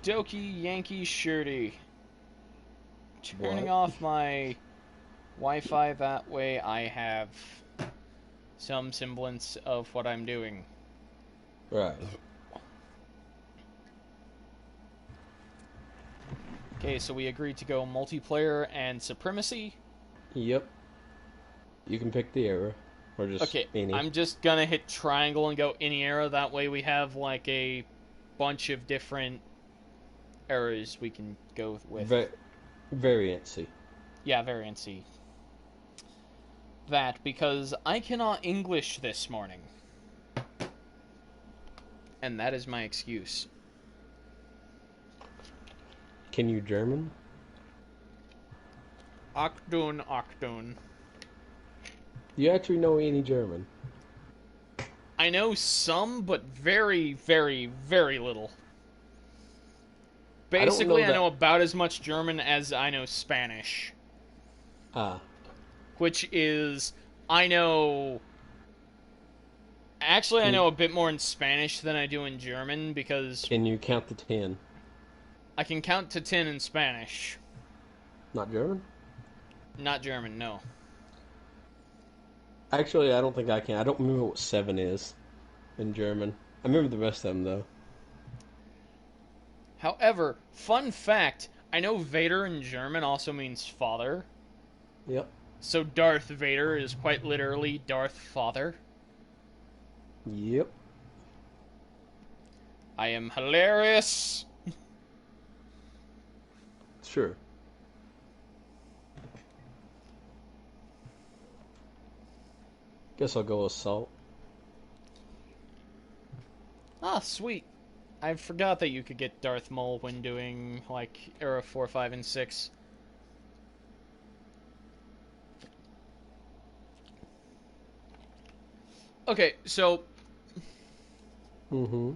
dokie, Yankee shirty. Turning What? off my Wi-Fi, that way I have some semblance of what I'm doing. Right. Okay, so we agreed to go multiplayer and supremacy. Yep. You can pick the era. Or just Okay, any. I'm just gonna hit triangle and go any era. That way we have like a bunch of different eras we can go with. Va- variancy. Yeah, variancy. That, because I cannot English this morning. And that is my excuse. Can you German? Octun, Octun. Do you actually know any German? I know some, but very, very, very little. I don't Basically, know I know that. about as much German as I know Spanish. Ah. Which is, I know... Actually, I Can know a bit more in Spanish than I do in German, because can you count to 10? I can count to 10 in Spanish. Not German? Not German, no. Actually, I don't think I can. I don't remember what 7 is in German. I remember the rest of them, though. However, fun fact, I know Vader in German also means father. Yep. So Darth Vader is quite literally Darth Father. Yep. I am hilarious. Sure. Guess I'll go assault. Ah, sweet. I forgot that you could get Darth Maul when doing, like, Era 4, 5, and 6. Okay, so, Mm-hmm.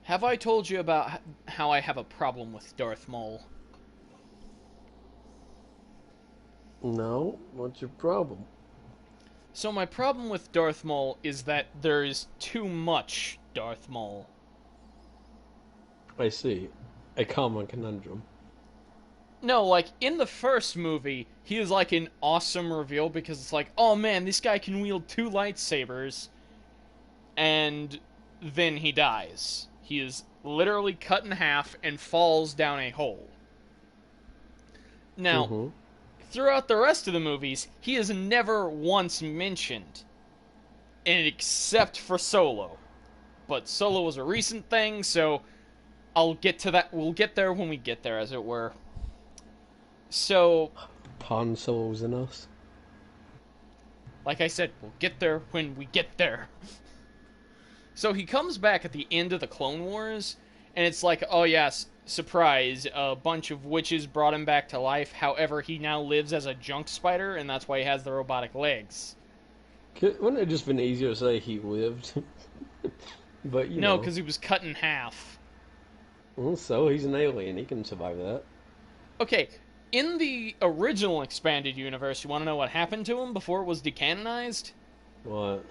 have I told you about how I have a problem with Darth Maul? No? What's your problem? So my problem with Darth Maul is that there is too much Darth Maul. I see. A common conundrum. No, like, in the first movie, he is like an awesome reveal because it's like, oh man, this guy can wield two lightsabers, and then he dies. He is literally cut in half and falls down a hole. Now, Mm-hmm. throughout the rest of the movies, he is never once mentioned, and except for Solo. But Solo was a recent thing, so I'll get to that. We'll get there when we get there, as it were. So, Han Solo's in us. like I said, we'll get there when we get there. So he comes back at the end of the Clone Wars, and it's like, oh yes, surprise, a bunch of witches brought him back to life. However, he now lives as a junk spider, and that's why he has the robotic legs. Wouldn't it have just been easier to say he lived? But, you No, know. because he was cut in half. Well, so he's an alien. He can survive that. Okay, in the original expanded universe, you want to know what happened to him before it was decanonized? What?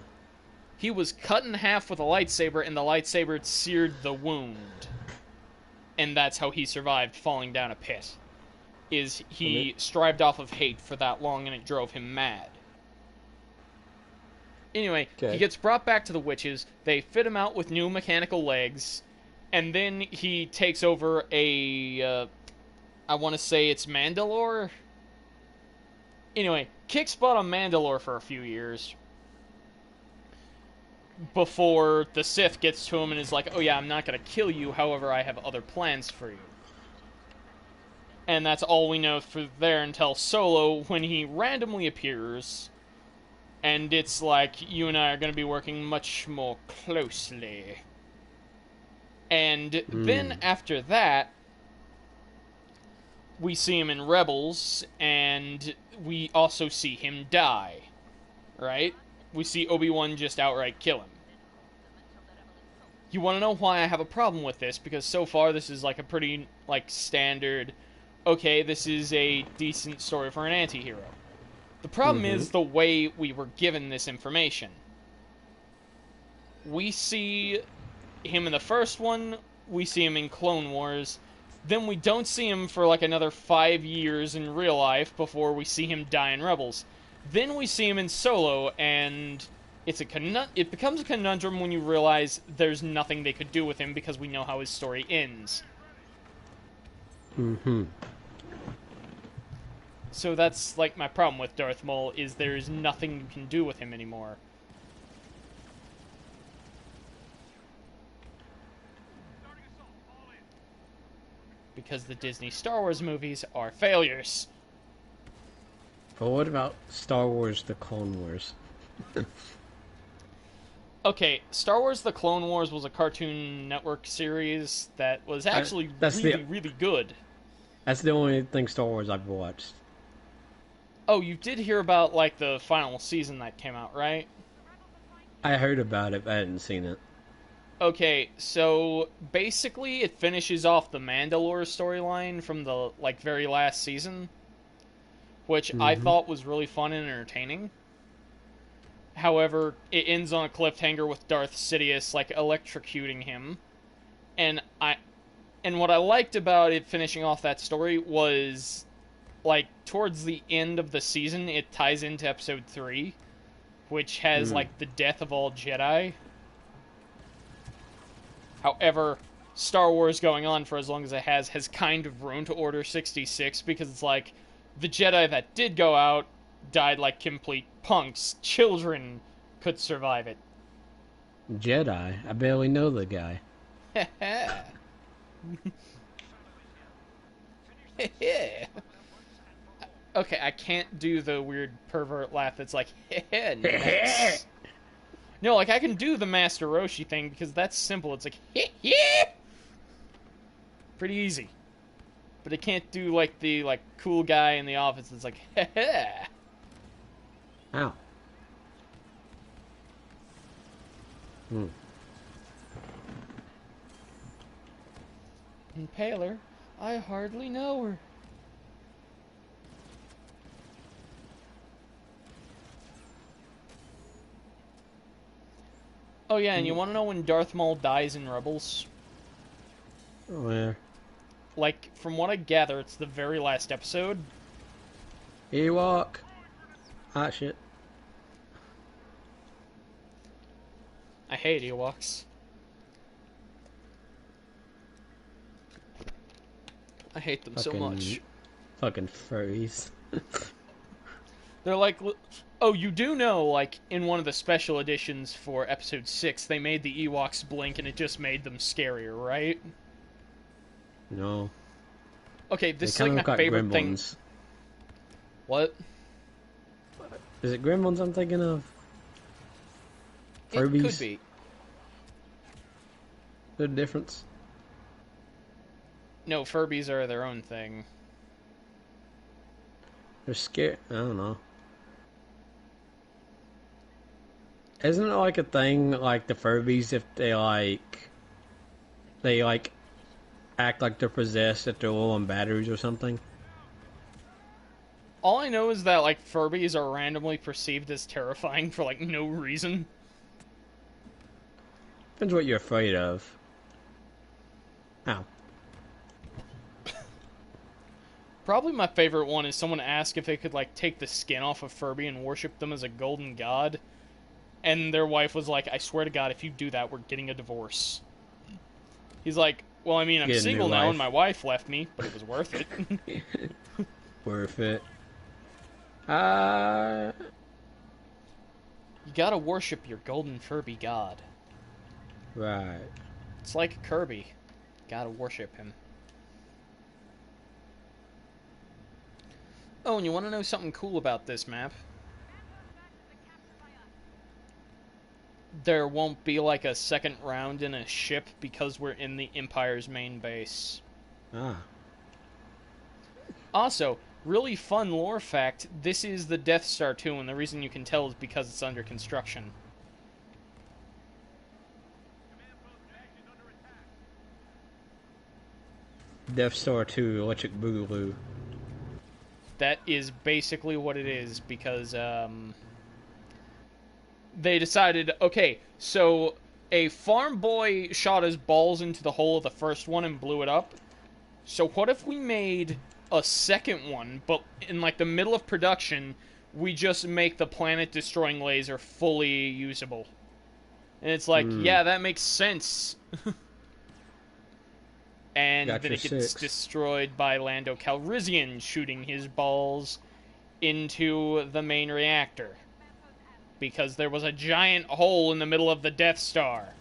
He was cut in half with a lightsaber, and the lightsaber seared the wound. And that's how he survived falling down a pit. Is he strived off of hate for that long, and it drove him mad. Anyway, Okay. he gets brought back to the witches, they fit him out with new mechanical legs, and then he takes over I want to say it's Mandalore? Anyway, kicks butt on Mandalore for a few years. Before the Sith gets to him and is like, oh yeah, I'm not going to kill you, however, I have other plans for you. And that's all we know through there until Solo, when he randomly appears, and it's like, you and I are going to be working much more closely. And then after that, we see him in Rebels, and we also see him die. Right? We see Obi-Wan just outright kill him. You want to know why I have a problem with this? Because so far this is like a pretty, like, standard, okay, this is a decent story for an anti-hero. The problem is the way we were given this information. We see him in the first one, we see him in Clone Wars, Then we don't see him for like another 5 years in real life before we see him die in Rebels. Then we see him in Solo, and it becomes a conundrum when you realize there's nothing they could do with him because we know how his story ends. Mm-hmm. So that's like my problem with Darth Maul, is there's nothing you can do with him anymore. Because the Disney Star Wars movies are failures. But what about Star Wars: The Clone Wars? Okay, Star Wars The Clone Wars was a Cartoon Network series that was actually really good. That's the only thing Star Wars I've watched. Oh, you did hear about, like, the final season that came out, right? I heard about it, but I hadn't seen it. Okay, so basically it finishes off the Mandalore storyline from the, like, very last season, which I thought was really fun and entertaining. However, it ends on a cliffhanger with Darth Sidious, like, electrocuting him. And what I liked about it finishing off that story was, like, towards the end of the season, it ties into episode 3, which has, like, the death of all Jedi. However, Star Wars going on for as long as it has kind of ruined Order 66, because it's like, the Jedi that did go out died like complete punks. Children could survive it. Jedi? I barely know the guy. Okay, I can't do the weird pervert laugh that's like, nice. No, like, I can do the Master Roshi thing because that's simple. It's like, pretty easy. But I can't do, like, the, like, cool guy in the office that's like, Ow. Impaler, I hardly know her. Oh yeah, and you want to know when Darth Maul dies in Rebels? Where? Like, from what I gather, it's the very last episode. Ewok. Ah, shit. I hate Ewoks. I hate them so much. Fucking furries. They're like... Oh, you do know, like, in one of the special editions for Episode 6, they made the Ewoks blink and it just made them scarier, right? No. Okay, this is like my favorite thing. What? Is it Gremlins I'm thinking of? Furbies? It could be. Good difference? No, Furbies are their own thing. They're scared. I don't know. Isn't it like a thing, like the Furbies, if they act like they're possessed if they're low on batteries or something? All I know is that, like, Furbies are randomly perceived as terrifying for, like, no reason. Depends what you're afraid of. Ow. Probably my favorite one is someone asked if they could, like, take the skin off of Furby and worship them as a golden god. And their wife was like, I swear to God, if you do that, we're getting a divorce. He's like, well, I mean, I'm single now and my wife left me, but it was worth it. Worth it. You gotta worship your golden Furby god. Right. It's like Kirby. Gotta worship him. Oh, and you want to know something cool about this map? There won't be like a second round in a ship because we're in the Empire's main base. Ah. Also, really fun lore fact, this is the Death Star 2, and the reason you can tell is because it's under construction. Death Star 2, Electric Boogaloo. That is basically what it is, because, they decided, okay, so a farm boy shot his balls into the hole of the first one and blew it up, So what if we made a second one, but in like the middle of production, we just make the planet-destroying laser fully usable? And it's like, Hmm. yeah, that makes sense. And Got then your it gets six. destroyed by Lando Calrissian shooting his balls into the main reactor. Because there was a giant hole in the middle of the Death Star.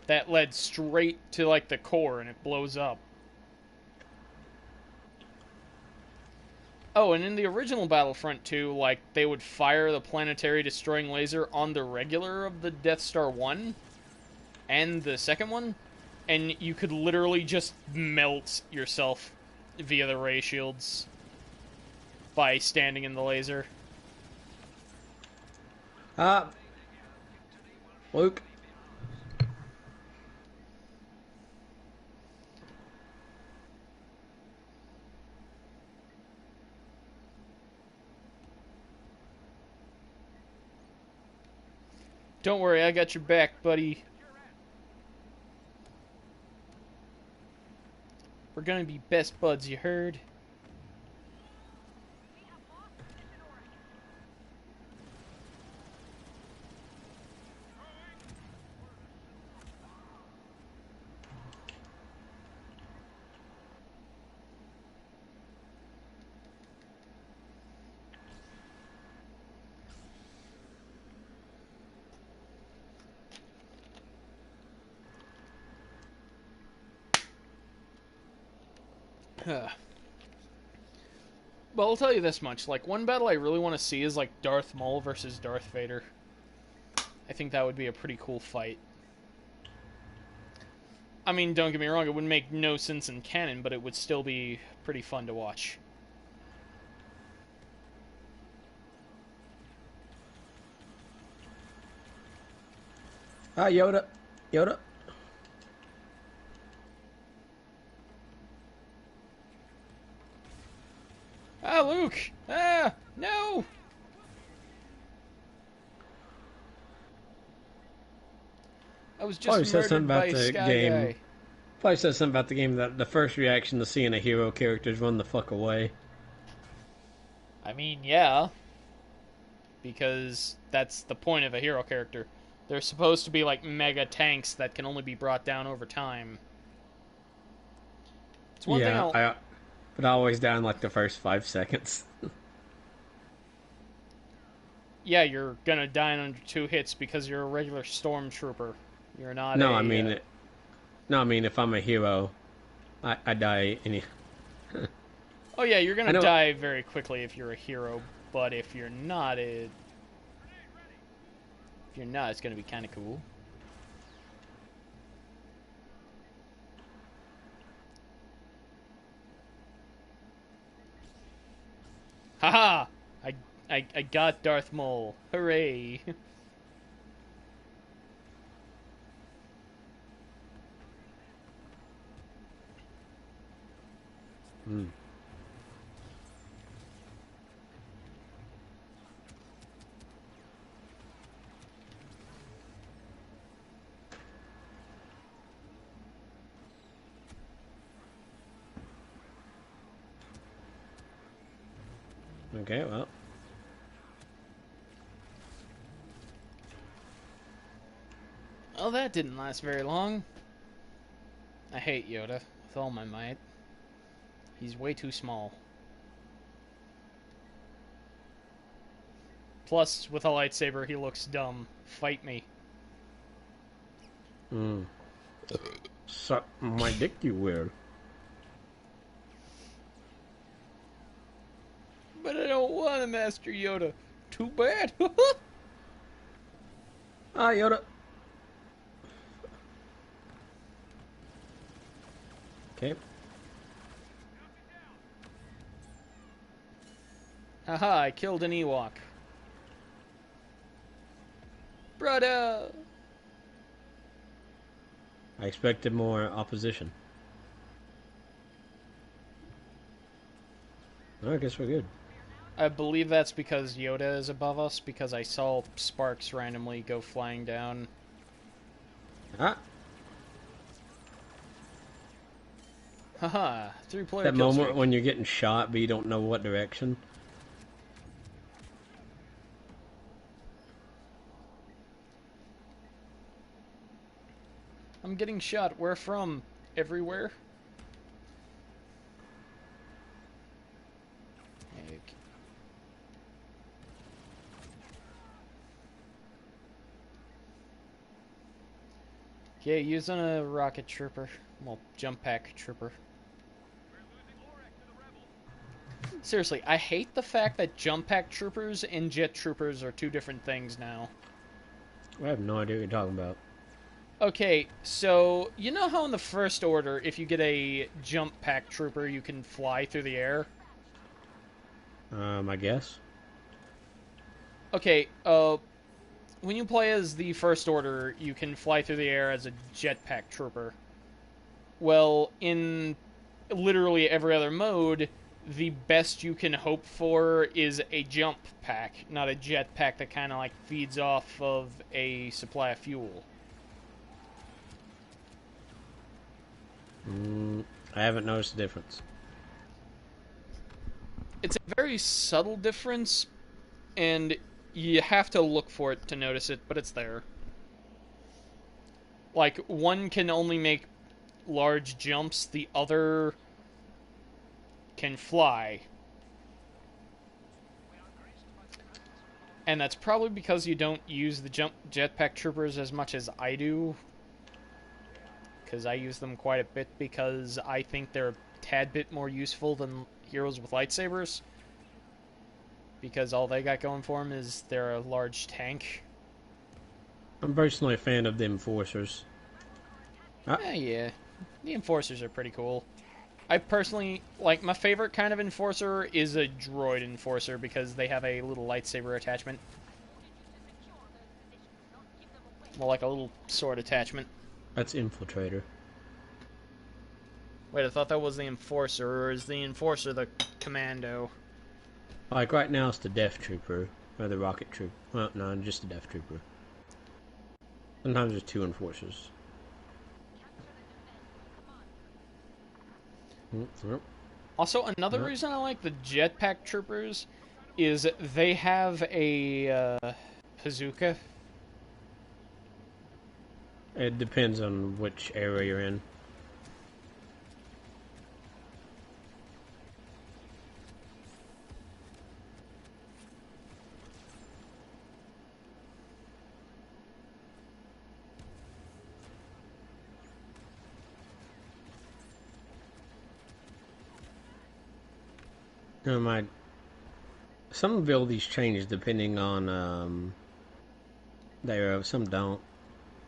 That led straight to, like, the core, and it blows up. Oh, and in the original Battlefront 2, like, they would fire the planetary destroying laser on the regular of the Death Star 1 and the second one, and you could literally just melt yourself via the ray shields by standing in the laser. Ah, Luke. Don't worry, I got your back, buddy. We're gonna be best buds, you heard? Well, I'll tell you this much. Like, one battle I really want to see is, like, Darth Maul versus Darth Vader. I think that would be a pretty cool fight. I mean, don't get me wrong, it would make no sense in canon, but it would still be pretty fun to watch. Ah, Yoda. Yoda. Ah, Luke! Ah, no! I was just Probably said something murdered by about a the Sky game. Guy. Probably said something about the game that the first reaction to seeing a hero character is run the fuck away. I mean, yeah, because that's the point of a hero character. They're supposed to be like mega tanks that can only be brought down over time. It's one thing Yeah, I'll. but I always down like the first 5 seconds. Yeah, you're gonna die in under 2 hits because you're a regular stormtrooper. You're not no, I a. mean, no, I mean if I'm a hero, I die any. Oh yeah, you're I gonna know. die very quickly if you're a hero, but if you're not, it's gonna be kind of cool. Haha! I got Darth Maul. Hooray! Hmm. Okay, well, Well, that didn't last very long. I hate Yoda with all my might. He's way too small. Plus, with a lightsaber, he looks dumb. Fight me. mm. Suck my dick, you will. But I don't want to Master Yoda. Too bad. Ah, Yoda. Okay. Haha, I killed an Ewok. Brother! I expected more opposition. I guess we're good. I believe that's because Yoda is above us, because I saw sparks randomly go flying down. Ah, Haha, 3-player that kill moment streak. when you're getting shot but you don't know what direction. I'm getting shot. Where from? Everywhere? Okay. Yeah, using a rocket trooper. Well, jump pack trooper. Seriously, I hate the fact that jump pack troopers and jet troopers are two different things now. I have no idea what you're talking about. Okay, so you know how in the First Order, if you get a jump pack trooper, you can fly through the air? I guess. Okay, when you play as the First Order, you can fly through the air as a jetpack trooper. Well, in literally every other mode, the best you can hope for is a jump pack, not a jetpack that kind of like feeds off of a supply of fuel. I haven't noticed the difference. It's a very subtle difference, and you have to look for it to notice it, but it's there. Like, one can only make large jumps, the other can fly. And that's probably because you don't use the jetpack troopers as much as I do. Because I use them quite a bit because I think they're a tad bit more useful than heroes with lightsabers. Because all they got going for them is they're a large tank. I'm personally a fan of the Enforcers. Ah, Yeah. The Enforcers are pretty cool. I personally, like, my favorite kind of Enforcer is a droid Enforcer because they have a little lightsaber attachment. Well, like a little sword attachment. that's Infiltrator. Wait, I thought that was the Enforcer, or is the Enforcer the Commando? Like right now, it's the Death Trooper or the Rocket Trooper. Well, no, just the Death Trooper. Sometimes there's two Enforcers. Yep. Also, another Yep. reason I like the jetpack troopers is they have a bazooka. It depends on which area you're in. My some abilities change depending on their some don't.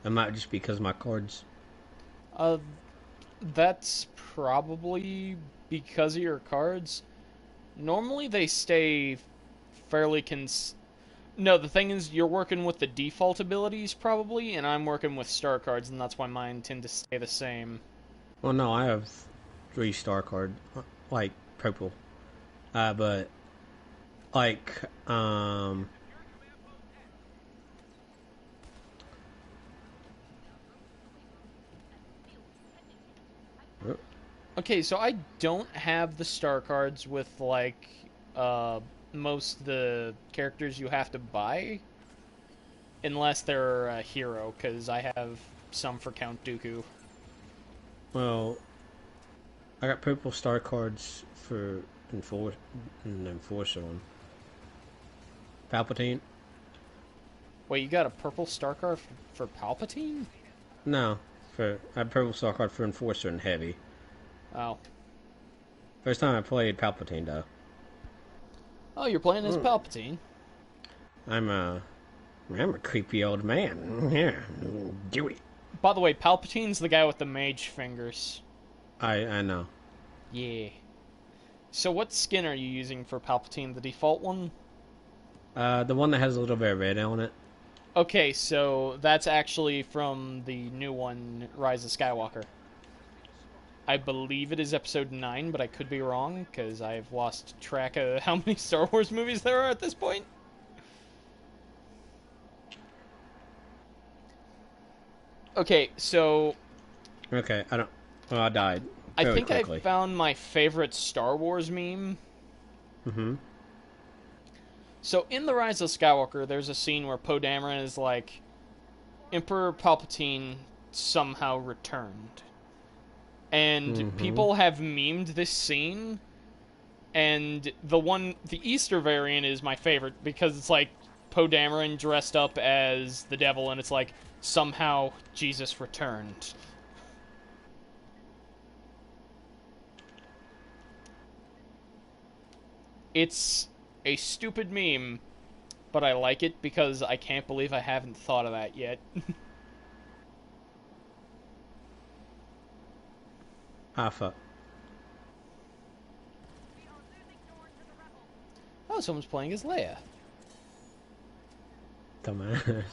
It might just because my cards. Uh, that's probably because of your cards. Normally, they stay fairly No, the thing is, you're working with the default abilities probably, and I'm working with star cards, and that's why mine tend to stay the same. Well, no, I have 3 star card, like purple. But like Okay, so I don't have the star cards with like uh most of the characters you have to buy unless they're a hero cuz I have some for Count Dooku. well, I got purple star cards for enforcer on Palpatine. Wait, you got a purple star card for Palpatine? No, for I have purple star card for enforcer and heavy. Oh. First time I played Palpatine though. Oh, you're playing as Mm. Palpatine. I'm a creepy old man. Yeah, do it. By the way, Palpatine's the guy with the mage fingers. I know. Yeah. So what skin are you using for Palpatine? The default one? The one that has a little bit of red on it. Okay, so that's actually from the new one, Rise of Skywalker. I believe it is episode 9, but I could be wrong, because I've lost track of how many Star Wars movies there are at this point. Okay, so Okay, I don't. Well, I died I fairly think I quickly. found my favorite Star Wars meme. Mm-hmm. So in The Rise of Skywalker, there's a scene where Poe Dameron is like, Emperor Palpatine somehow returned. And Mm-hmm. people have memed this scene, and the Easter variant is my favorite because it's like Poe Dameron dressed up as the devil, and it's like, somehow Jesus returned. It's a stupid meme, but I like it because I can't believe I haven't thought of that yet. Ah, fuck. Oh, someone's playing as Leia. Dumbass.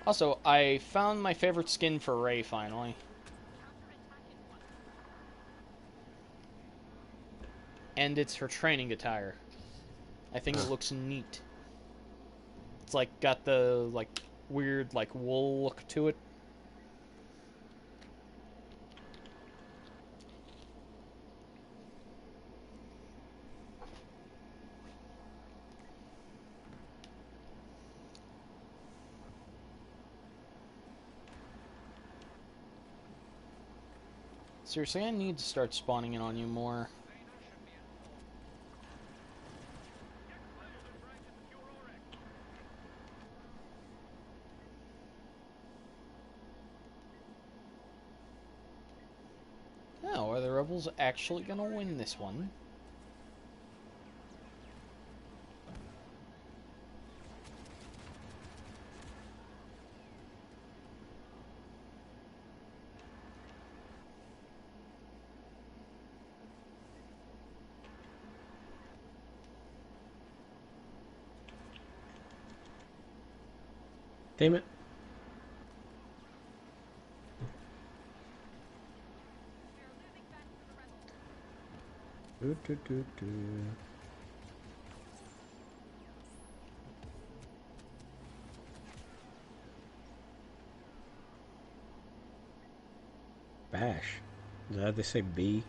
Also, I found my favorite skin for Rey finally. And it's her training attire. I think it looks neat. It's like got the like weird like wool look to it. Seriously, I need to start spawning in on you more. Oh, are the rebels actually gonna win this one? Damn it. Do, do, do, do. Bash. Is that how they say B?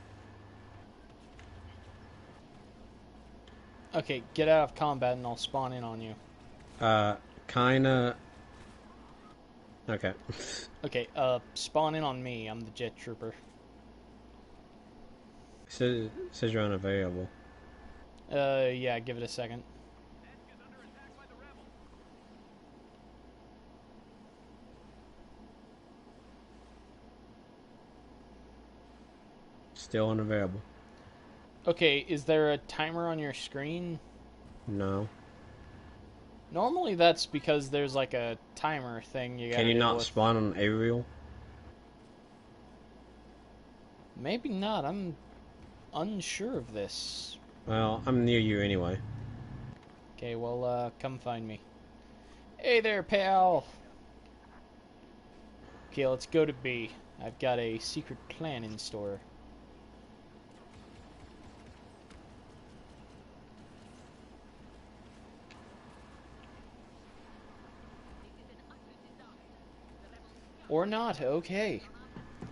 Okay, get out of combat and I'll spawn in on you. Uh, kinda. Okay. Okay, spawn in on me. I'm the jet trooper. Says you're unavailable. Yeah, give it a second. Still unavailable. Okay, is there a timer on your screen? No. Normally that's because there's like a timer thing you Can gotta you deal not with. spawn on aerial? Maybe not, I'm unsure of this. Well, I'm near you anyway. Okay, well, come find me. Hey there, pal! Okay, let's go to B. I've got a secret plan in store. Or not, okay. I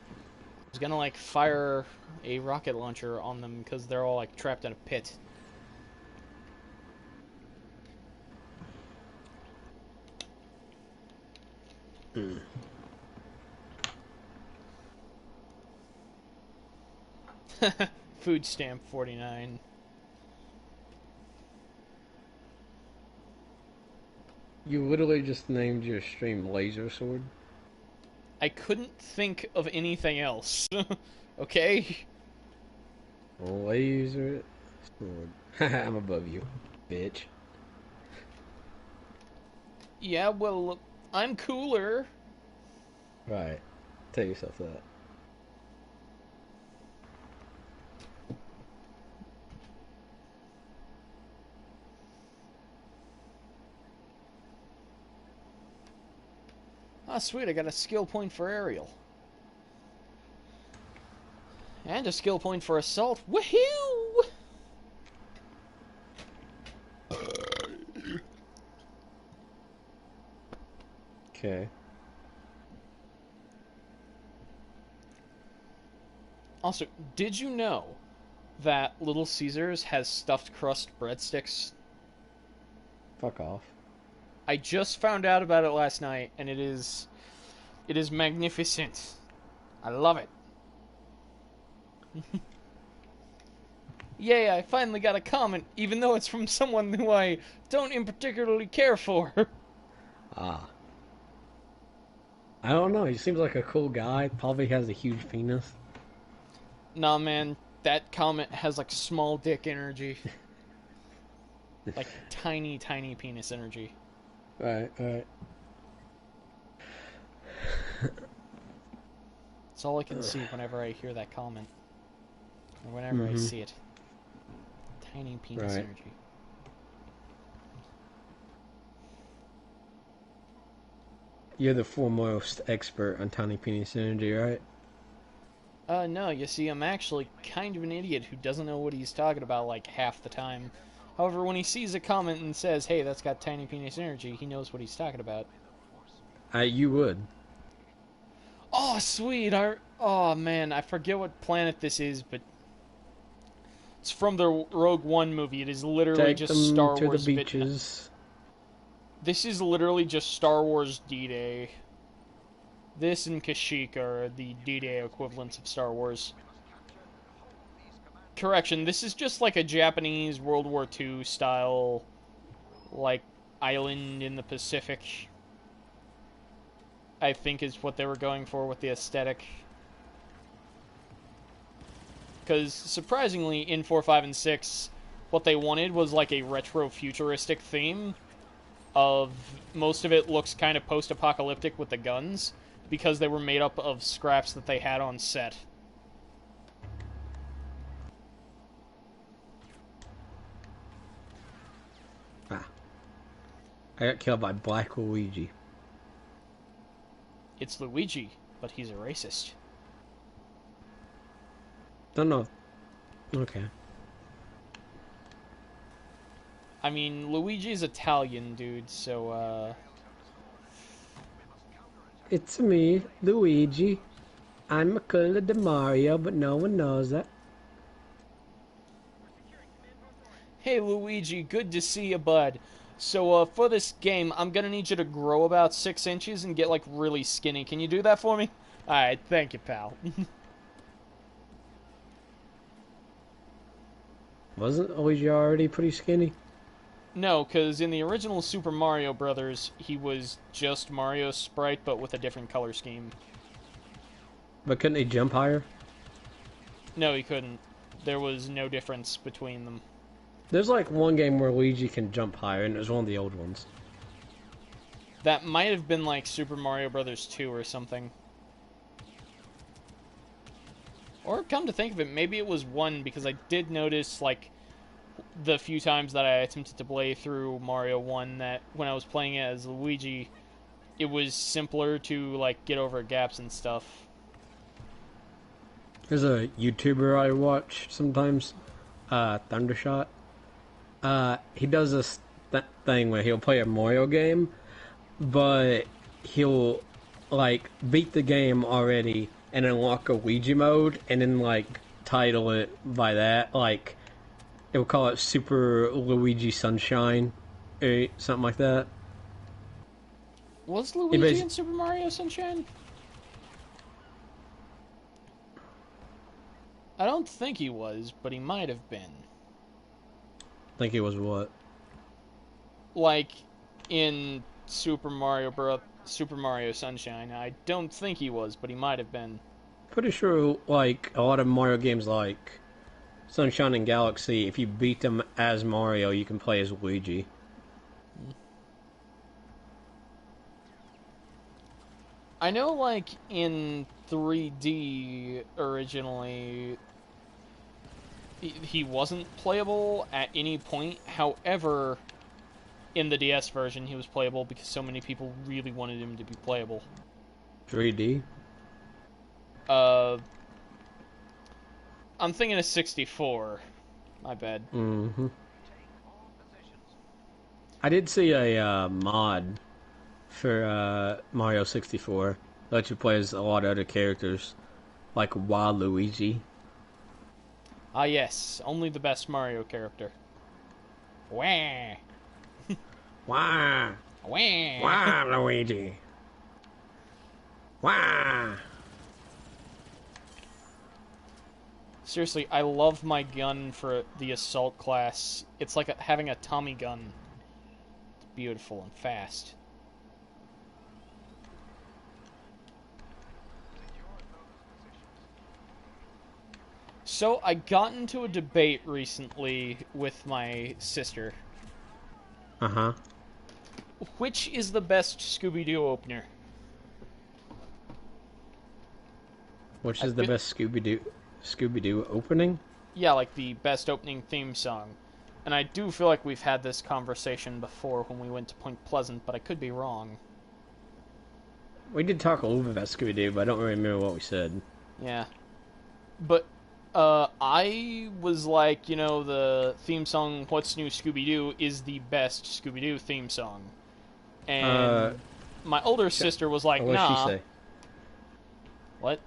was gonna, like, fire a rocket launcher on them because they're all, like, trapped in a pit. Mm. Food stamp 49. You literally just named your stream Laser Sword? I couldn't think of anything else. Okay? Laser Sword. I'm above you, bitch. Yeah, well, I'm cooler. Right. Tell yourself that. Ah, sweet, I got a skill point for aerial. And a skill point for assault. Woohoo! Okay. Also, did you know that Little Caesars has stuffed crust breadsticks? Fuck off. I just found out about it last night, and it is magnificent. I love it. Yay, I finally got a comment, even though it's from someone who I don't in particularly care for. Ah. I don't know. He seems like a cool guy. Probably has a huge penis. Nah, man, that comment has like small dick energy. Like tiny, tiny penis energy. Right, right. It's all I can see whenever I hear that comment. Or whenever I Mm-hmm. see it. Tiny penis Right. energy. You're the foremost expert on tiny penis energy, right? No, you see, I'm actually kind of an idiot who doesn't know what he's talking about like half the time. However, when he sees a comment and says, hey, that's got tiny penis energy, he knows what he's talking about. You would. Oh, sweet! Oh, man, I forget what planet this is, but it's from the Rogue One movie. It is literally Take just them Star to the Wars. beaches. This is literally just Star Wars D-Day. This and Kashyyyk are the D-Day equivalents of Star Wars. Correction, this is just like a Japanese World War II style, like, island in the Pacific. I think is what they were going for with the aesthetic. Because, surprisingly, in 4, 5, and 6, what they wanted was like a retro-futuristic theme of most of it looks kind of post-apocalyptic with the guns, because they were made up of scraps that they had on set. Ah. I got killed by Black Luigi. It's Luigi, but he's a racist. Don't know. Okay. I mean, Luigi's Italian, dude, so, It's me, Luigi. I'm a cooler than Mario, but no one knows that. Hey, Luigi, good to see you, bud. So, for this game, I'm gonna need you to grow about 6 inches and get, like, really skinny. Can you do that for me? Alright, thank you, pal. Wasn't Luigi already pretty skinny? No, because in the original Super Mario Brothers, he was just Mario's sprite, but with a different color scheme. But couldn't he jump higher? No, he couldn't. There was no difference between them. There's like one game where Luigi can jump higher, and it was one of the old ones. That might have been like Super Mario Brothers 2 or something. Or come to think of it, maybe it was 1, because I did notice, like, the few times that I attempted to play through Mario 1, that when I was playing it as Luigi, it was simpler to, like, get over gaps and stuff. There's a YouTuber I watch sometimes, Thundershot. He does this thing where he'll play a Mario game, but he'll, like, beat the game already and unlock a Ouija mode, and then, like, title it by that. Like, it'll call it Super Luigi Sunshine, or something like that. Was Luigi in Super Mario Sunshine? I don't think he was, but he might have been. I think it was what? Like, in Super Mario Sunshine. I don't think he was, but he might have been. Pretty sure, like, a lot of Mario games like Sunshine and Galaxy, if you beat them as Mario, you can play as Luigi. I know, like, in 3D originally, he wasn't playable at any point. However, in the DS version, he was playable because so many people really wanted him to be playable. 3D? I'm thinking of 64. My bad. Mm-hmm. I did see a mod for Mario 64. Let you play as a lot of other characters, like Waluigi. Ah, yes, only the best Mario character. Wah! Wah! Wah! Wah, Luigi! Wah! Seriously, I love my gun for the assault class. It's like having a Tommy gun. It's beautiful and fast. So, I got into a debate recently with my sister. Uh-huh. Which is the best Scooby-Doo opener? Which I is the feel, best Scooby-Doo opening? yeah, like the best opening theme song. And I do feel like we've had this conversation before when we went to Point Pleasant, but I could be wrong. We did talk a little bit about Scooby-Doo, but I don't really remember what we said. Yeah. But I was like, the theme song "What's New Scooby-Doo" is the best Scooby-Doo theme song, Uh, and my older sister was like, what did she "Nah." say? What?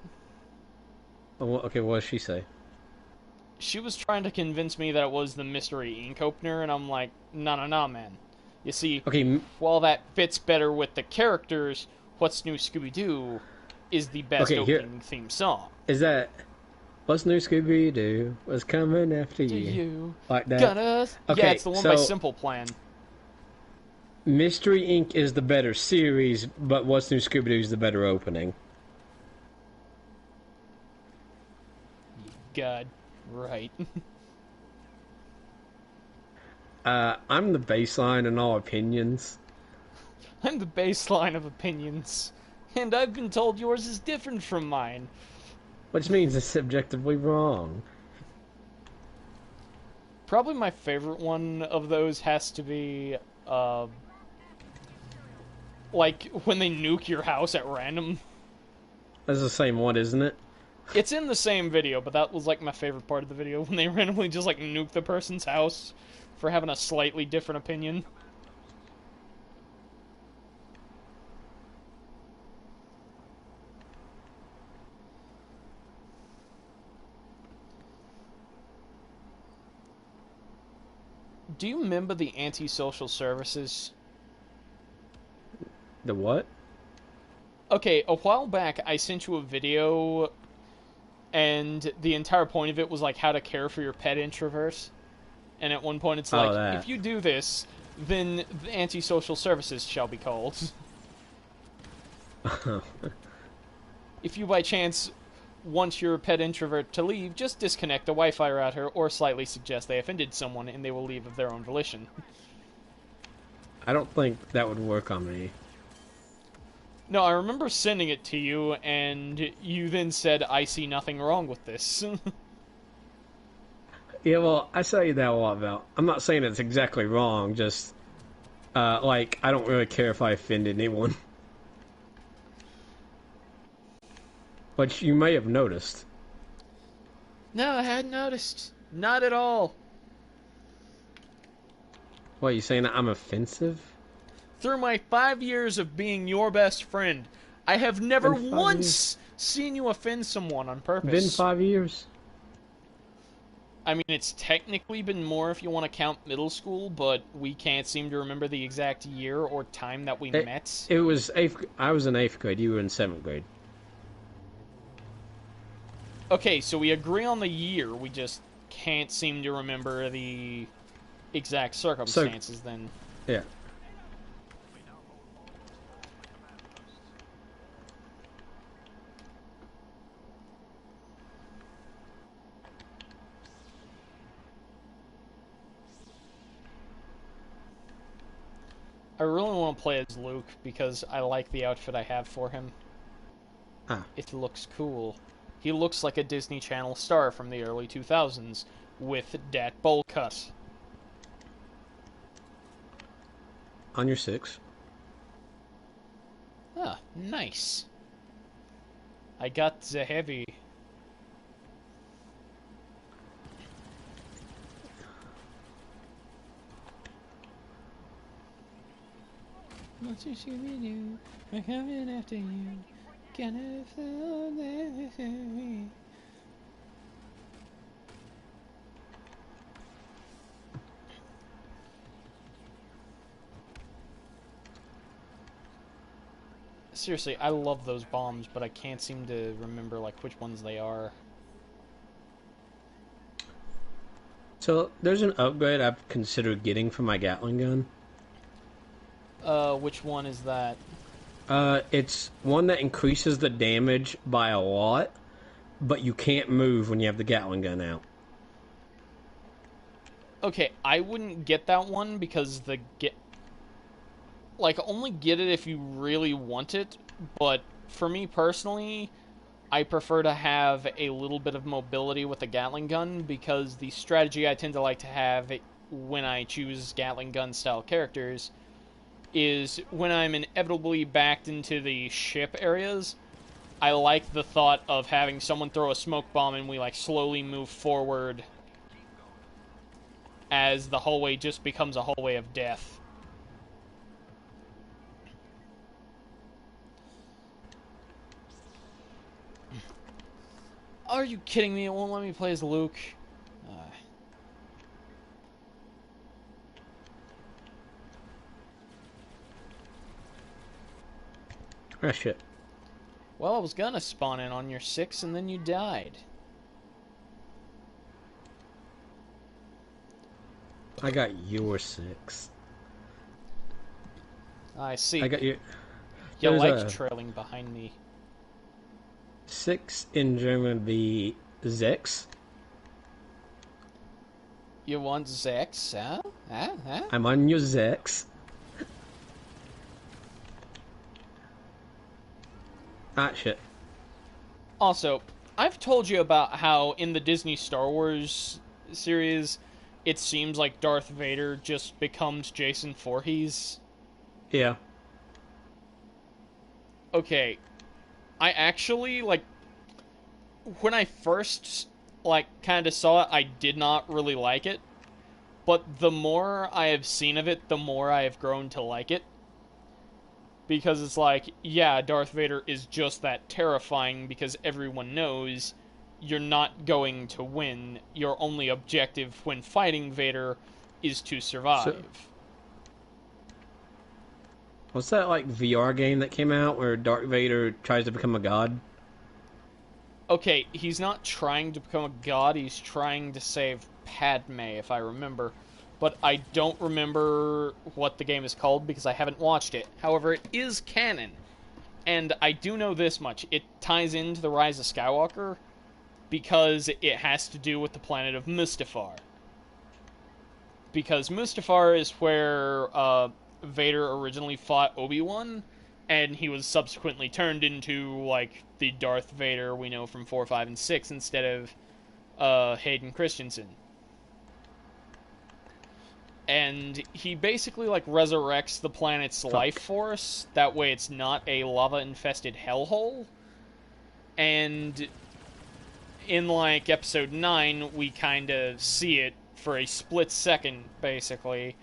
Okay, what did she say? She was trying to convince me that it was the Mystery Inc. opener, and I'm like, "No, man. You see, Okay, while that fits better with the characters, "What's New Scooby-Doo" is the best okay, here opening theme song." is that. What's new, Scooby-Doo? Was coming after Do you. you Like that? gonna? Yeah, Okay, it's the one by so Simple Plan. Mystery Inc. is the better series, but What's New, Scooby-Doo is the better opening. God, right. I'm the baseline in all opinions. I'm the baseline of opinions, and I've been told yours is different from mine. Which means it's subjectively wrong. Probably my favorite one of those has to be, like, when they nuke your house at random. That's the same one, isn't it? It's in the same video, but that was, like, my favorite part of the video, when they randomly just, like, nuke the person's house for having a slightly different opinion. Do you remember the anti-social services? The what? Okay, a while back I sent you a video, and the entire point of it was like how to care for your pet introverts. And at one point it's Oh, like, that. if you do this, then the anti-social services shall be called. If you by chance want your pet introvert to leave, just disconnect the Wi-Fi router or slightly suggest they offended someone and they will leave of their own volition. I don't think that would work on me. No, I remember sending it to you, and you then said, "I see nothing wrong with this." Yeah, well, I say that a lot about. I'm not saying it's exactly wrong, just, like, I don't really care if I offended anyone. But you may have noticed. No, I hadn't noticed. Not at all. What, you saying that I'm offensive? Through my 5 years of being your best friend, I have never Been 5 once seen you offend someone on purpose. Been 5 years? I mean, it's technically been more if you want to count middle school, but we can't seem to remember the exact year or time that we met. It was 8th. I was in 8th grade. You were in 7th grade. Okay, so we agree on the year, we just can't seem to remember the exact circumstances then. Yeah. I really want to play as Luke because I like the outfit I have for him. Ah. It looks cool. He looks like a Disney Channel star from the early 2000s with that bowl cut. On your 6. Ah, nice. I got the heavy. What you should we do? We're coming after you. Gonna float there. Seriously, I love those bombs, but I can't seem to remember like which ones they are. So there's an upgrade I've considered getting for my Gatling gun. Which one is that? It's one that increases the damage by a lot, but you can't move when you have the Gatling gun out. Okay, I wouldn't get that one because only get it if you really want it, but for me personally, I prefer to have a little bit of mobility with a Gatling gun because the strategy I tend to like to have when I choose Gatling gun style characters is when I'm inevitably backed into the ship areas, I like the thought of having someone throw a smoke bomb and we like slowly move forward as the hallway just becomes a hallway of death. Are you kidding me? It won't let me play as Luke. Ah, shit. Well, I was gonna spawn in on your 6 and then you died. I got your 6. I see. I got your... You There's like a trailing behind me. 6 in German would be Sechs. You want Zex, huh? Huh? I'm on your Sechs. Ah, shit. Also, I've told you about how in the Disney Star Wars series, it seems like Darth Vader just becomes Jason Voorhees. Yeah. Okay, I actually, when I first, kind of saw it, I did not really like it. But the more I have seen of it, the more I have grown to like it. Because it's like, yeah, Darth Vader is just that terrifying because everyone knows you're not going to win. Your only objective when fighting Vader is to So, survive. what's that, like, VR game that came out where Darth Vader tries to become a god? Okay, he's not trying to become a god, he's trying to save Padme, if I remember. But I don't remember what the game is called because I haven't watched it. However, it is canon. And I do know this much. It ties into the Rise of Skywalker because it has to do with the planet of Mustafar. Because Mustafar is where Vader originally fought Obi-Wan, and he was subsequently turned into, like, the Darth Vader we know from 4, 5, and 6 instead of Hayden Christensen. And he basically, like, resurrects the planet's life Fuck. force. That way it's not a lava-infested hellhole. And in, like, Episode 9, we kind of see it for a split second, basically.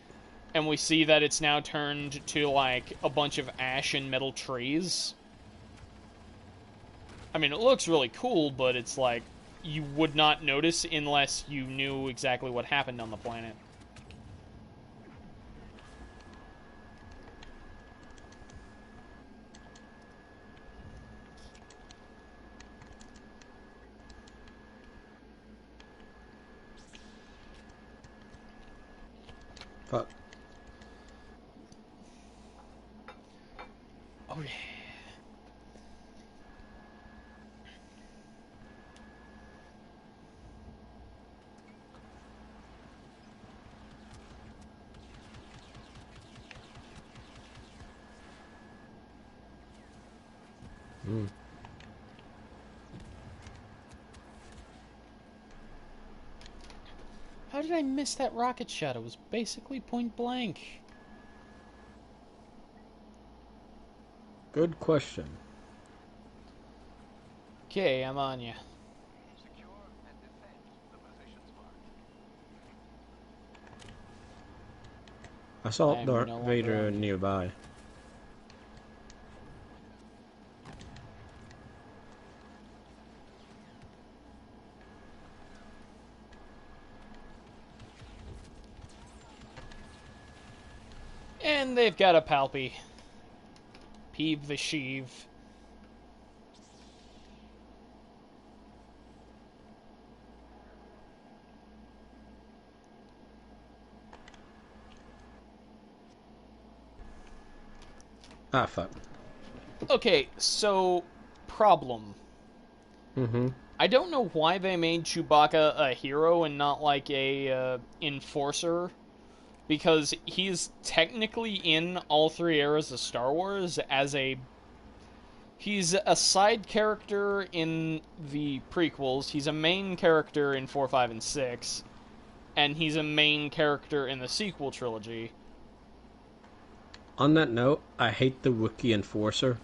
And we see that it's now turned to, like, a bunch of ash and metal trees. I mean, it looks really cool, but it's like, you would not notice unless you knew exactly what happened on the planet. Fuck. Oh, yeah. Mm. How did I miss that rocket shot? It was basically point blank. Good question. Okay, I'm on ya. I saw I am Darth no longer Vader on you. nearby. And they've got a Palpy. Peeve the Sheev. Ah, fuck. Okay, so... problem. Mm-hmm. I don't know why they made Chewbacca a hero and not like a enforcer, because he's technically in all three eras of Star Wars as a... He's a side character in the prequels, he's a main character in 4, 5, and 6, and he's a main character in the sequel trilogy. On that note, I hate the Wookiee Enforcer.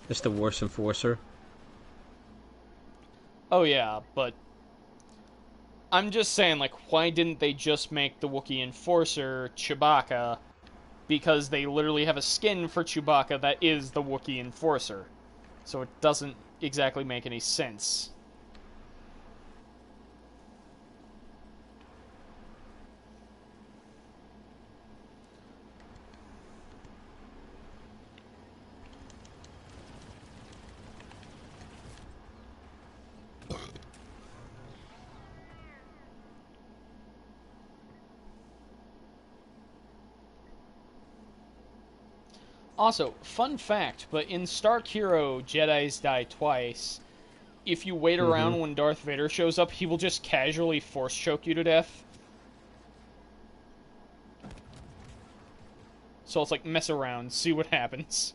It's the worst Enforcer. Oh yeah, but I'm just saying, like, why didn't they just make the Wookiee Enforcer Chewbacca? Because they literally have a skin for Chewbacca that is the Wookiee Enforcer. So it doesn't exactly make any sense. Also, fun fact, but in Stark Hero, Jedis die twice. If you wait around when Darth Vader shows up, he will just casually force choke you to death. So it's like, mess around, see what happens.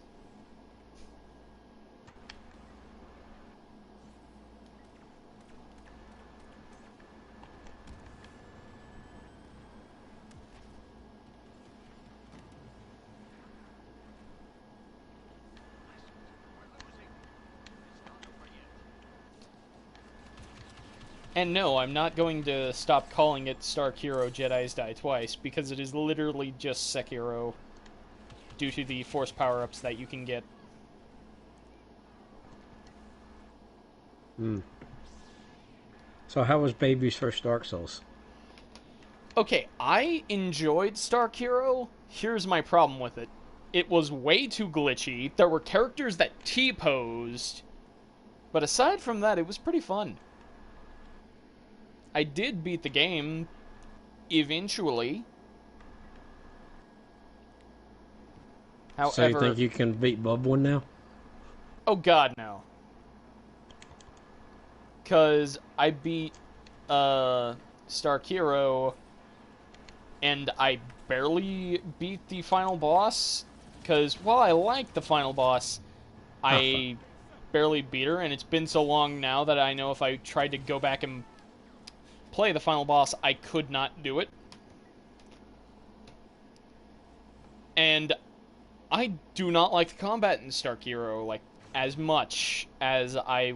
And no, I'm not going to stop calling it Stark Hero Jedis Die Twice, because it is literally just Sekiro, due to the Force power-ups that you can get. So how was Baby's first Dark Souls? Okay, I enjoyed Stark Hero. Here's my problem with it. It was way too glitchy, there were characters that T-posed, but aside from that, it was pretty fun. I did beat the game, eventually. However... So you think you can beat Bub one now? Oh god, no. Because I beat Stark Hero, and I barely beat the final boss. Because while I like the final boss, I barely beat her, and it's been so long now that I know if I tried to go back and play the final boss, I could not do it. And I do not like the combat in Stark Hero, like, as much as I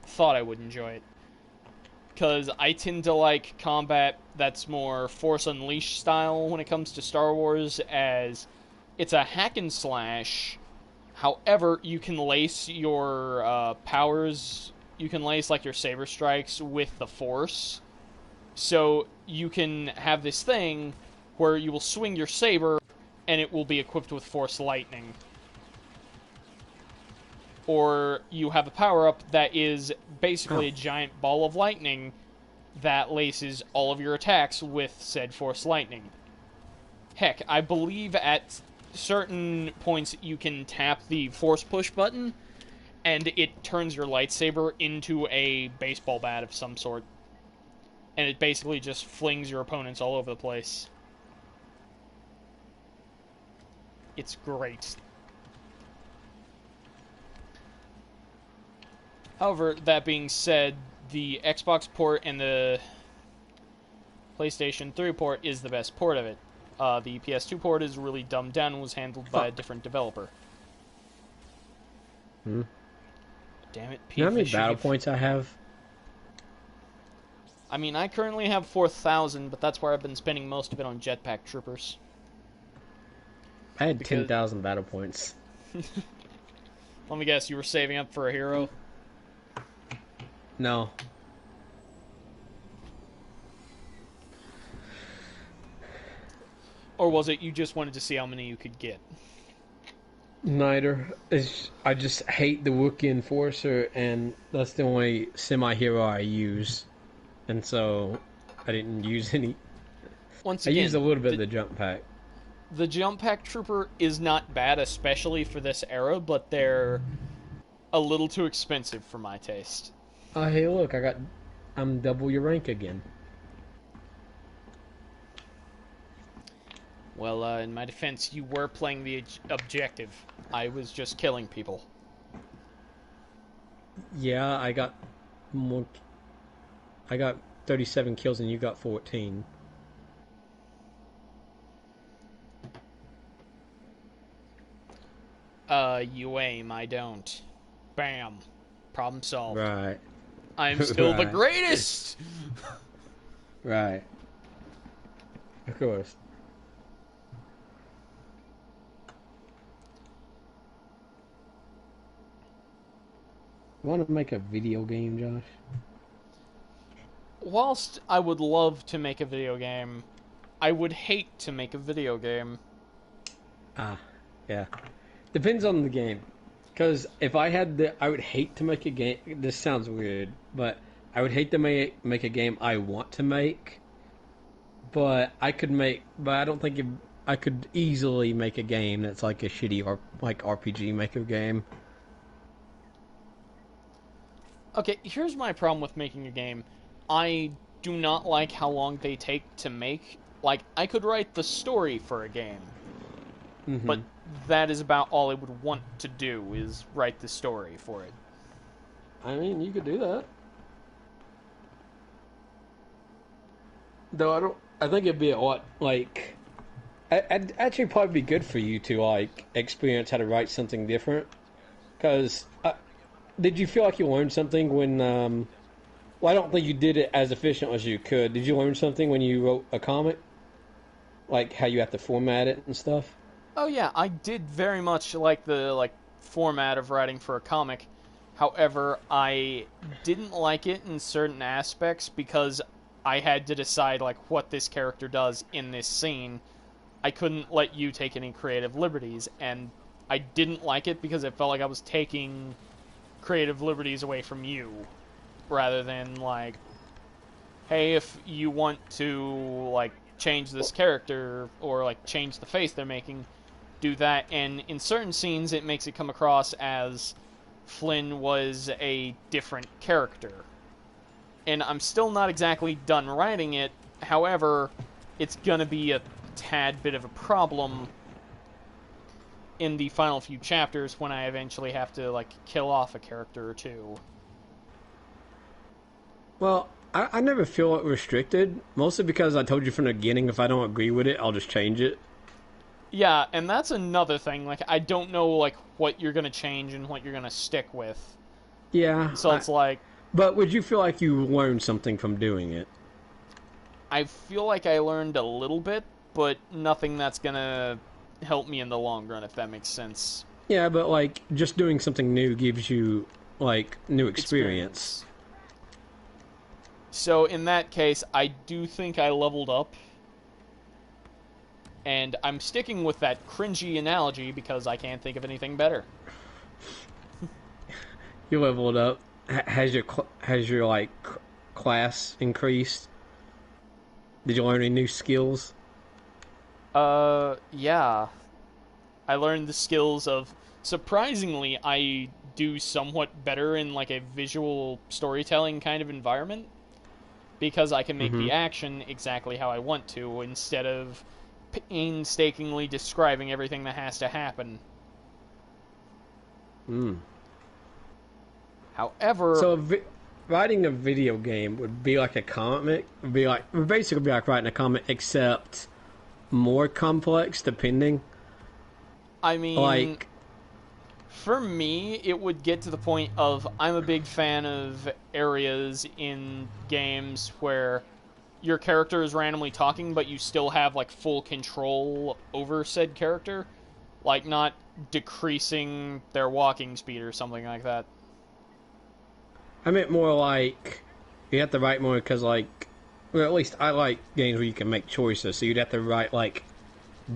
thought I would enjoy it. Because I tend to like combat that's more Force Unleashed style when it comes to Star Wars, as it's a hack and slash. However, you can lace your powers, you can lace like your saber strikes with the Force. So you can have this thing where you will swing your saber and it will be equipped with Force Lightning. Or you have a power-up that is basically a giant ball of lightning that laces all of your attacks with said Force Lightning. Heck, I believe at certain points you can tap the Force Push button, and it turns your lightsaber into a baseball bat of some sort. And it basically just flings your opponents all over the place. It's great. However, that being said, the Xbox port and the PlayStation 3 port is the best port of it. The PS2 port is really dumbed down and was handled by a different developer. Damn it, Pete. You know how many battle points I have? I mean, I currently have 4,000, but that's where I've been spending most of it on Jetpack Troopers. I had 10,000 battle points. Let me guess, you were saving up for a hero? No. Or was it you just wanted to see how many you could get? Neither. I just hate the Wookiee Enforcer, and that's the only semi-hero I use. And so I didn't use any. Once I used a again, little bit of the jump pack. the Jump Pack Trooper is not bad, especially for this era, but they're a little too expensive for my taste. Oh, hey, look, I'm double your rank again. Well, in my defense, you were playing the objective. I was just killing people. Yeah, I got more. I got 37 kills and you got 14. You aim, I don't. Bam. Problem solved. Right. I'm still the Right. greatest! Right. Of course. Want to make a video game, Josh? Whilst I would love to make a video game, I would hate to make a video game. Ah, yeah. Depends on the game. Because if I had I would hate to make a game. This sounds weird, but I would hate to make a game I want to make. But I could make. But I don't think I could easily make a game that's like a shitty RPG maker game. Okay, here's my problem with making a game. I do not like how long they take to make. Like, I could write the story for a game, but that is about all I would want to do, is write the story for it. I mean, you could do that. Though I don't. I think it'd be a lot like. I'd actually probably be good for you to like experience how to write something different. Because did you feel like you learned something when? Well, I don't think you did it as efficient as you could. Did you learn something when you wrote a comic? Like how you have to format it and stuff. Oh yeah, I did very much like the format of writing for a comic. However, I didn't like it in certain aspects because I had to decide what this character does in this scene. I couldn't let you take any creative liberties, and I didn't like it because it felt like I was taking creative liberties away from you, rather than hey, if you want to change this character or change the face they're making, do that. And in certain scenes it makes it come across as Flynn was a different character. And I'm still not exactly done writing it. However, it's gonna be a tad bit of a problem in the final few chapters when I eventually have to kill off a character or two. Well, I never feel restricted, mostly because I told you from the beginning if I don't agree with it, I'll just change it. Yeah, and that's another thing. I don't know what you're gonna change and what you're gonna stick with. Yeah. So it's But would you feel like you learned something from doing it? I feel like I learned a little bit, but nothing that's gonna help me in the long run, if that makes sense. Yeah, but just doing something new gives you new experience. So in that case, I do think I leveled up. And I'm sticking with that cringy analogy because I can't think of anything better. You leveled up. Has your class increased? Did you learn any new skills? Yeah. I learned the skills of... Surprisingly, I do somewhat better in a visual storytelling kind of environment. Because I can make the action exactly how I want to, instead of painstakingly describing everything that has to happen. However... So writing a video game would be like a comic. Would basically be like writing a comic, except more complex, depending. I mean, for me, it would get to the point of I'm a big fan of areas in games where your character is randomly talking, but you still have full control over said character, not decreasing their walking speed or something like that. I meant more you have to write more because well, at least I like games where you can make choices. So you'd have to write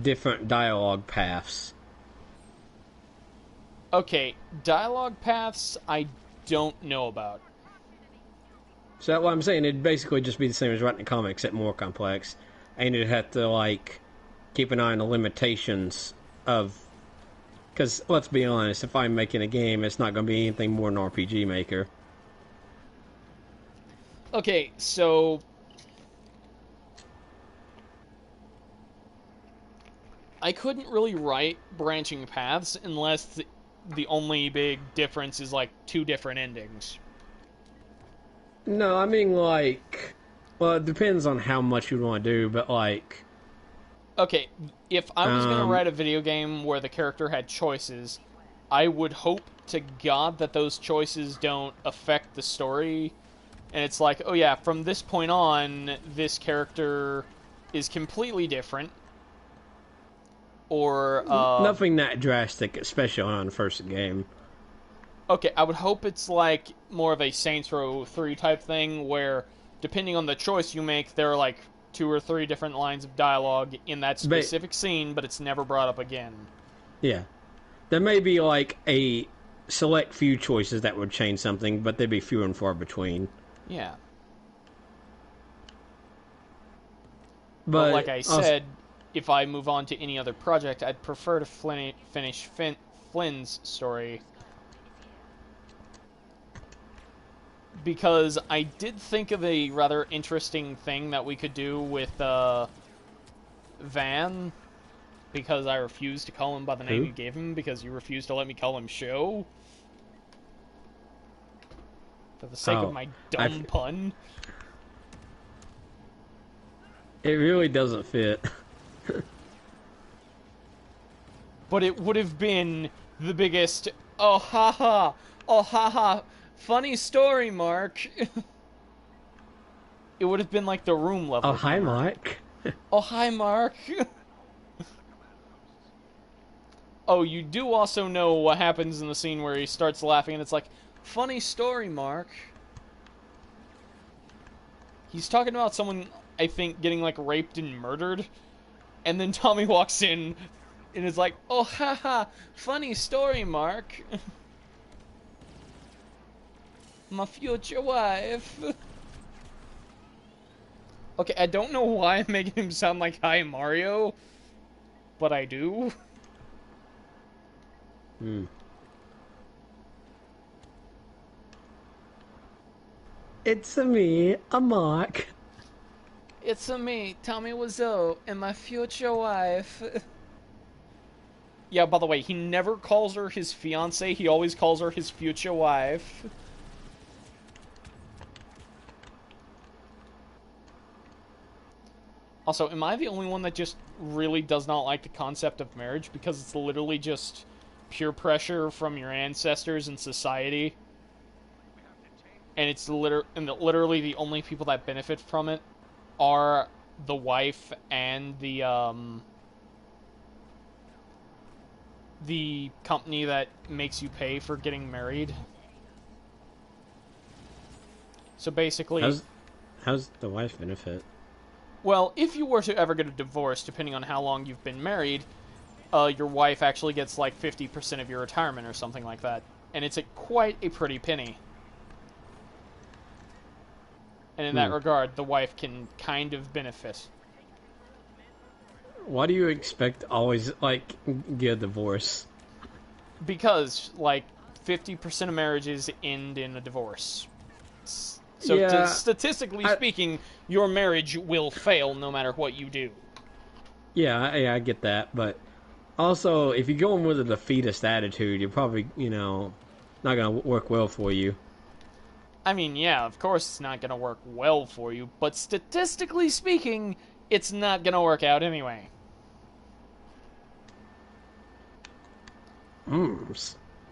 different dialogue paths. Okay, dialogue paths I don't know about. So that's what I'm saying. It'd basically just be the same as writing a comic, except more complex. And you'd have to, like, keep an eye on the limitations of... Because, let's be honest, if I'm making a game, it's not going to be anything more than RPG Maker. Okay, so... I couldn't really write branching paths unless the only big difference is, like, 2 different endings. No, I mean, like... Well, it depends on how much you want to do, but, like... Okay, if I was going to write a video game where the character had choices, I would hope to God that those choices don't affect the story. And it's like, oh yeah, from this point on, this character is completely different. Or, Nothing that drastic, especially on the first game. okay, I would hope it's like more of a Saints Row 3 type thing where, depending on the choice you make, there are like 2 or 3 different lines of dialogue in that specific scene, but it's never brought up again. Yeah. There may be like a select few choices that would change something, but they'd be few and far between. Yeah. But like I said, if I move on to any other project, I'd prefer to finish Flynn's story. Because I did think of a rather interesting thing that we could do with Van. Because I refused to call him by the name you gave him, because you refused to let me call him Show. For the sake of my dumb pun. It really doesn't fit. But it would have been the biggest, oh haha, funny story, Mark. It would have been like the Room level. Oh, hi, Mark. Oh, hi, Mark. Oh, you do also know what happens in the scene where he starts laughing and it's like, funny story, Mark. He's talking about someone, I think, getting, like, raped and murdered. And then Tommy walks in and is like, oh, haha, funny story, Mark. My future wife. Okay, I don't know why I'm making him sound like Hi Mario, but I do. It's me, a Mark. It's me, Tommy Wiseau, and my future wife. Yeah, by the way, he never calls her his fiancée, he always calls her his future wife. Also, am I the only one that just really does not like the concept of marriage? Because it's literally just pure pressure from your ancestors and society. And it's literally the only people that benefit from it are the wife and the company that makes you pay for getting married. So basically... How's the wife benefit? Well, if you were to ever get a divorce, depending on how long you've been married, your wife actually gets like 50% of your retirement or something like that. And it's quite a pretty penny. And in that regard, the wife can kind of benefit. Why do you expect to always, like, get a divorce? Because, like, 50% of marriages end in a divorce. So, yeah, statistically speaking, your marriage will fail no matter what you do. Yeah, I get that, but also, if you're going with a defeatist attitude, you're probably, not going to work well for you. I mean, yeah, of course it's not going to work well for you, but statistically speaking, it's not going to work out anyway.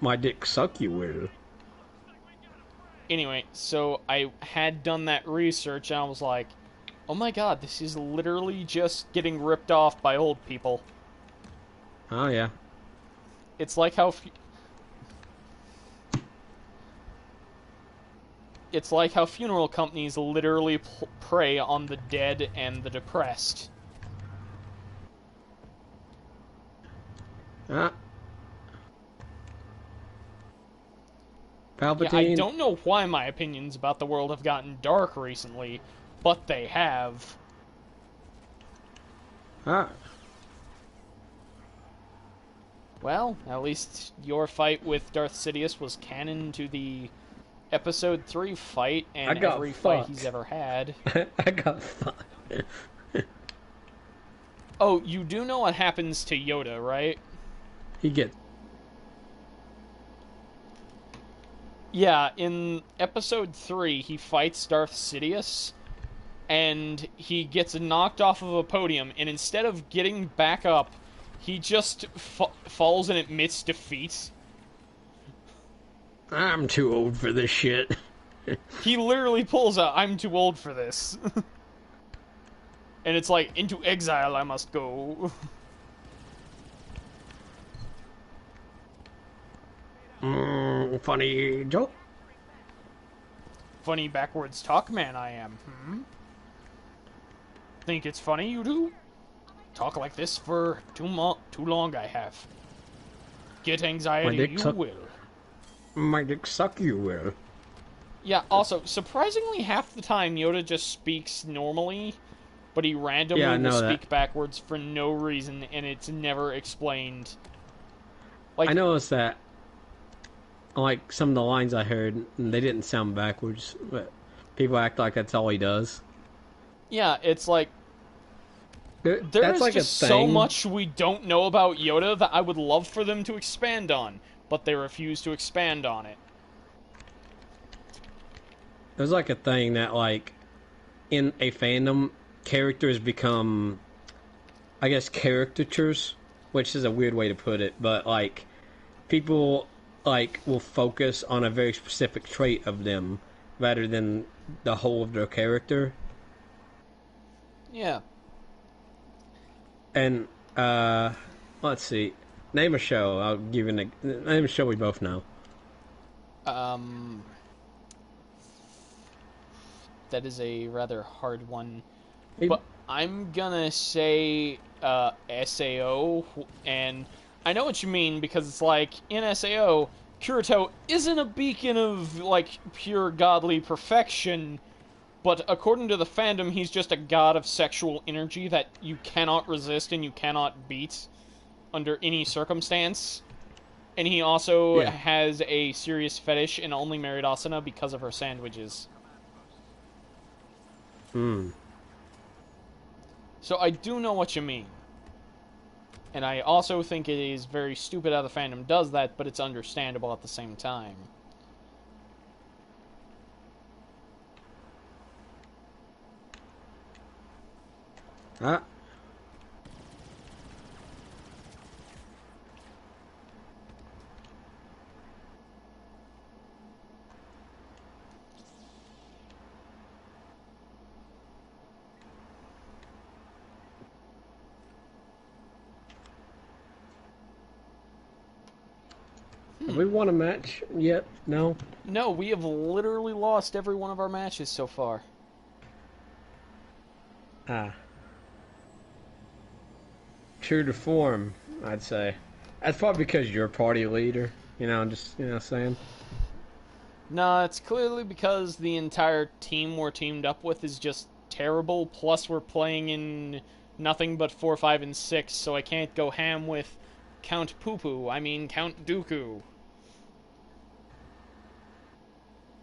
My dick suck you will. Anyway, so I had done that research, and I was like, oh my god, this is literally just getting ripped off by old people. Oh, yeah. It's like how... It's like how funeral companies literally prey on the dead and the depressed. Ah, Yeah, I Palpatine. don't know why my opinions about the world have gotten dark recently, but they have. Ah, Well, at least your fight with Darth Sidious was canon to the Episode 3 fight I and got every fight he's fucked. ever had. I got fucked. Oh, you do know what happens to Yoda, right? He get. Yeah, in Episode 3, he fights Darth Sidious, and he gets knocked off of a podium, and instead of getting back up, he just falls and admits defeat. I'm too old for this shit. He literally pulls a "I'm too old for this." And it's like, into exile I must go. Funny joke. Funny backwards talk man I am, Think it's funny you do? Talk like this for too long I have. Get anxiety you will. My dick suck, you will. Yeah, also, surprisingly half the time Yoda just speaks normally, but he randomly will speak backwards for no reason, and it's never explained. Like, I noticed that, like, some of the lines I heard, they didn't sound backwards, but people act like that's all he does. Yeah, it's like, there is like just so much we don't know about Yoda that I would love for them to expand on, but they refuse to expand on it. There's like a thing that, like, in a fandom, characters become, I guess, caricatures, which is a weird way to put it, but, like, people, like, will focus on a very specific trait of them rather than the whole of their character. Yeah. And, let's see. Name a show. I'll give you name a show we both know. That is a rather hard one. But I'm gonna say SAO, and I know what you mean, because it's like, in SAO, Kirito isn't a beacon of, like, pure godly perfection, but according to the fandom, he's just a god of sexual energy that you cannot resist and you cannot beat under any circumstance. And he also has a serious fetish and only married Asuna because of her sandwiches. So I do know what you mean. And I also think it is very stupid how the fandom does that, but it's understandable at the same time. Have we won a match yet? No? No, we have literally lost every one of our matches so far. True to form, I'd say. That's probably because you're party leader. Saying. No, it's clearly because the entire team we're teamed up with is just terrible, plus we're playing in nothing but 4, 5, and 6, so I can't go ham with Count Poo-Poo. I mean Count Dooku.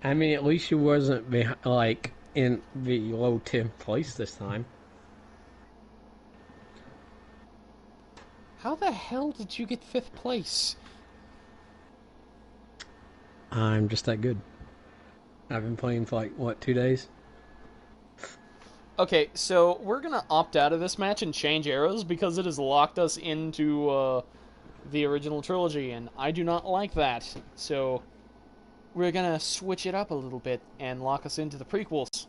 I mean, at least you wasn't, like, in the low 10th place this time. How the hell did you get 5th place? I'm just that good. I've been playing for, like, what, 2 days? Okay, so we're gonna opt out of this match and change arrows because it has locked us into the original trilogy, and I do not like that. So we're gonna switch it up a little bit and lock us into the prequels.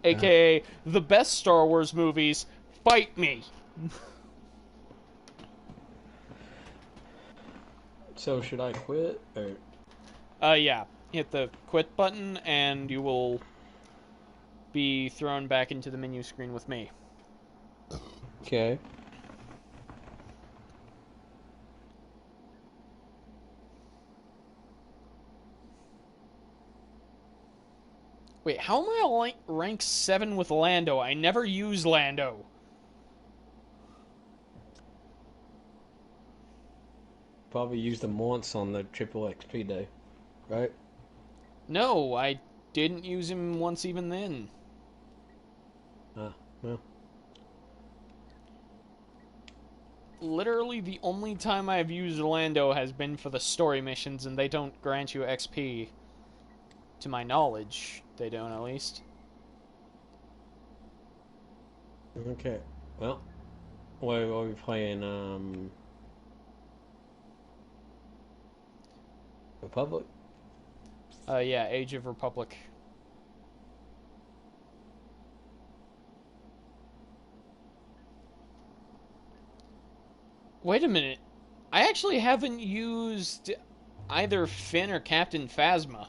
AKA the best Star Wars movies. Fight me! So should I quit, or? Yeah. Hit the quit button and you will be thrown back into the menu screen with me. Okay. Wait, how am I rank 7 with Lando? I never use Lando. Probably used them once on the triple XP day, right? No, I didn't use him once even then. Ah, well. Literally the only time I've used Lando has been for the story missions, and they don't grant you XP. To my knowledge, they don't, at least. Okay. Well, what are we playing? Republic? Yeah, Age of Republic. Wait a minute. I actually haven't used either Finn or Captain Phasma.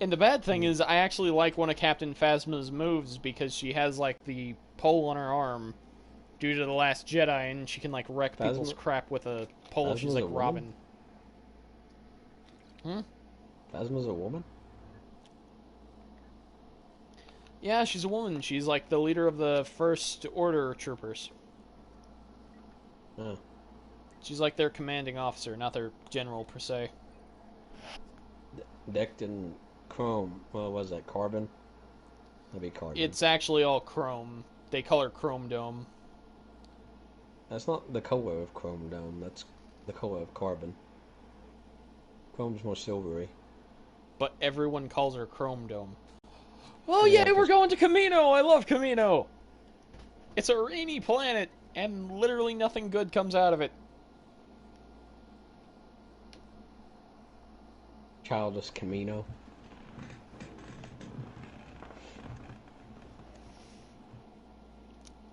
And the bad thing is, I actually like one of Captain Phasma's moves because she has, like, the pole on her arm due to The Last Jedi, and she can, like, wreck people's crap with a pole. She's like Robin. Phasma's a woman? Yeah, she's a woman. She's, like, the leader of the First Order troopers. Oh. She's, like, their commanding officer, not their general, per se. Decked in chrome. Well, what was that? Carbon? That'd be carbon. It's actually all chrome. They call her Chrome Dome. That's not the color of Chrome Dome. That's the color of carbon. Chrome's more silvery. But everyone calls her Chrome Dome. Oh yeah, we're going to Camino! I love Camino! It's a rainy planet, and literally nothing good comes out of it. Childish Camino.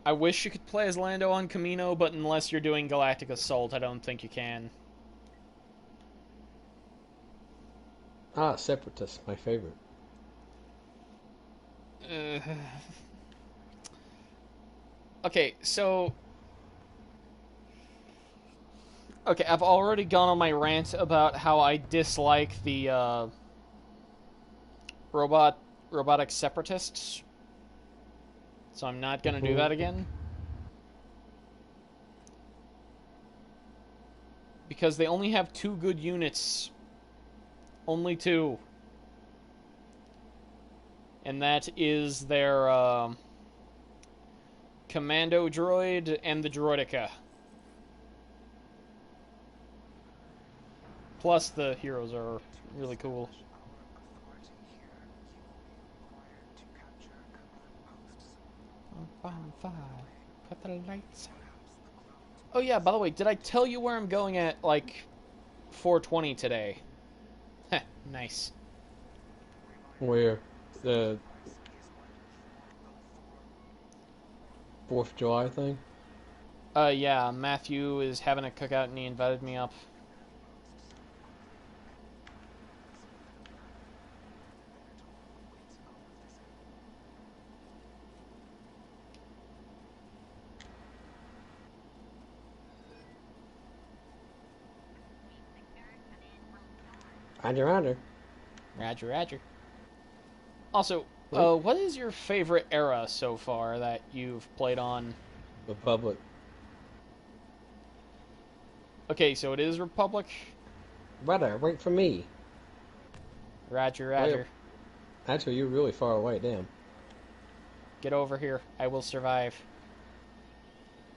I wish you could play as Lando on Camino, but unless you're doing Galactic Assault, I don't think you can. Ah, Separatist, my favorite. Okay, so... Okay, I've already gone on my rant about how I dislike the, robotic separatists. So I'm not gonna do that again. Because they only have 2 good units. Only 2. And that is their, Commando Droid and the Droideka. Plus, the heroes are really cool. Put the lights out. Oh yeah, by the way, did I tell you where I'm going at, like, 4:20 today? Heh, nice. Where? The 4th of July thing? Yeah, Matthew is having a cookout and he invited me up. Roger, roger. Roger, roger. Also, what is your favorite era so far that you've played on? Republic. Okay, so it is Republic? Brother, wait for me. Roger, roger. Actually, you're really far away, damn. Get over here. I will survive.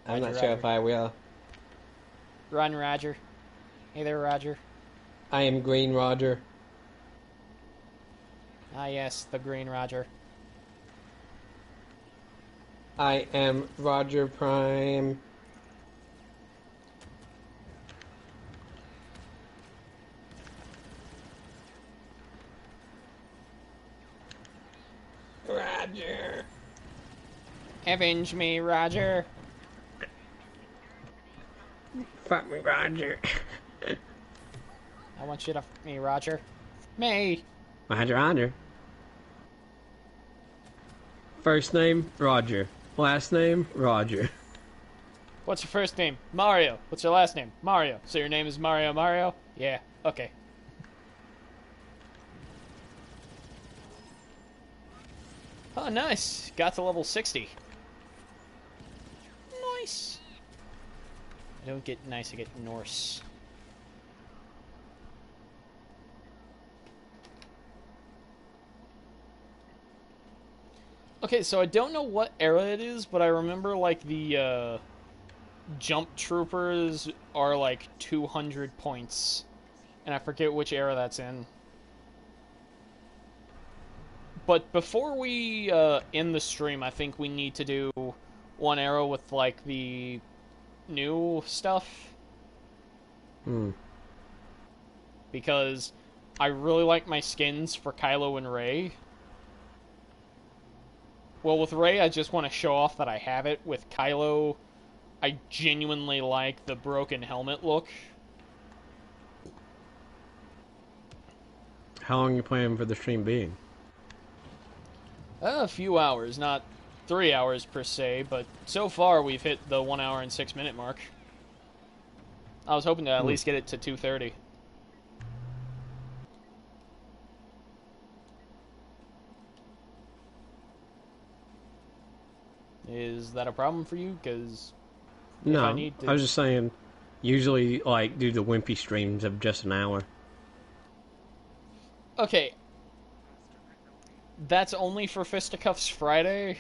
I'm not sure if I will. Run, Roger. Hey there, Roger. I am Green Roger. Ah, yes, the Green Roger. I am Roger Prime. Roger. Avenge me, Roger. Fuck me, Roger. I want you to fuck me, Roger. Me. Roger, Roger. First name, Roger. Last name, Roger. What's your first name? Mario. What's your last name? Mario. So your name is Mario Mario? Yeah, okay. Oh, nice. Got to level 60. Nice. I don't get nice, I get Norse. Okay, so I don't know what era it is, but I remember, like, the, jump troopers are, like, 200 points. And I forget which era that's in. But before we end the stream, I think we need to do one arrow with, like, the new stuff. Because I really like my skins for Kylo and Rey. Well, with Rey, I just want to show off that I have it. With Kylo, I genuinely like the broken helmet look. How long are you planning for the stream being? A few hours, not 3 hours per se, but so far we've hit the 1 hour and 6 minute mark. I was hoping to at least get it to 2:30. Is that a problem for you? Because No, I need to... I was just saying, usually, like, do the wimpy streams of just an hour. Okay. That's only for Fisticuffs Friday.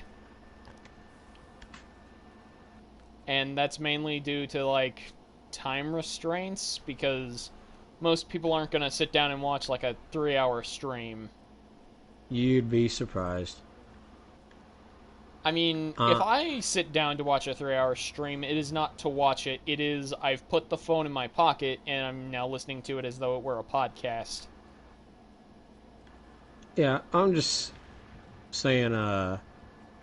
And that's mainly due to, like, time restraints, because most people aren't going to sit down and watch, like, a 3-hour stream. You'd be surprised. I mean, if I sit down to watch a 3-hour stream, it is not to watch it. It is, I've put the phone in my pocket, and I'm now listening to it as though it were a podcast. Yeah, I'm just saying,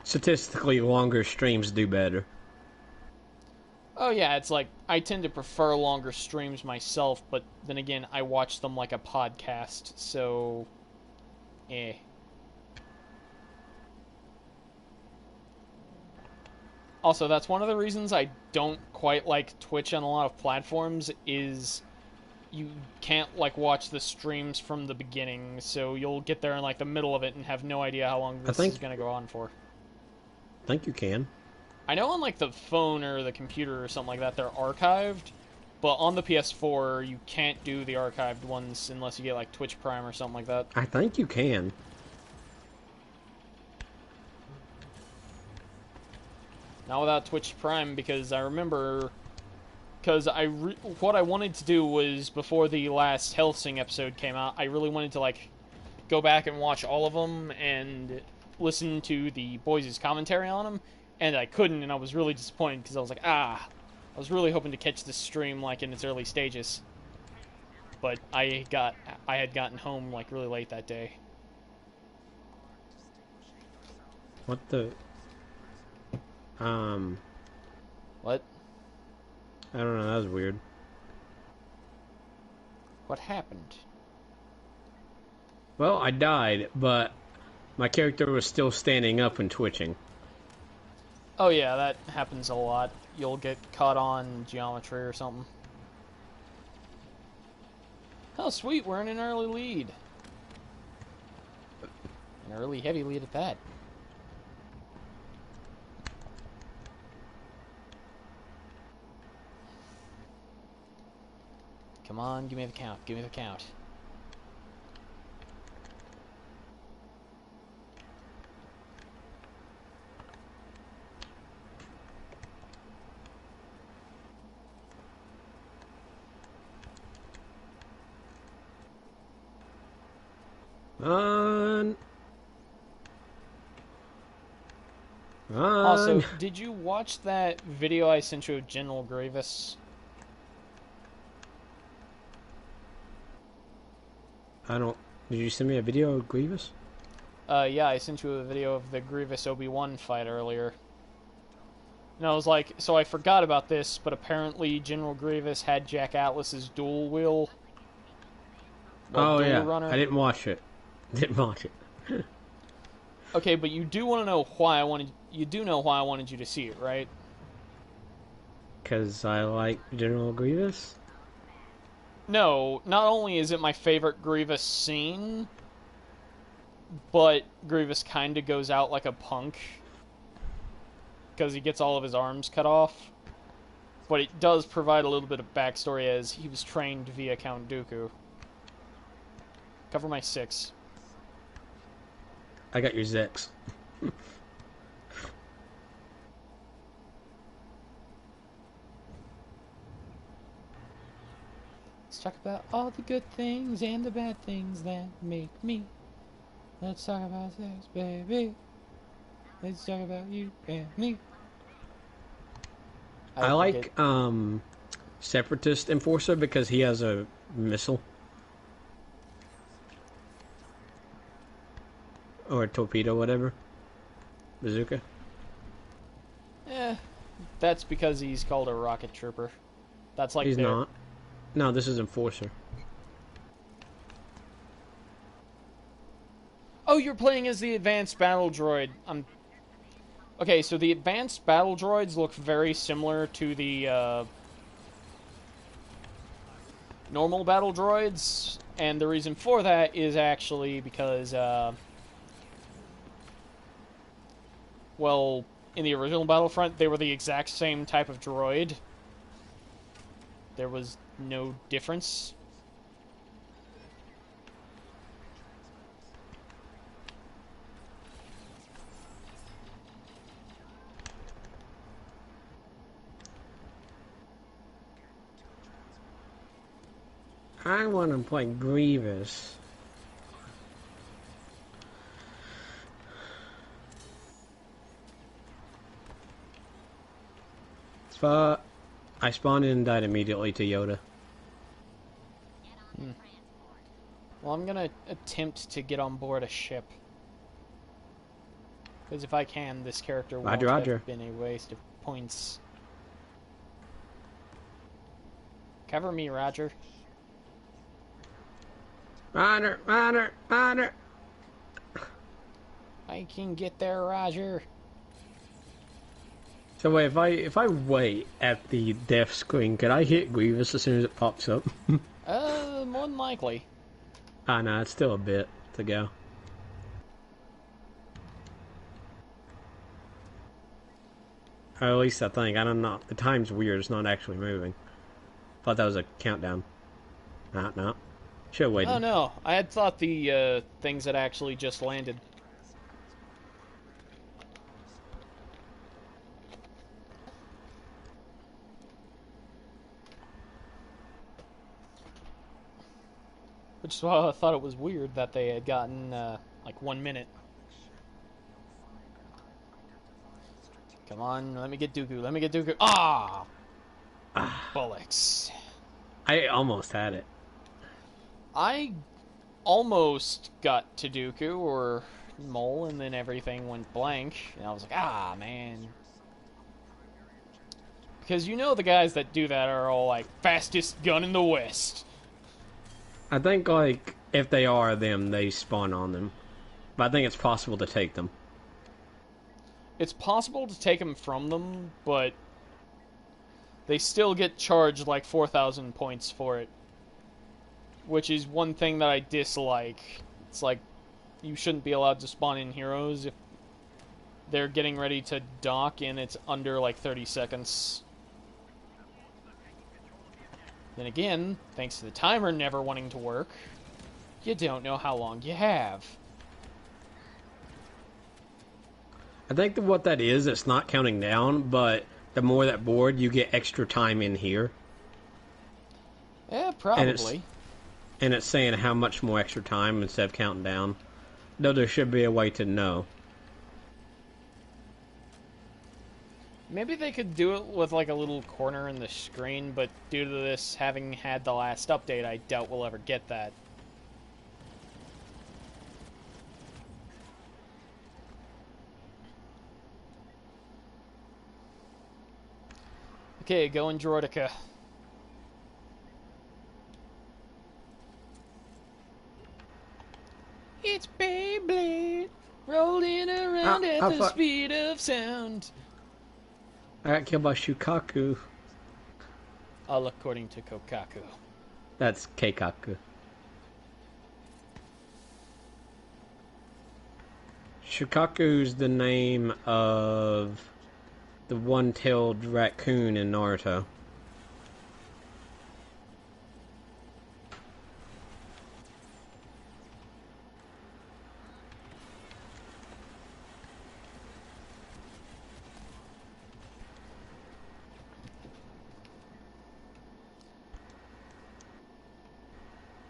statistically, longer streams do better. Oh yeah, it's like, I tend to prefer longer streams myself, but then again, I watch them like a podcast, so... eh. Also, that's one of the reasons I don't quite like Twitch on a lot of platforms, is you can't, like, watch the streams from the beginning, so you'll get there in, like, the middle of it and have no idea how long this is going to go on for. I think you can. I know on, like, the phone or the computer or something like that, they're archived, but on the PS4, you can't do the archived ones unless you get, like, Twitch Prime or something like that. I think you can. Not without Twitch Prime, because I remember... Because what I wanted to do was, before the last Hellsing episode came out, I really wanted to, like, go back and watch all of them and listen to the boys' commentary on them, and I couldn't, and I was really disappointed, because I was like, I was really hoping to catch this stream, like, in its early stages. But I had gotten home, like, really late that day. What the... What? I don't know, that was weird. What happened? Well, I died, but my character was still standing up and twitching. Oh yeah, that happens a lot. You'll get caught on geometry or something. Oh sweet, we're in an early lead. An early heavy lead at that. Come on, give me the count, give me the count. Run! Run! Also, did you watch that video I sent you of General Grievous? I don't... Did you send me a video of Grievous? Yeah, I sent you a video of the Grievous Obi-Wan fight earlier. And I was like, so I forgot about this, but apparently General Grievous had Jack Atlas's dual wheel. Oh dual yeah, runner. I didn't watch it. Didn't watch it. Okay, but you do want to know why I wanted... You do know why I wanted you to see it, right? Because I like General Grievous? No, not only is it my favorite Grievous scene, but Grievous kind of goes out like a punk because he gets all of his arms cut off. But it does provide a little bit of backstory as he was trained via Count Dooku. Cover my 6. I got your Zex. Let's talk about all the good things and the bad things that make me. Let's talk about sex, baby. Let's talk about you and me. I like Separatist Enforcer because he has a missile. Or a torpedo, whatever. Bazooka. That's because he's called a rocket trooper. That's like He's not. No, this is Enforcer. Oh, you're playing as the advanced battle droid. Okay, so the advanced battle droids look very similar to the normal battle droids, and the reason for that is actually because, well, in the original Battlefront, they were the exact same type of droid. There was no difference. I want to play Grievous. I spawned in and died immediately to Yoda. Well, I'm gonna attempt to get on board a ship. Because if I can, this character won't have been a waste of points. Cover me, Roger. Roger, Roger, Roger. I can get there, Roger. So wait, if I wait at the death screen, can I hit Grievous as soon as it pops up? More than likely. Ah, no, it's still a bit to go. Or at least I think. I don't know. The time's weird. It's not actually moving. Thought that was a countdown. No. Should have waited. Oh no, I had thought the things had actually just landed. Which is why I thought it was weird that they had gotten, like 1 minute. Come on, let me get Dooku, let me get Dooku. Ah! Bullocks. I almost had it. I almost got to Dooku, or Mole, and then everything went blank. And I was like, ah, man. Because you know the guys that do that are all like, fastest gun in the West. I think, like, if they are them, they spawn on them. But I think it's possible to take them. It's possible to take them from them, but they still get charged like 4,000 points for it. Which is one thing that I dislike. It's like, you shouldn't be allowed to spawn in heroes if they're getting ready to dock and it's under like 30 seconds. Then again, thanks to the timer never wanting to work, you don't know how long you have. I think that what that is, it's not counting down, but the more that board, you get extra time in here. Yeah, probably. And it's saying how much more extra time instead of counting down. Though there should be a way to know. Maybe they could do it with like a little corner in the screen, but due to this having had the last update, I doubt we'll ever get that. Okay, go in Droidica. It's Beyblade, rolling around at the speed of sound. I got killed by Shukaku. All according to Kokaku. That's Keikaku. Shikaku's the name of the one-tailed raccoon in Naruto.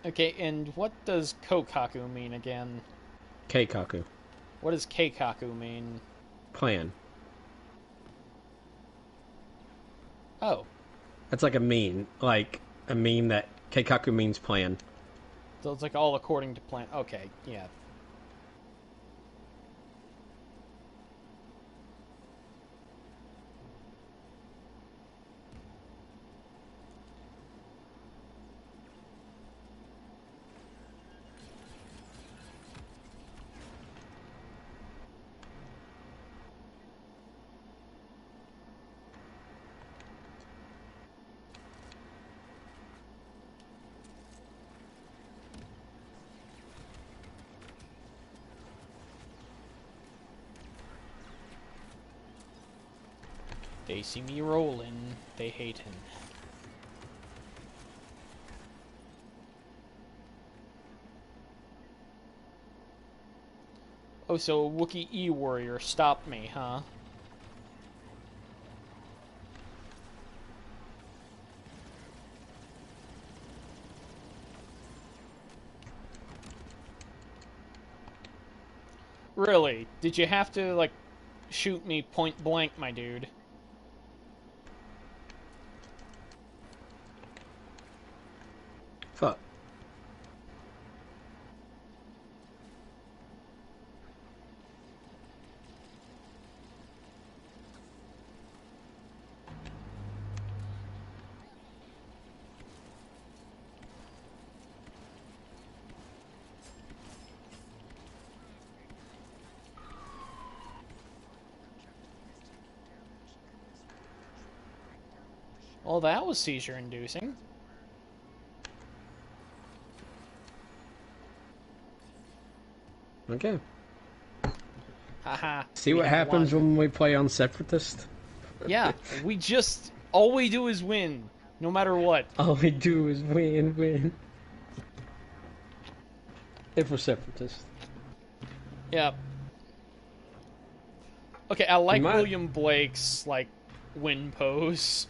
Okay, and what does Kokaku mean again? Keikaku. What does Keikaku mean? Plan. Oh. That's like a meme. Like a meme that Keikaku means plan. So it's like all according to plan. Okay, yeah. They see me rolling, they hate him. Oh, so a Wookiee E-Warrior stopped me, huh? Really? Did you have to, like, shoot me point blank, my dude? Fuck. Well, that was seizure-inducing. Okay. Haha. See what happens when we play on Separatist? Yeah, all we do is win, no matter what. All we do is win. If we're Separatist. Yeah. Okay, I like William Blake's, like, win pose.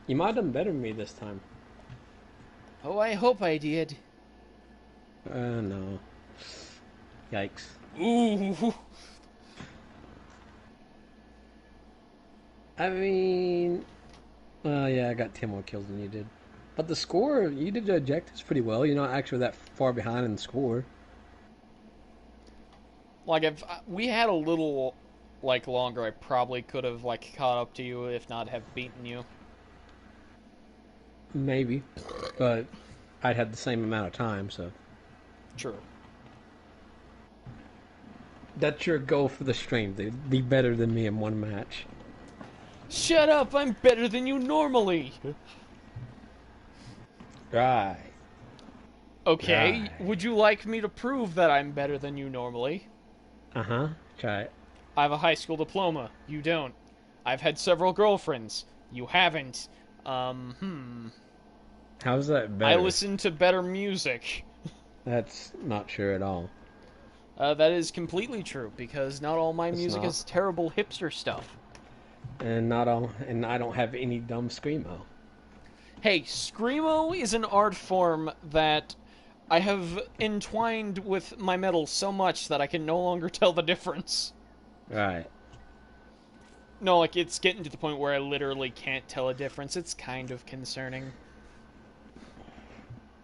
You might have done better than me this time. Oh, I hope I did. No. Yikes. Ooh. I mean... yeah, I got 10 more kills than you did. But the score, you did the objectives pretty well. You're not actually that far behind in the score. Like, if we had a little, like, longer, I probably could have, like, caught up to you, if not have beaten you. Maybe. But I'd had the same amount of time, so... True. That's your goal for the stream, dude. Be better than me in one match. Shut up! I'm better than you normally! Right. Okay, Right. would you like me to prove that I'm better than you normally? Uh-huh. Try it. I have a high school diploma. You don't. I've had several girlfriends. You haven't. How's that better? I listen to better music. That's not true at all. That is completely true, because not all my music not. is terrible hipster stuff. And I don't have any dumb screamo. Hey, screamo is an art form that I have entwined with my metal so much that I can no longer tell the difference. Right. No, like, it's getting to the point where I literally can't tell a difference. It's kind of concerning.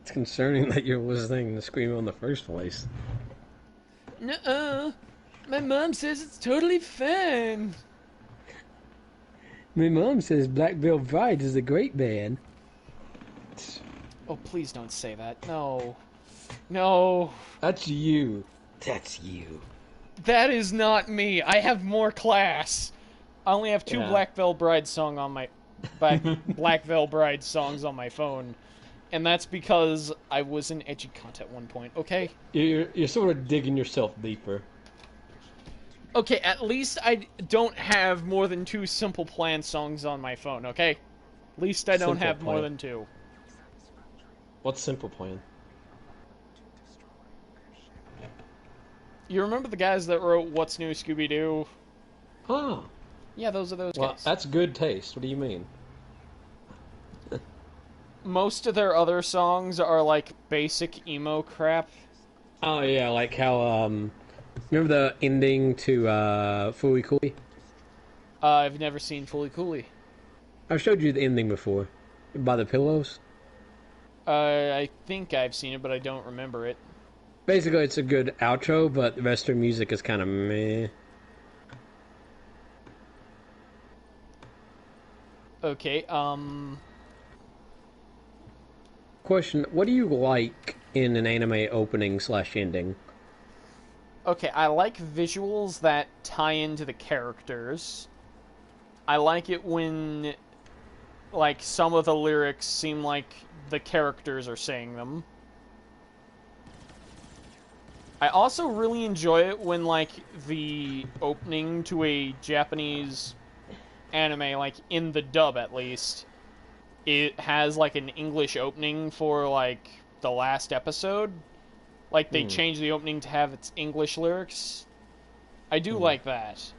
It's concerning that you're listening to screamo in the first place. Nuh-uh. My mom says it's totally fine. My mom says Black Veil Bride is a great band. Oh, please don't say that. No. No. That's you. That's you. That is not me. I have more class. I only have two Black Veil Bride songs on my phone, and that's because I was in edgy cunt at one point. Okay. You're sort of digging yourself deeper. Okay, at least I don't have more than 2 Simple Plan songs on my phone, okay? At least I don't Simple have more Plan. than 2. What's Simple Plan? You remember the guys that wrote What's New, Scooby-Doo? Oh, Yeah, those are those well, guys. that's good taste. What do you mean? Most of their other songs are like basic emo crap. Oh yeah, like how remember the ending to Fooly Cooly? I've never seen Fully Cooley. I've showed you the ending before. By the pillows. I think I've seen it, but I don't remember it. Basically, it's a good outro, but the rest of the music is kind of meh. Okay, Question: what do you like in an anime opening slash ending? okay, I like visuals that tie into the characters. I like it when, like, some of the lyrics seem like the characters are saying them. I also really enjoy it when, like, the opening to a Japanese anime, like, in the dub at least, it has, like, an English opening for, like, the last episode. Like, they Hmm. change the opening to have its English lyrics. I do Hmm. like that.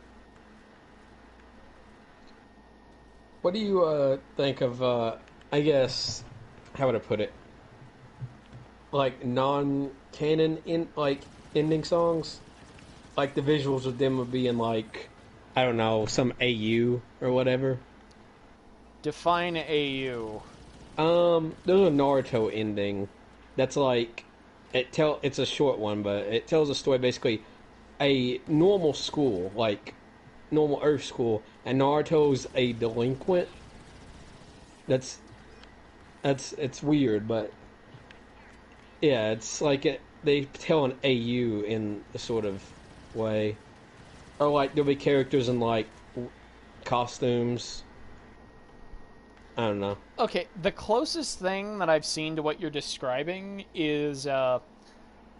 What do you think of? I guess how would I put it? Like non-canon in like ending songs. Like the visuals of them would be in like I don't know some AU or whatever. Define AU. There's a Naruto ending that's like it's a short one, but it tells a story basically a normal school, like normal Earth school, and Naruto's a delinquent. That's it's weird, but yeah, it's like they tell an AU in a sort of way, or like there'll be characters in like costumes. I don't know. Okay, the closest thing that I've seen to what you're describing is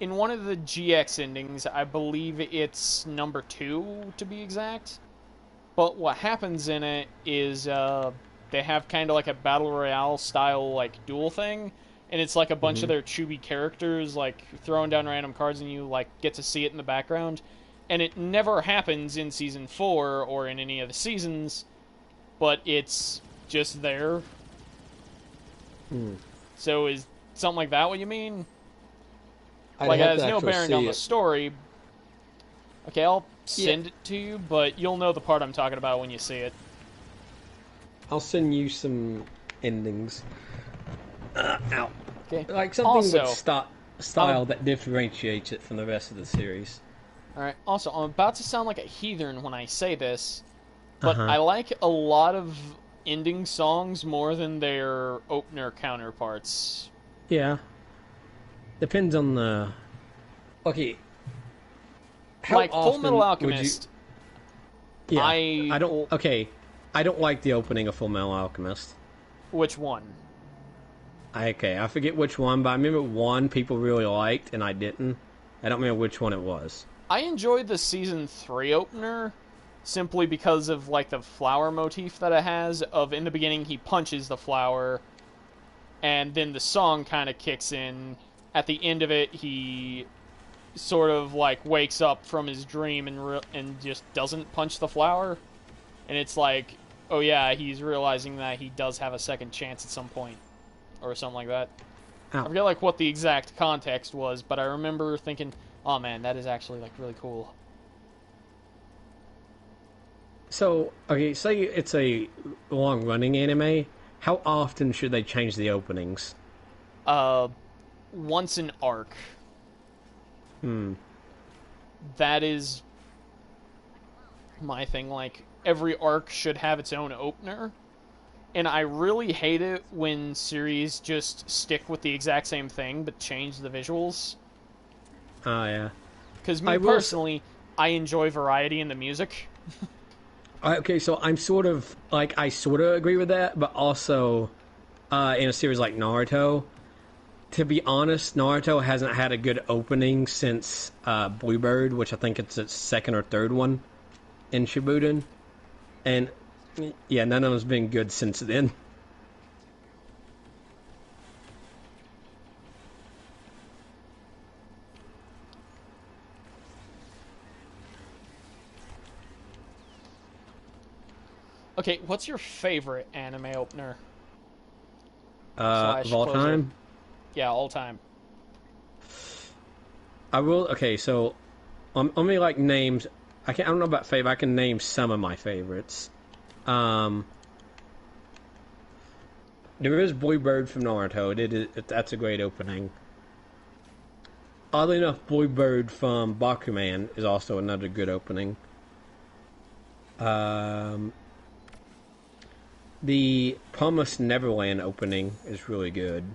in one of the GX endings. I believe it's number 2 to be exact. But what happens in it is they have kind of like a battle royale style like duel thing, and it's like a bunch of Hmm. their chibi characters like throwing down random cards, and you like get to see it in the background. And it never happens in season 4 or in any of the seasons, but it's just there. Hmm. So is something like that what you mean? I'd Like it have has to no actually bearing on see the it. story. Okay, I'll Yeah, send it to you, but you'll know the part I'm talking about when you see it. I'll send you some endings. Out. Okay. Like something with Also, style that differentiates it from the rest of the series. alright, also, I'm about to sound like a heathen when I say this, Uh but huh. I like a lot of ending songs more than their opener counterparts. Yeah. Depends on the. Okay. How Like Full Metal often would you? Alchemist, Yeah. I. I don't. Okay. I don't like the opening of Full Metal Alchemist. Which one? I forget which one, but I remember one people really liked and I didn't. I don't remember which one it was. I enjoyed the season 3 opener simply because of like the flower motif that it has of in the beginning he punches the flower and then the song kind of kicks in. At the end of it he sort of like wakes up from his dream and just doesn't punch the flower, and it's like, oh yeah, he's realizing that he does have a second chance at some point or something like that. I Ow. forget like what the exact context was, but I remember thinking, oh man, that is actually like really cool. So, okay, say it's a long running anime. How often should they change the openings? uh Once an arc, Hmm. that is my thing. Like every arc should have its own opener, and I really hate it when series just stick with the exact same thing but change the visuals. Ah, yeah. Because me I will. personally, I enjoy variety in the music. Okay, so I'm sort of I sort of agree with that, but also in a series like Naruto, To be honest, Naruto hasn't had a good opening since Bluebird, which I think it's its second or third one in Shippuden. And yeah, none of them's been good since then. Okay, what's your favorite anime opener Of slash all closer? time, Yeah, all time. I will. Okay, so let me like names. I don't know about favorite. I can name some of my favorites. Um, there is Bluebird from Naruto. That's a great opening. Oddly enough, Bluebird from Bakuman is also another good opening. Um, the Promised Neverland opening is really good.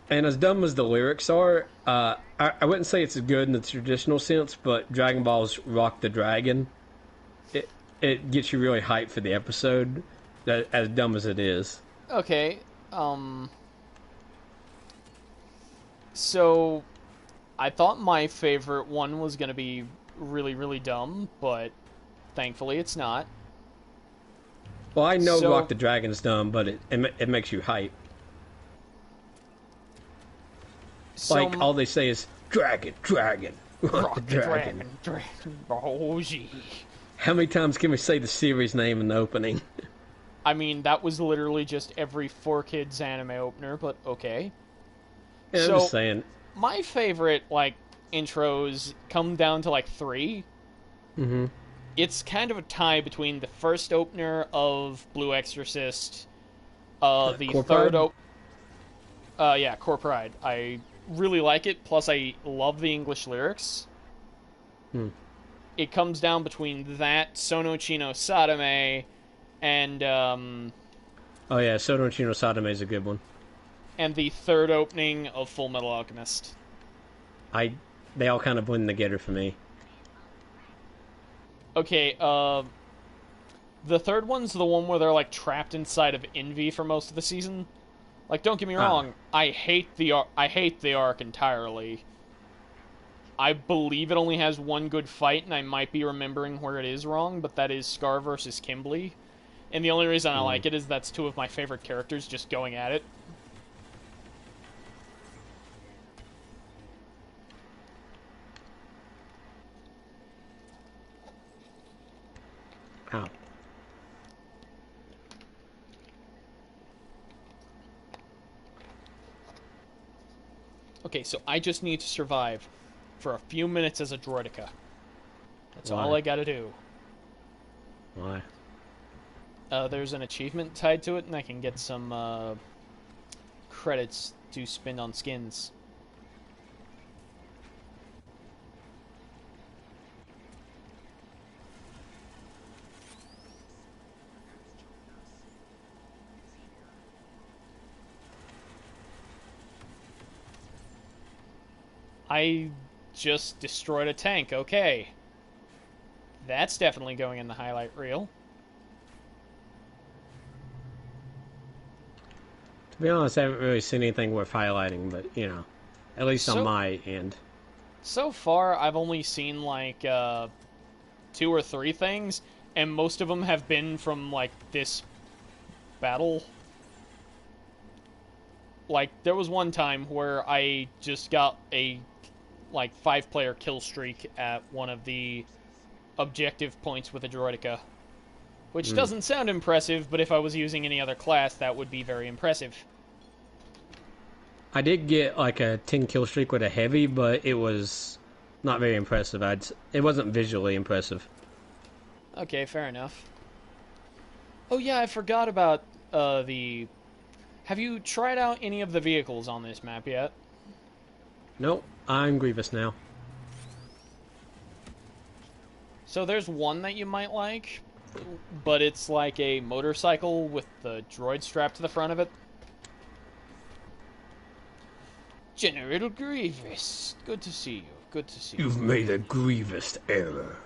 And as dumb as the lyrics are, I wouldn't say it's good in the traditional sense, but Dragon Ball's Rock the Dragon, it, it gets you really hyped for the episode, that, as dumb as it is. Okay, so I thought my favorite one was gonna be really, really dumb, but thankfully it's not. Well, I know Rock So, the Dragon's dumb, but it makes you hype. so Like, all they say is, Dragon, Dragon, Rock the Rock the Dragon. Dragon Ball Z. How many times can we say the series name in the opening? I mean, that was literally just every 4Kids anime opener, but okay. Yeah, I'm So, just saying. my favorite, like, intros come down to, like, three. Mm-hmm. It's kind of a tie between the first opener of Blue Exorcist, the Core third Pride? yeah, Core Pride. I really like it, plus I love the English lyrics. Hmm. It comes down between that, Sono Chino Sadame, Oh yeah, Soto Chino Sadame is a good one. and the third opening of Full Metal Alchemist. I They all kind of blend together for me. Okay, the third one's the one where they're like trapped inside of Envy for most of the season. Like, don't get me Ah, wrong, I hate the arc entirely. I believe it only has one good fight, and I might be remembering where it is wrong, but that is Scar versus Kimberly. And the only reason I hmm. like it is that's two of my favorite characters just going at it. Ow. Okay, so I just need to survive for a few minutes as a droideka. That's all Why? I gotta do. Why? There's an achievement tied to it, and I can get some credits to spend on skins. I just destroyed a tank, okay. That's definitely going in the highlight reel. To be honest, I haven't really seen anything worth highlighting, but you know, at least on So my end. so far, I've only seen like two or three things, and most of them have been from like this battle. Like there was one time where I just got a like 5-player kill streak at one of the objective points with a droideka, which Hmm. doesn't sound impressive, but if I was using any other class, that would be very impressive. I did get like a 10 kill streak with a heavy, but it was not very impressive. It wasn't visually impressive. Okay, fair enough. Oh yeah, I forgot about the. Have you tried out any of the vehicles on this map yet? Nope, I'm Grievous now. So there's one that you might like, but it's like a motorcycle with the droid strapped to the front of it. General Grievous, good to see you. Good to see you. You've made a grievous error.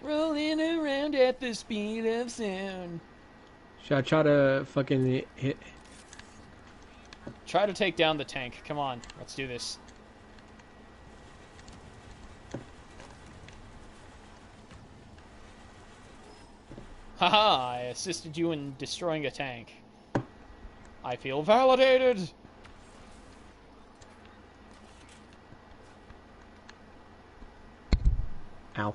Rolling around at the speed of sound. Should I try to fucking hit? Try to take down the tank. Come on, let's do this. Haha, I assisted you in destroying a tank. I feel validated! Ow.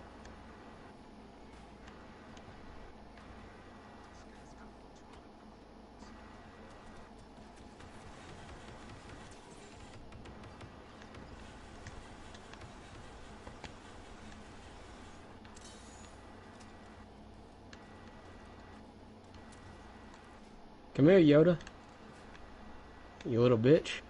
Come here, Yoda. You little bitch.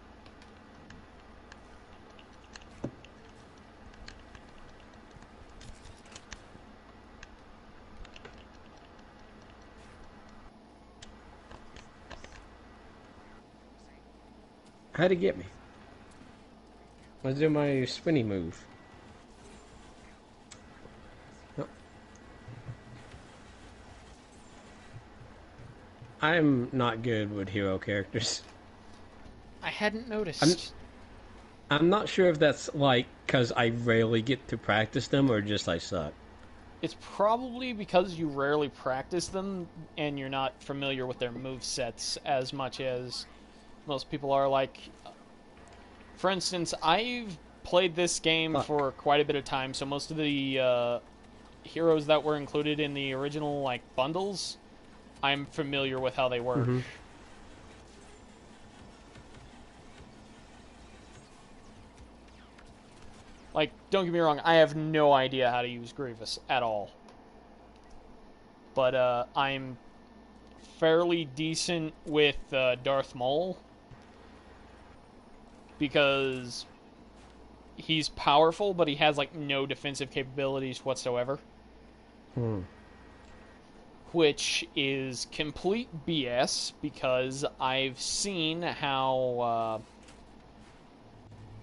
How'd he get me? Let's do my spinny move. No. I'm not good with hero characters. I hadn't noticed. I'm not sure if that's like because I rarely get to practice them or just I suck. It's probably because you rarely practice them and you're not familiar with their movesets as much as most people are. Like, for instance, I've played this game for quite a bit of time, so most of the heroes that were included in the original like bundles, I'm familiar with how they work. Mm-hmm. Like, don't get me wrong, I have no idea how to use Grievous at all. But I'm fairly decent with Darth Maul because he's powerful, but he has like no defensive capabilities whatsoever. Which is complete BS because I've seen how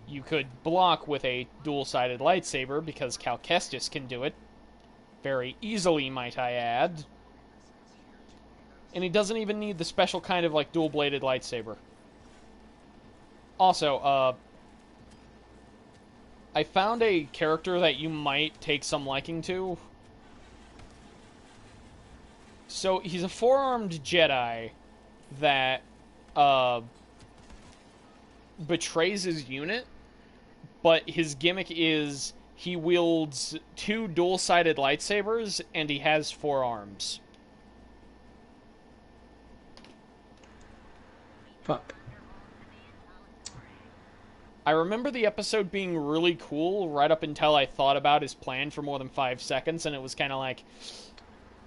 you could block with a dual-sided lightsaber because Cal Kestis can do it. Very easily, might I add. And he doesn't even need the special kind of like dual-bladed lightsaber. Also, I found a character that you might take some liking to. So, he's a four-armed Jedi that betrays his unit, but his gimmick is he wields two dual-sided lightsabers, and he has four arms. Fuck. I remember the episode being really cool right up until I thought about his plan for more than 5 seconds, and it was kind of like,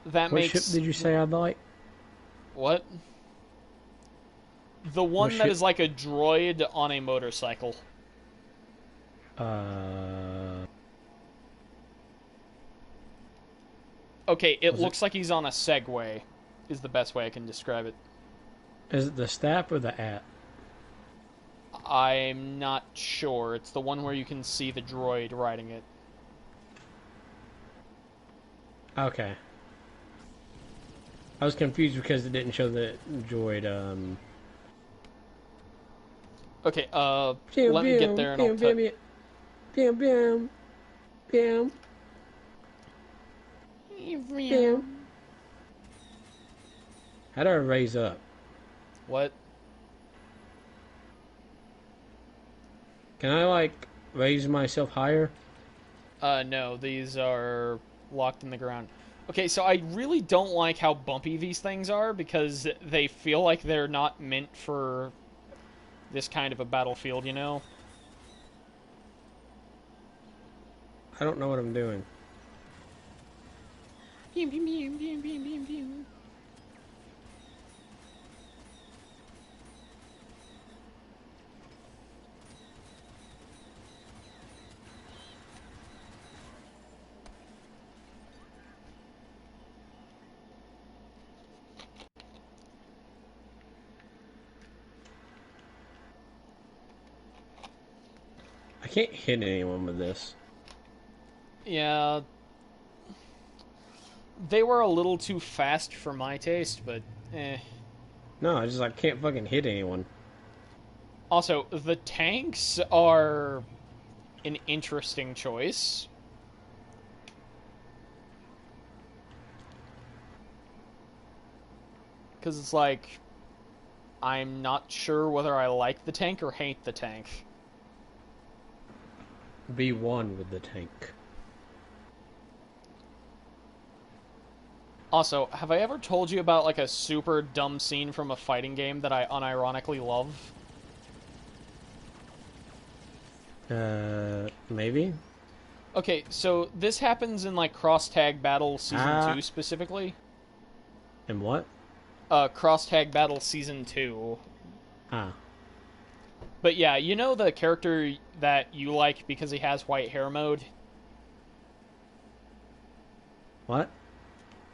that What makes... ship did you say I'd like? What? The one that is like a droid on a motorcycle. Okay, it looks like he's on a Segway, is the best way I can describe it. Is it the staff or the app? I'm not sure. It's the one where you can see the droid riding it. Okay. I was confused because it didn't show the droid, Okay, let me get there and I'll tell you. How do I raise up? What? Can I, like, raise myself higher? No, these are locked in the ground. Okay, so I really don't like how bumpy these things are because they feel like they're not meant for this kind of a battlefield, you know? I don't know what I'm doing. I can't hit anyone with this. Yeah. They were a little too fast for my taste, but eh. No, I just like can't fucking hit anyone. Also, the tanks are an interesting choice. Because it's like, I'm not sure whether I like the tank or hate the tank. Be one with the tank. Also, have I ever told you about like a super dumb scene from a fighting game that I unironically love? Maybe? Okay, so this happens in like Cross Tag Battle Season 2 specifically. And what? Cross Tag Battle Season 2. Ah. But yeah, you know the character that you like because he has white hair mode? What?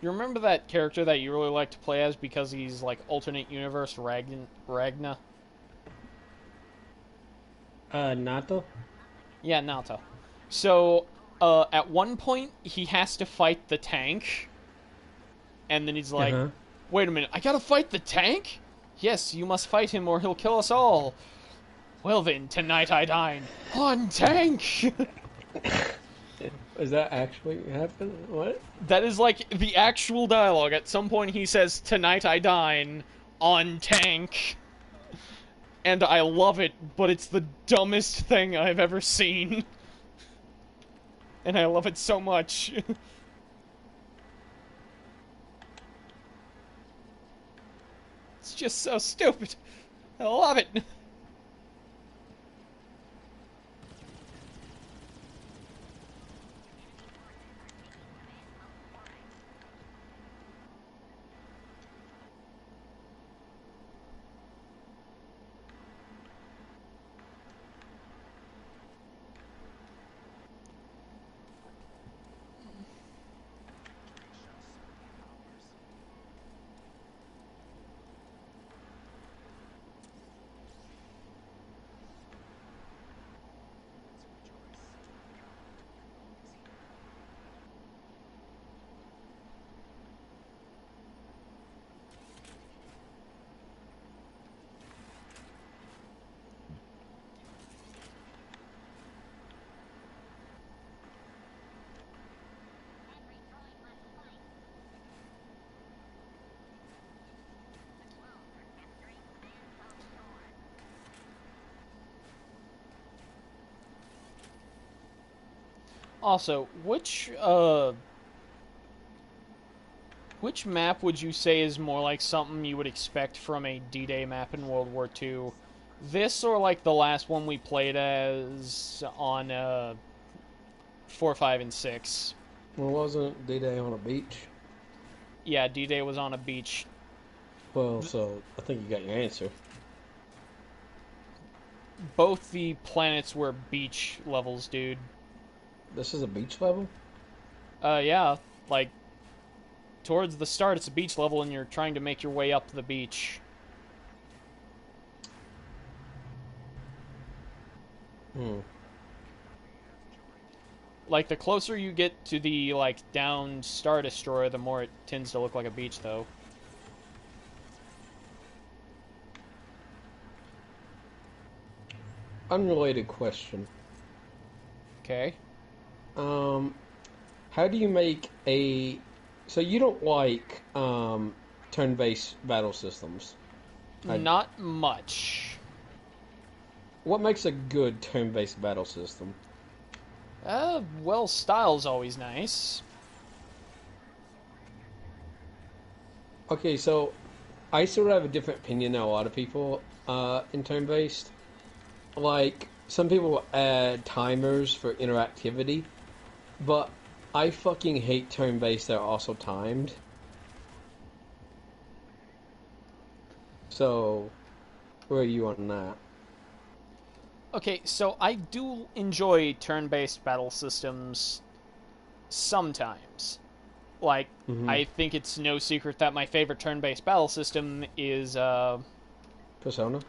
You remember that character that you really like to play as because he's like alternate universe Ragna? Nato? Yeah, Nato. So, at one point, he has to fight the tank, and then he's like, Uh-huh. wait a minute, I gotta fight the tank? Yes, you must fight him or he'll kill us all. Well then, tonight I dine on tank! Is that actually happen? What? That is like the actual dialogue. At some point he says, tonight I dine on tank. And I love it, but it's the dumbest thing I've ever seen. And I love it so much. It's just so stupid. I love it. Also, which map would you say is more like something you would expect from a D-Day map in World War II? This or like the last one we played as on 4, 5, and 6? Well, wasn't D-Day on a beach? Yeah, D-Day was on a beach. Well, so I think you got your answer. Both the planets were beach levels, dude. This is a beach level? Yeah, like towards the start it's a beach level and you're trying to make your way up the beach. Like the closer you get to the like down Star Destroyer, the more it tends to look like a beach though. Unrelated question. Okay. How do you make a... So you don't like, turn-based battle systems? Not much. What makes a good turn-based battle system? Well, style's always nice. Okay, so I sort of have a different opinion than a lot of people in turn-based. Like, some people add timers for interactivity, but I fucking hate turn-based that are also timed. So, where are you on that? Okay, so I do enjoy turn-based battle systems sometimes. Like, I think it's no secret that my favorite turn-based battle system is, Persona?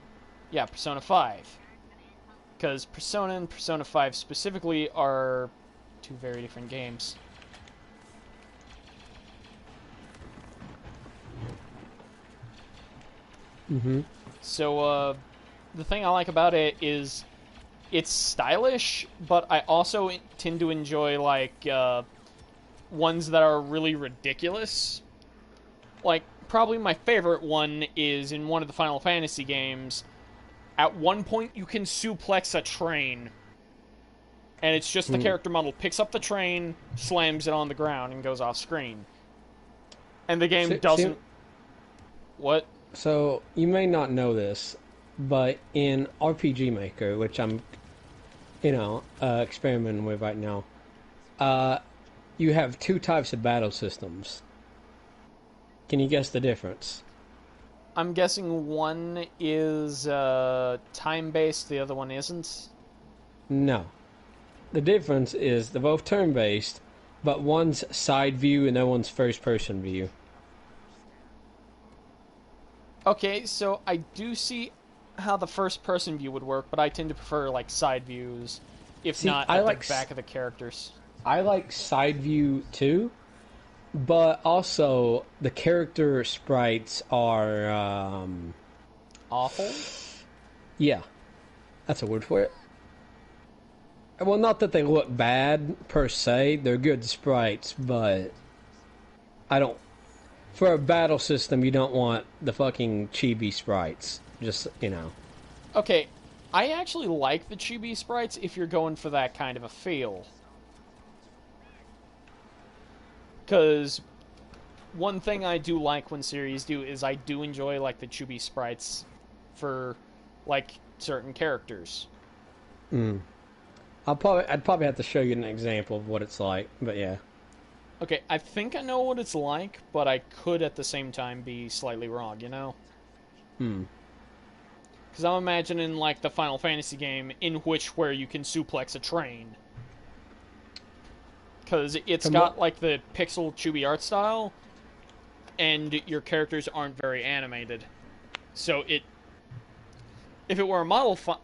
yeah, Persona 5. Because Persona and Persona 5 specifically are two very different games. Mm-hmm. So, the thing I like about it is it's stylish, but I also tend to enjoy, like, ones that are really ridiculous. Like, probably my favorite one is in one of the Final Fantasy games. At one point, you can suplex a train, and it's just the Hmm. character model picks up the train, slams it on the ground, and goes off screen. And the game See, doesn't. What? so you may not know this, but in RPG Maker, which I'm, experimenting with right now, uh, you have two types of battle systems. Can you guess the difference? I'm guessing one is time based, the other one isn't. No. The difference is they're both turn-based, but one's side view and the other one's first-person view. Okay, so I do see how the first person view would work, but I tend to prefer like side views, if See, not at the back of the characters. I like side view too, but also the character sprites are Awful? yeah, that's a word for it. Well, not that they look bad per se, they're good sprites, but I don't. For a battle system, you don't want the fucking chibi sprites. Just. Okay, I actually like the chibi sprites if you're going for that kind of a feel. Because one thing I do like when series do is I do enjoy like the chibi sprites for like certain characters. Mm. I'd probably have to show you an example of what it's like, but yeah. Okay, I think I know what it's like, but I could at the same time be slightly wrong, you know? Hmm. Because I'm imagining like the Final Fantasy game in which where you can suplex a train. Because it's got like the pixel chibi art style, and your characters aren't very animated. So if it were a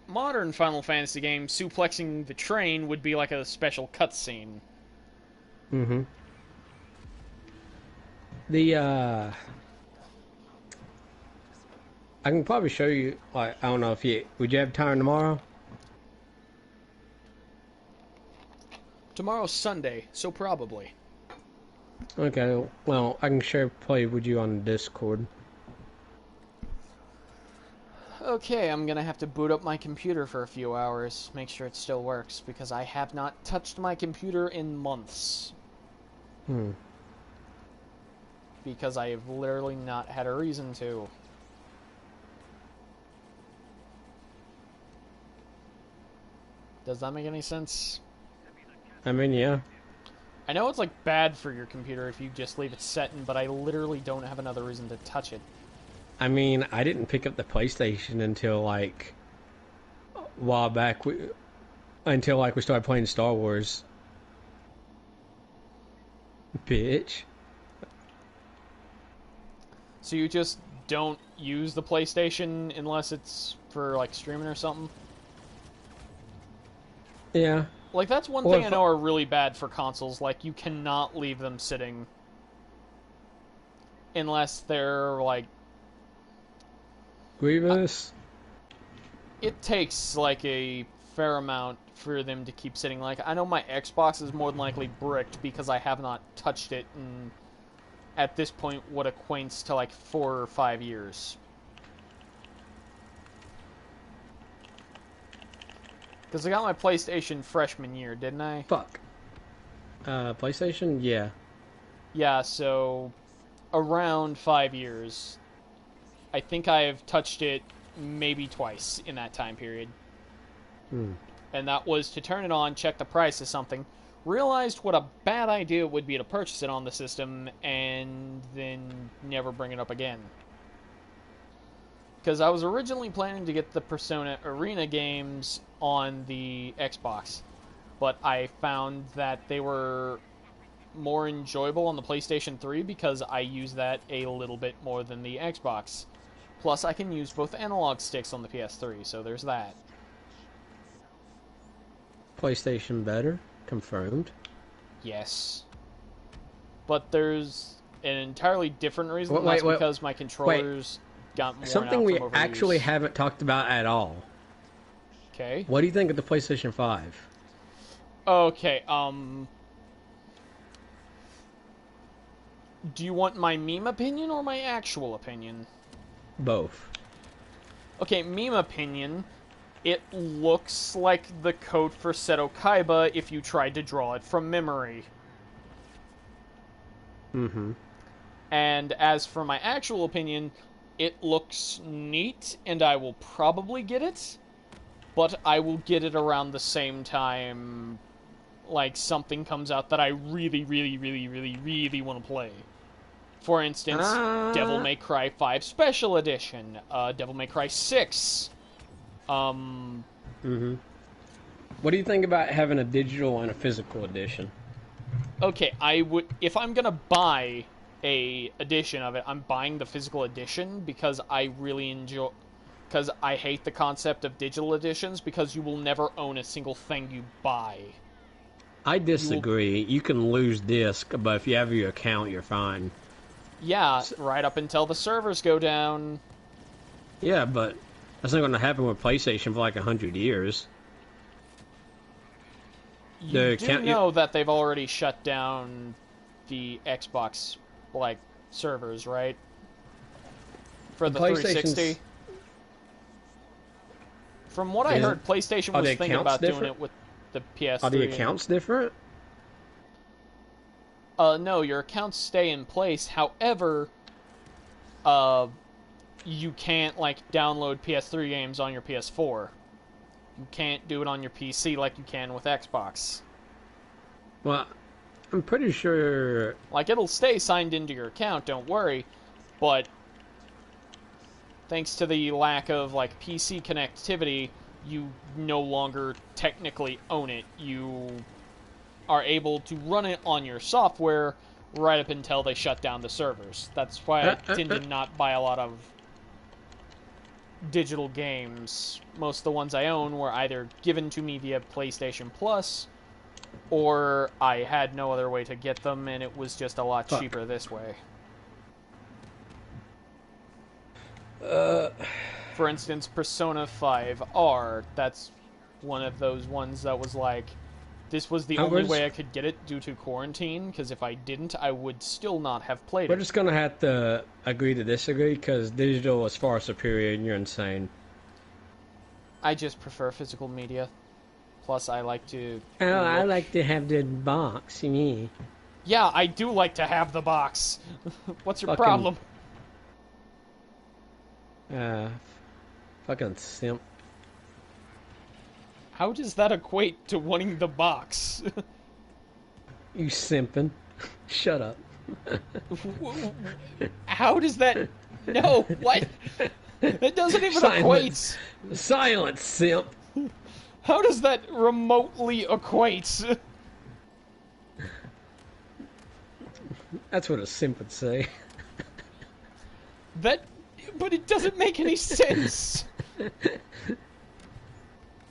modern Final Fantasy game, suplexing the train would be like a special cutscene. Mm-hmm. The I can probably show you. Like, I don't know if you would you have time tomorrow? Tomorrow's Sunday, so probably. Okay, well I can share play with you on Discord. Okay, I'm gonna have to boot up my computer for a few hours, make sure it still works, because I have not touched my computer in months. Hmm. Because I have literally not had a reason to. Does that make any sense? I mean, yeah. I know it's like bad for your computer if you just leave it setting, but I literally don't have another reason to touch it. I mean, I didn't pick up the PlayStation until like a while back. Until like we started playing Star Wars. Bitch. So you just don't use the PlayStation unless it's for like streaming or something? Yeah. Like that's one thing I know are really bad for consoles, like you cannot leave them sitting unless they're like Grievous. it takes like a fair amount for them to keep sitting. Like I know my Xbox is more than likely bricked because I have not touched it in at this point what acquaints to like 4 or 5 years. Because I got my PlayStation freshman year, didn't I? Fuck. PlayStation? Yeah. Yeah, so around 5 years. I think I've touched it maybe twice in that time period. Hmm. And that was to turn it on, check the price of something, realized what a bad idea it would be to purchase it on the system, and then never bring it up again. Because I was originally planning to get the Persona Arena games on the Xbox, but I found that they were more enjoyable on the PlayStation 3 because I use that a little bit more than the Xbox. Plus, I can use both analog sticks on the PS3, so there's that. PlayStation better? Confirmed. Yes. But there's an entirely different reason, and Wait, that's wait, because my controllers... gotten worn Something out we from actually overuse. haven't talked about at all. Okay. What do you think of the PlayStation 5? Okay, do you want my meme opinion or my actual opinion? Both. Okay, meme opinion. It looks like the code for Seto Kaiba if you tried to draw it from memory. Mm-hmm. And as for my actual opinion, it looks neat, and I will probably get it, but I will get it around the same time, like, something comes out that I really, really, really, really, really want to play. For instance, Devil Uh, May Cry 5 Special Edition, Devil May Cry 6. Um, mm-hmm. What do you think about having a digital and a physical edition? okay, I would, if I'm gonna buy a edition of it, I'm buying the physical edition because I really enjoy, because I hate the concept of digital editions because you will never own a single thing you buy. I You will, disagree. You can lose disc, but if you have your account, you're fine. yeah, right up until the servers go down. Yeah, but that's not going to happen with PlayStation for like 100 years. You The do account, know that they've already shut down the Xbox, like, servers, right? For the the PlayStation's 360. From what I is heard, PlayStation are was the thinking accounts about doing different? it with the Are the PS3 and accounts different? no, your accounts stay in place. However, uh you can't like download PS3 games on your PS4. You can't do it on your PC like you can with Xbox. Well, I'm pretty sure. Like it'll stay signed into your account, don't worry, but thanks to the lack of like PC connectivity, you no longer technically own it. You are able to run it on your software right up until they shut down the servers. That's why I Uh, uh, tend uh, to not buy a lot of digital games. Most of the ones I own were either given to me via PlayStation Plus, or I had no other way to get them, and it was just a lot fuck. cheaper this way. Uh, For instance, Persona 5R, that's one of those ones that was like, this was the only we're just way I could get it due to quarantine, because if I didn't, I would still not have played we're it. just gonna have to agree to disagree because digital is far superior, and you're insane. I just prefer physical media. Plus, I like to Oh, I look. like to have the box. Me, Yeah, I do like to have the box. What's your fucking, problem? uh, fucking simp. How does that equate to wanting the box? You simping. Shut up. How does that... No, what? That doesn't even Silence. equate. Silence, simp. How does that remotely equate? That's what a simp would say. That... But it doesn't make any sense.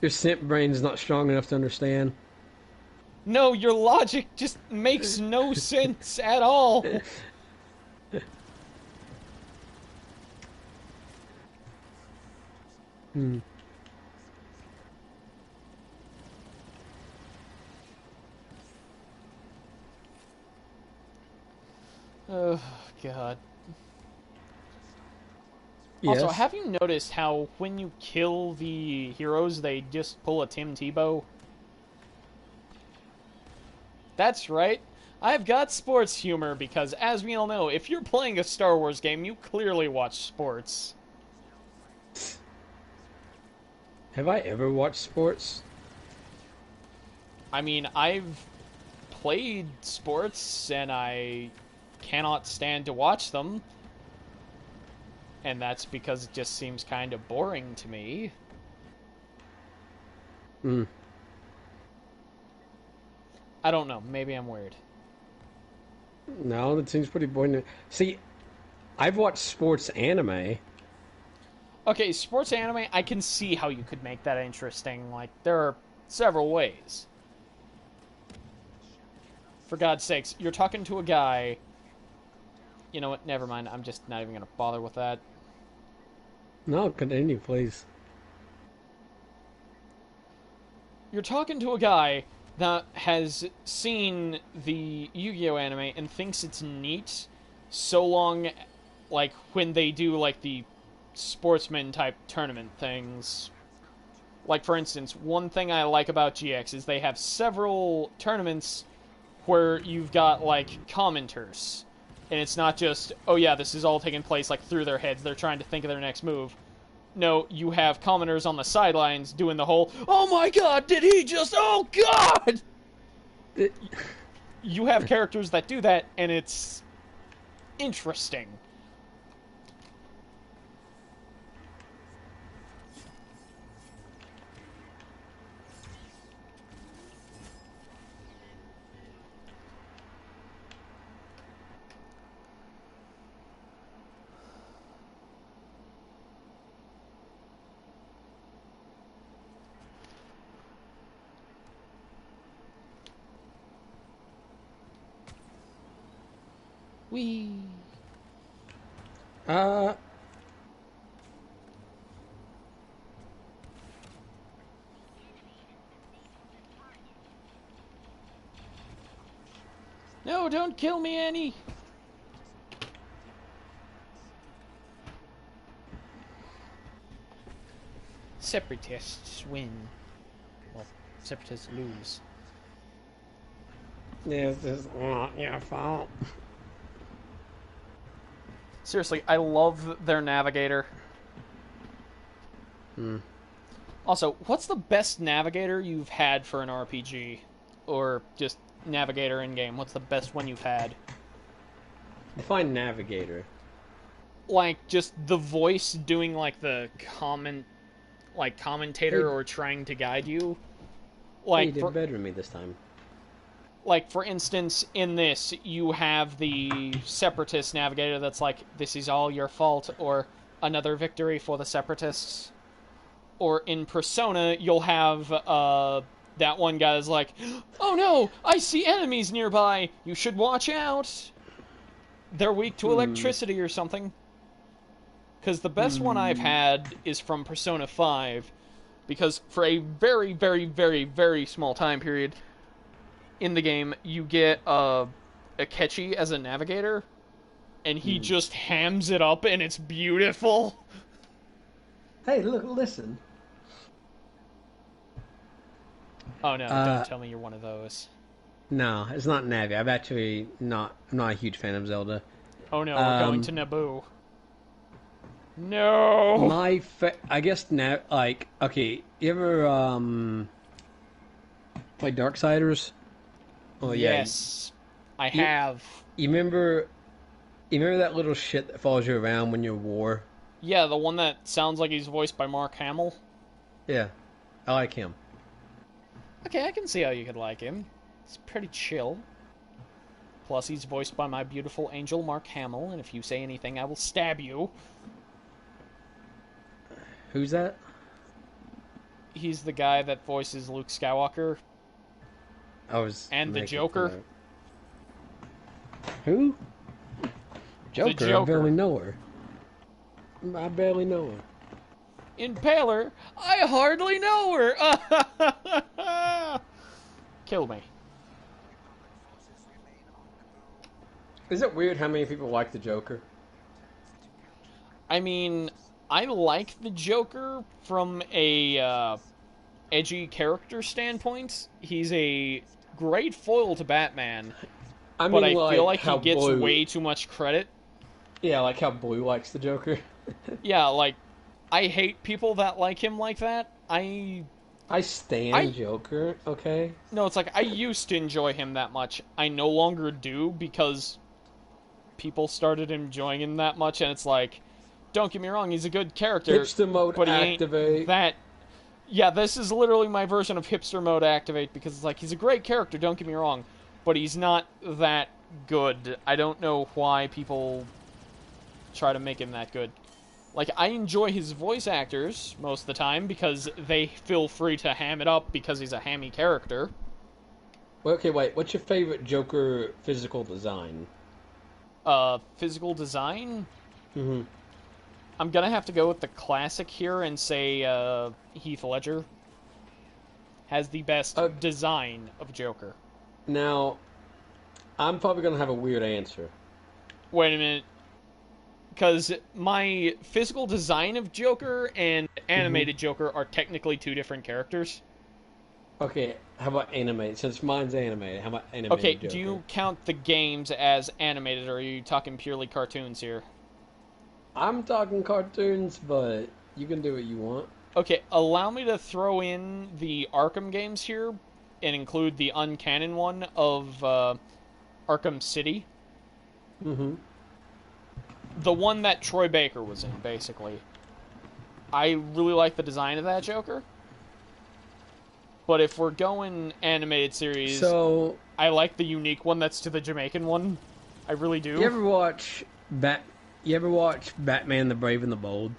Your simp brain's not strong enough to understand. No, your logic just makes no sense at all. Hmm. Oh, God. Yes. Also, have you noticed how when you kill the heroes, they just pull a Tim Tebow? That's right. I've got sports humor because, as we all know, if you're playing a Star Wars game, you clearly watch sports. Have I ever watched sports? I mean, I've played sports and I cannot stand to watch them. And that's because it just seems kind of boring to me. Hmm. I don't know. Maybe I'm weird. No, that seems pretty boring. See, I've watched sports anime. Okay, sports anime, I can see how you could make that interesting. Like, there are several ways. For God's sakes, you're talking to a guy... You know what? Never mind. I'm just not even going to bother with that. No, continue, please. You're talking to a guy that has seen the Yu-Gi-Oh anime and thinks it's neat so long, like, when they do, like, the sportsman-type tournament things. Like, for instance, one thing I like about GX is they have several tournaments where you've got, like, commenters. And it's not just, oh yeah, this is all taking place, like, through their heads. They're trying to think of their next move. No, you have commenters on the sidelines doing the whole, oh my god, did he just, oh god! You have characters that do that, and it's interesting. Wee. Uh, No, don't kill me, Annie! Separatists win. Well, separatists lose. this is not your fault. Seriously, I love their navigator. Also, what's the best navigator you've had for an RPG? Or just navigator in-game? What's the best one you've had? Define navigator. Like, just the voice doing, like, the commentator or trying to guide you? Like, you did better than me this time. Like, for instance, in this, you have the Separatist navigator that's like, this is all your fault, or another victory for the Separatists. Or in Persona, you'll have that one guy that's like, oh no, I see enemies nearby, you should watch out. They're weak to electricity or something. Because the best one I've had is from Persona 5, because for a very, very, very, very small time period in the game, you get Akechi as a navigator, and he just hams it up, and it's beautiful. Hey, look, listen. Oh no, don't tell me you're one of those. No, it's not Navi. I'm actually not. I'm not a huge fan of Zelda. Oh no, we're going to Naboo. No. I guess like, okay, you ever play Darksiders? Oh yeah. Yes, I have. You remember that little shit that follows you around when you're war? Yeah, the one that sounds like he's voiced by Mark Hamill. Yeah, I like him. Okay, I can see how you could like him. It's pretty chill. Plus, he's voiced by my beautiful angel, Mark Hamill, and if you say anything, I will stab you. Who's that? He's the guy that voices Luke Skywalker. And the Joker. Who? Joker? The Joker. I barely know her. I barely know her. Impaler? I hardly know her! Kill me. Is it weird how many people like the Joker? I mean, I like the Joker from a edgy character standpoint. He's a great foil to Batman, but I feel like he gets way too much credit. Yeah, like how Blue likes the Joker. Yeah, like, I hate people that like him like that. I stand Joker, okay? No, it's like, I used to enjoy him that much. I no longer do, because people started enjoying him that much, and it's like, don't get me wrong, he's a good character. Hipster mode but he activate. Ain't that. Yeah, this is literally my version of hipster mode activate, because it's like, he's a great character, don't get me wrong, but he's not that good. I don't know why people try to make him that good. Like, I enjoy his voice actors most of the time, because they feel free to ham it up because he's a hammy character. Well, okay, wait, what's your favorite Joker physical design? Physical design? Mm-hmm. I'm gonna have to go with the classic here and say Heath Ledger has the best Uh, design of Joker. Now, I'm probably gonna have a weird answer. Wait a minute, because my physical design of Joker and Hmm. animated Joker are technically two different characters. Okay, how about animated? Since mine's animated, how about Okay, animated do Joker? you count the games as animated, or are you talking purely cartoons here? I'm talking cartoons, but you can do what you want. Okay, allow me to throw in the Arkham games here and include the uncanon one of Arkham City. Hmm. The one that Troy Baker was in, basically. I really like the design of that Joker. But if we're going animated series, So, I like the unique one that's to the Jamaican one. I really you do. ever watch Bat? You ever watch Batman: The Brave and the Bold?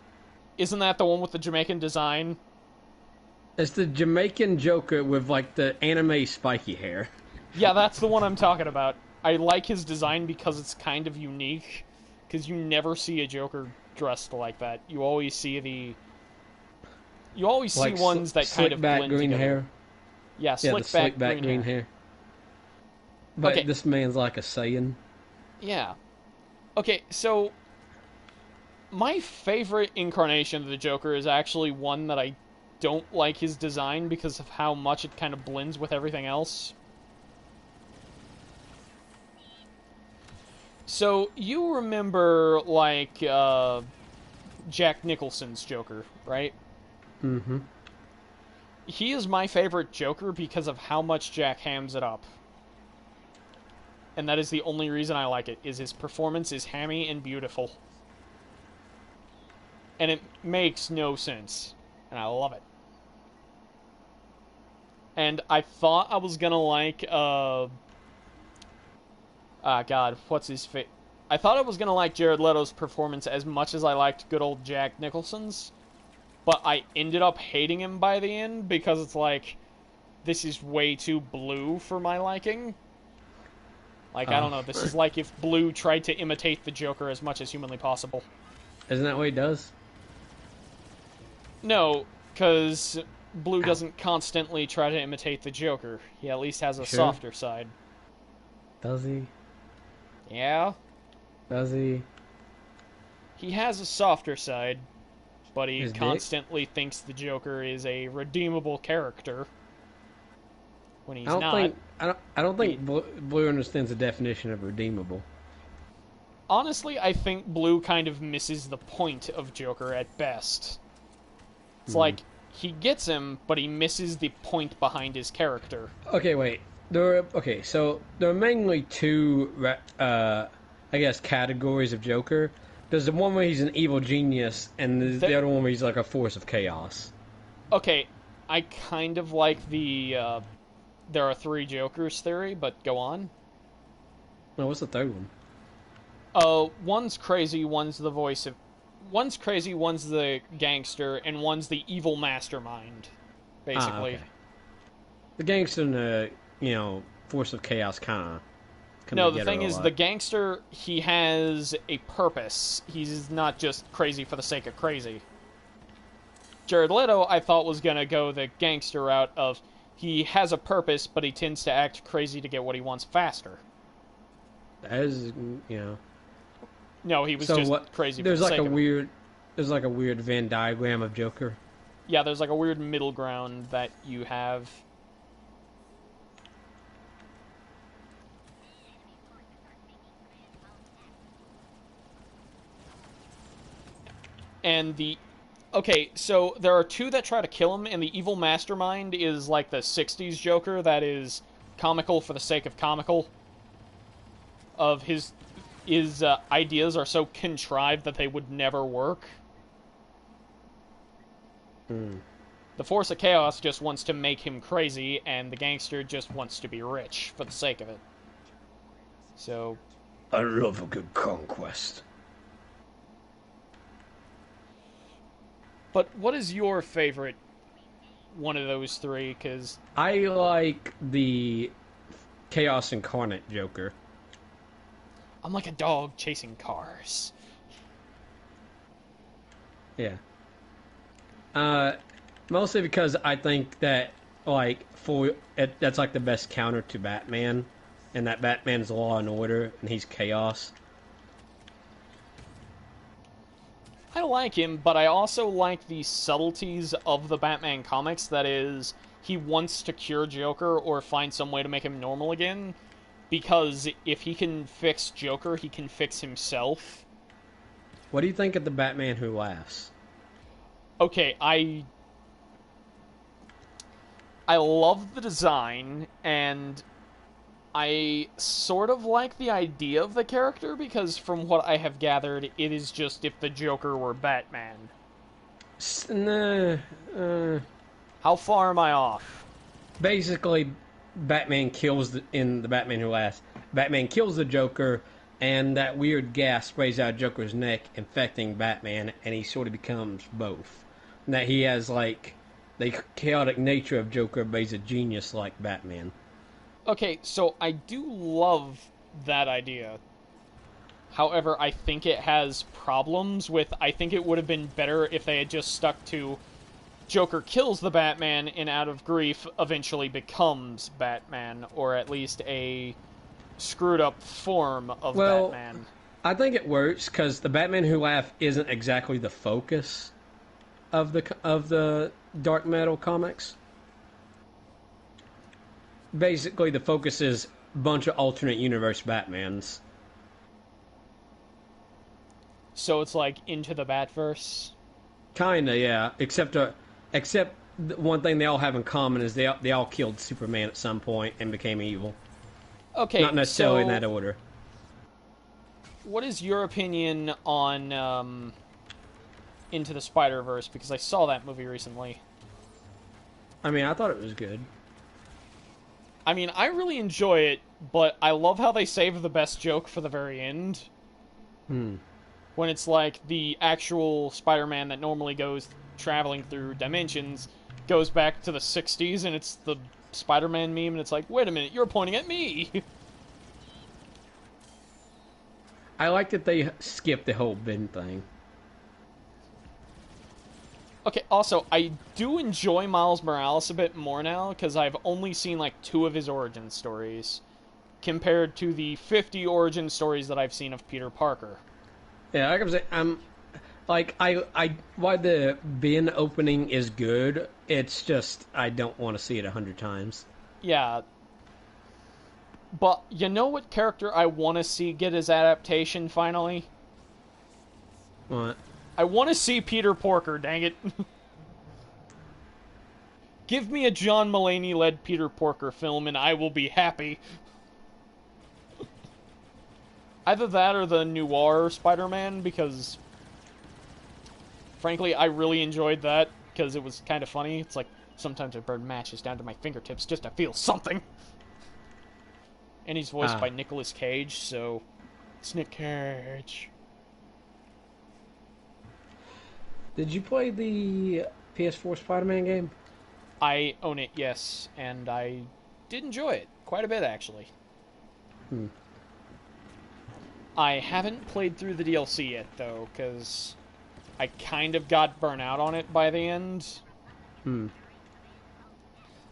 Isn't that the one with the Jamaican design? It's the Jamaican Joker with like the anime spiky hair. Yeah, that's the one I'm talking about. I like his design because it's kind of unique. Because you never see a Joker dressed like that. You always see Like ones that kind slick of back blend green together. hair. Yeah, Yeah, the slick slick back back green green hair. hair. But Okay, this man's like a Saiyan. yeah. Okay, so my favorite incarnation of the Joker is actually one that I don't like his design because of how much it kind of blends with everything else. So you remember like Jack Nicholson's Joker, right? Mm-hmm. He is my favorite Joker because of how much Jack hams it up. And that is the only reason I like it, is his performance is hammy and beautiful. And it makes no sense. And I love it. And I thought I was gonna like God, what's his face? I thought I was gonna like Jared Leto's performance as much as I liked good old Jack Nicholson's, but I ended up hating him by the end because it's like this is way too blue for my liking. Like, I don't know, this is like if Blue tried to imitate the Joker as much as humanly possible. Isn't that what he does? No, because Blue Ow. doesn't constantly try to imitate the Joker. He at least has a Sure. softer side. Does he? Yeah? Does he? He has a softer side, but he His dick? constantly thinks the Joker is a redeemable character when I he's don't not. think. I don't He, think Blue understands the definition of redeemable. honestly, I think Blue kind of misses the point of Joker at best. It's Hmm. like he gets him, but he misses the point behind his character. Okay, wait. So there are mainly two, I guess, categories of Joker. There's the one where he's an evil genius, and there's There, the other one where he's like a force of chaos. okay, I kind of like the there are three Jokers theory, but go on. No, what's the third one? One's crazy, one's crazy, one's the gangster, and one's the evil mastermind, Ah, basically. okay. The gangster and the force of chaos kind of come No, the together thing a is, the lot. gangster, he has a purpose. He's not just crazy for the sake of crazy. Jared Leto, I thought, was gonna go the gangster route of he has a purpose, but he tends to act crazy to get what he wants faster. That is, you know. No, he was So just what? crazy for There's the like a sake of it. weird, there's like a weird Venn diagram of Joker. Yeah, there's like a weird middle ground that you have. And the okay, so there are two that try to kill him, and the evil mastermind is like the '60s Joker that is comical for the sake of comical. Of his ideas are so contrived that they would never work. Hmm. The Force of Chaos just wants to make him crazy, and the gangster just wants to be rich for the sake of it. So, I love a good conquest. but what is your favorite one of those three? Because I like the Chaos Incarnate Joker. I'm like a dog chasing cars. Yeah. Uh, Mostly because I think that that's like the best counter to Batman, and that Batman's law and order, and he's chaos. I like him, but I also like the subtleties of the Batman comics. That is, he wants to cure Joker or find some way to make him normal again, because if he can fix Joker, he can fix himself. What do you think of the Batman Who Laughs? Okay, I love the design, and I sort of like the idea of the character because, from what I have gathered, it is just if the Joker were Batman. Nah, How far am I off? basically, in the Batman Who Laughs. Batman kills the Joker, and that weird gas sprays out Joker's neck, infecting Batman, and he sort of becomes both. And that he has like the chaotic nature of Joker, but he's a genius like Batman. Okay, so I do love that idea. However, I think it has problems with. I think it would have been better if they had just stuck to Joker kills the Batman and out of grief eventually becomes Batman, or at least a screwed up form of Well, Batman. I think it works because the Batman Who Laugh isn't exactly the focus of the dark metal comics. Basically, the focus is a bunch of alternate universe Batmans. So it's like into the Batverse. Kinda, yeah. Except the one thing they all have in common is they all killed Superman at some point and became evil. Okay, Not necessarily in so that order. what is your opinion on Into the Spider-Verse? Because I saw that movie recently. I mean, I thought it was good. I mean, I really enjoy it, but I love how they save the best joke for the very end. Hmm. When it's like the actual Spider-Man that normally goes traveling through dimensions goes back to the 60s, and it's the Spider-Man meme, and it's like, wait a minute, you're pointing at me! I like that they skipped the whole Ben thing. Okay, also, I do enjoy Miles Morales a bit more now, because I've only seen like 2 of his origin stories, compared to the 50 origin stories that I've seen of Peter Parker. Yeah, like I'm saying, why the bin opening is good. It's just I don't want to see it 100 times. Yeah, but you know what character I want to see get his adaptation finally? What? I want to see Peter Porker, dang it. Give me a John Mulaney-led Peter Porker film and I will be happy. Either that or the noir Spider-Man, because frankly, I really enjoyed that, because it was kind of funny. It's like, sometimes I burn matches down to my fingertips just to feel something. And he's voiced by Nicolas Cage, so it's Nick Cage. Did you play the PS4 Spider-Man game? I own it, yes, and I did enjoy it quite a bit, actually. Hmm. I haven't played through the DLC yet, though, because I kind of got burnt out on it by the end. Hmm.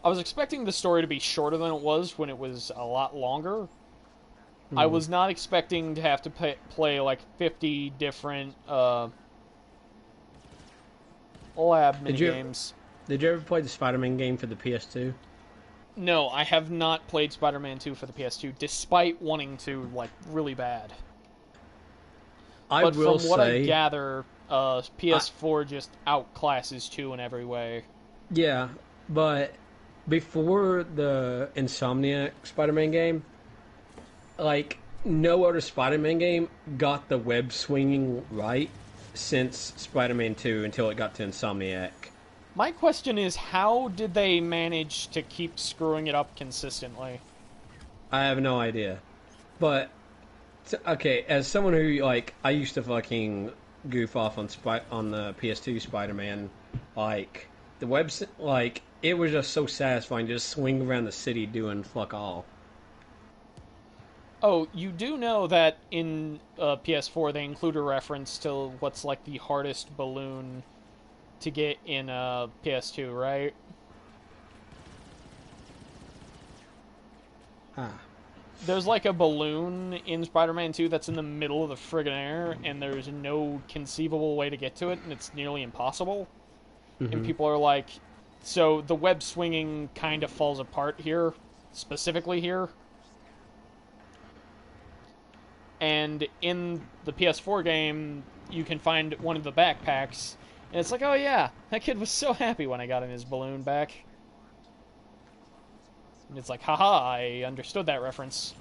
I was expecting the story to be shorter than it was when it was a lot longer. I was not expecting to have to play like 50 different lab minigames. Did you ever play the Spider-Man game for the PS2? No, I have not played Spider-Man 2 for the PS2, despite wanting to, like, really bad. But from what I gather, PS4 just outclasses 2 in every way. Yeah, but before the Insomniac Spider-Man game, like, no other Spider-Man game got the web swinging right since Spider-Man 2 until it got to Insomniac. My question is, how did they manage to keep screwing it up consistently? I have no idea. But, okay, as someone who, like, I used to fucking goof off on the PS2 Spider-Man, like, the web, like, it was just so satisfying just swing around the city doing fuck all. Oh, you do know that in PS4 they include a reference to what's like the hardest balloon to get in PS2, right? Ah. There's like a balloon in Spider-Man 2 that's in the middle of the friggin' air, and there's no conceivable way to get to it, and it's nearly impossible. And Mm-hmm. people are like, so the web swinging kind of falls apart here, specifically here. And in the PS4 game, you can find one of the backpacks, and it's like, oh yeah, that kid was so happy when I got him his balloon back. And it's like, haha, I understood that reference.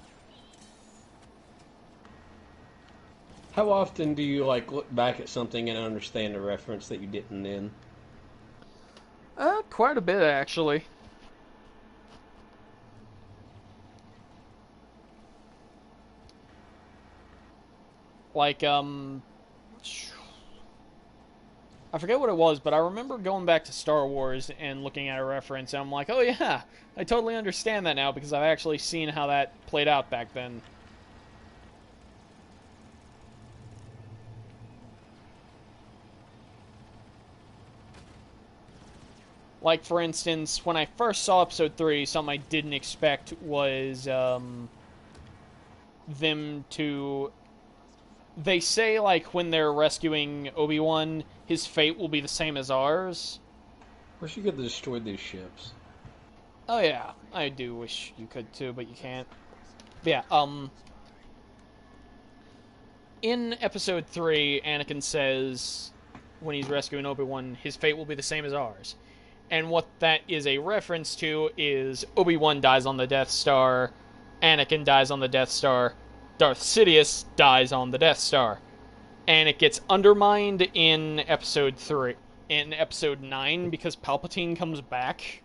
How often do you like look back at something and understand a reference that you didn't then? Quite a bit actually. Like, I forget what it was, but I remember going back to Star Wars and looking at a reference, and I'm like, oh yeah, I totally understand that now because I've actually seen how that played out back then. Like, for instance, when I first saw Episode 3, something I didn't expect was them to. They say, like, when they're rescuing Obi-Wan, his fate will be the same as ours. Wish you could have destroyed these ships. Oh, yeah, I do wish you could too, but you can't. But yeah, in Episode 3, Anakin says, when he's rescuing Obi-Wan, his fate will be the same as ours. And what that is a reference to is Obi-Wan dies on the Death Star, Anakin dies on the Death Star, Darth Sidious dies on the Death Star. And it gets undermined in Episode 3. In Episode 9, because Palpatine comes back.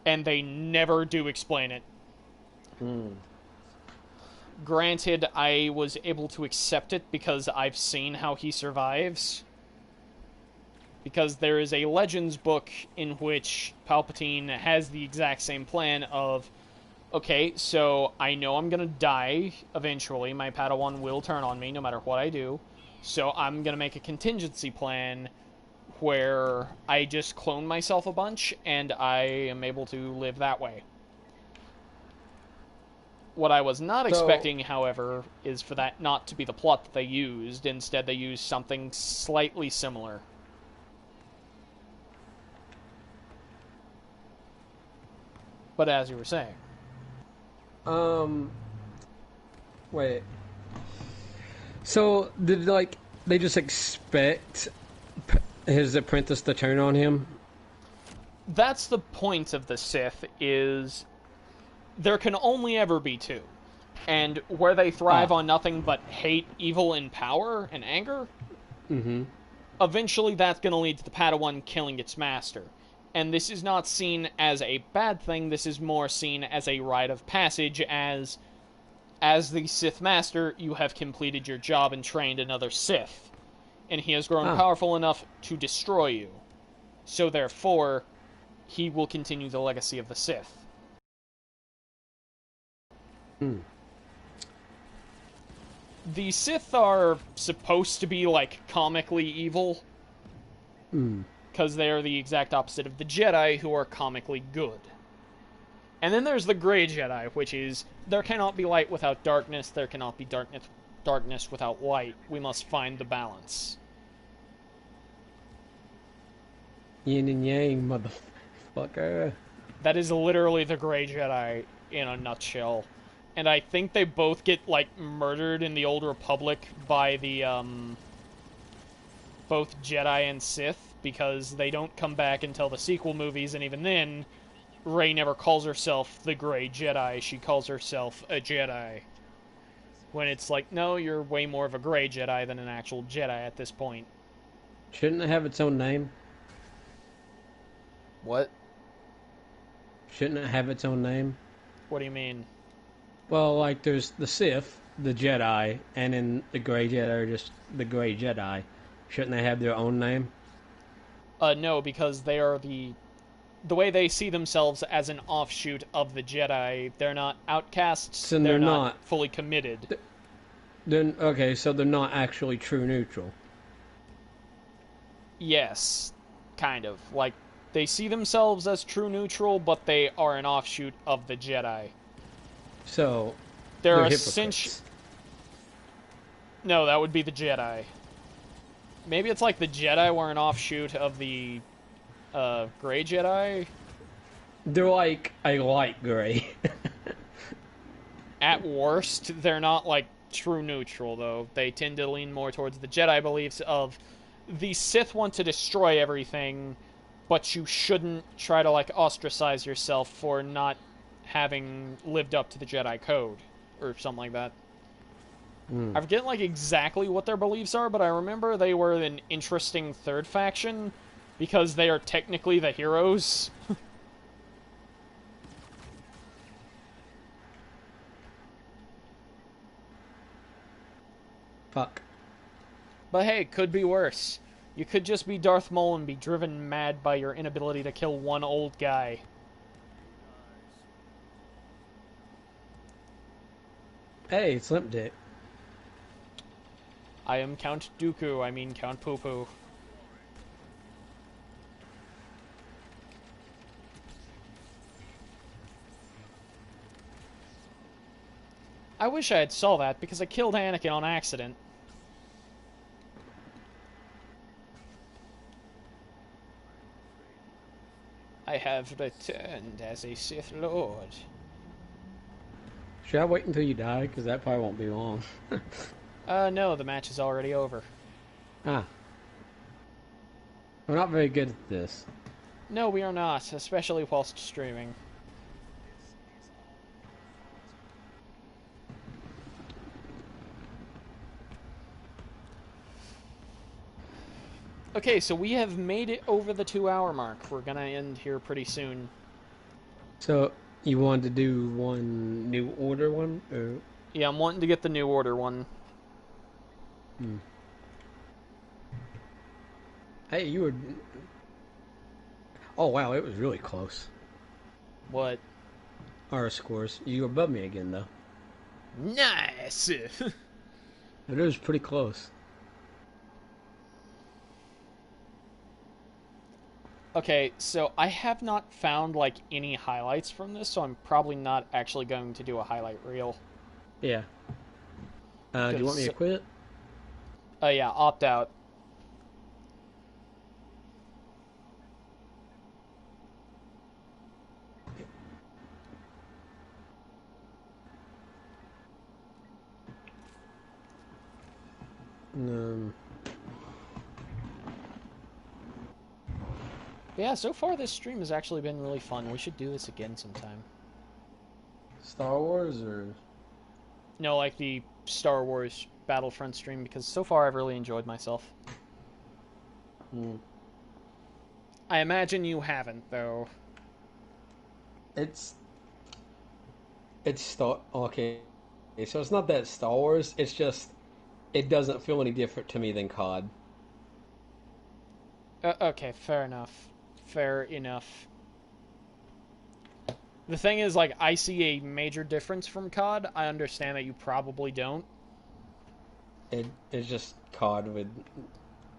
And they never do explain it. Hmm. Granted, I was able to accept it because I've seen how he survives. Because there is a Legends book in which Palpatine has the exact same plan of, okay, so I know I'm gonna die eventually. My Padawan will turn on me no matter what I do. So I'm gonna make a contingency plan where I just clone myself a bunch and I am able to live that way. What I was not So, expecting, however, is for that not to be the plot that they used. Instead, they used something slightly similar. But as you were saying, um, wait. So, did like they just expect his apprentice to turn on him? that's the point of the Sith, is there can only ever be two. And where they thrive Ah. on nothing but hate, evil, and power, and anger, Mm-hmm. eventually that's going to lead to the Padawan killing its master. And this is not seen as a bad thing, this is more seen as a rite of passage, as the Sith Master, you have completed your job and trained another Sith. And he has grown Ah. powerful enough to destroy you. So therefore, he will continue the legacy of the Sith. Hmm. The Sith are supposed to be, like, comically evil, Hmm. because they are the exact opposite of the Jedi, who are comically good. And then there's the Grey Jedi, which is, there cannot be light without darkness, there cannot be darkness without light. We must find the balance. Yin and yang, motherfucker. That is literally the Grey Jedi in a nutshell. And I think they both get, like, murdered in the Old Republic by the, both Jedi and Sith, because they don't come back until the sequel movies, and even then, Rey never calls herself the Grey Jedi, she calls herself a Jedi. When it's like, no, you're way more of a Grey Jedi than an actual Jedi at this point. Shouldn't it have its own name? What? Shouldn't it have its own name? What do you mean? Well, like there's the Sith, the Jedi, and then the Grey Jedi are just the Grey Jedi. Shouldn't they have their own name? No, because they are the the way they see themselves as an offshoot of the Jedi. They're not outcasts. So They're they're not not. fully committed. Then okay, so they're not actually true neutral. Yes, kind of. Like, they see themselves as true neutral, but they are an offshoot of the Jedi. So They're they're essentially... hypocrites. No, that would be the Jedi. Maybe it's like the Jedi were an offshoot of the Grey Jedi. They're like a light gray. At worst, they're not like true neutral, though. They tend to lean more towards the Jedi beliefs of the Sith want to destroy everything, but you shouldn't try to like ostracize yourself for not having lived up to the Jedi code or something like that. I forget like exactly what their beliefs are, but I remember they were an interesting third faction because they are technically the heroes. Fuck. But hey, it could be worse. You could just be Darth Maul and be driven mad by your inability to kill one old guy. Hey, it's Limp Dick. I am Count Dooku, I mean Count Poo Poo. I wish I had saw that, because I killed Anakin on accident. I have returned as a Sith Lord. Should I wait until you die? Because that probably won't be long. No, the match is already over. Ah. We're not very good at this. No, we are not, especially whilst streaming. Okay, so we have made it over the 2-hour mark. We're gonna end here pretty soon. So, you wanted to do one New Order one? Or... Yeah, I'm wanting to get the New Order one. Hey, you were... Oh, wow, it was really close. What? Our scores. You were above me again, though. Nice! It was pretty close. Okay, so I have not found, like, any highlights from this, so I'm probably not actually going to do a highlight reel. Yeah. Do you want me to quit? Yeah, opt out. But yeah, so far this stream has actually been really fun. We should do this again sometime. Star Wars or... No, like the Star Wars Battlefront stream, because so far I've really enjoyed myself. I imagine you haven't, though. It's Star... Okay. So it's not that it's Star Wars, it's just... It doesn't feel any different to me than COD. Okay, fair enough. Fair enough. The thing is, like, I see a major difference from COD. I understand that you probably don't. It's just COD with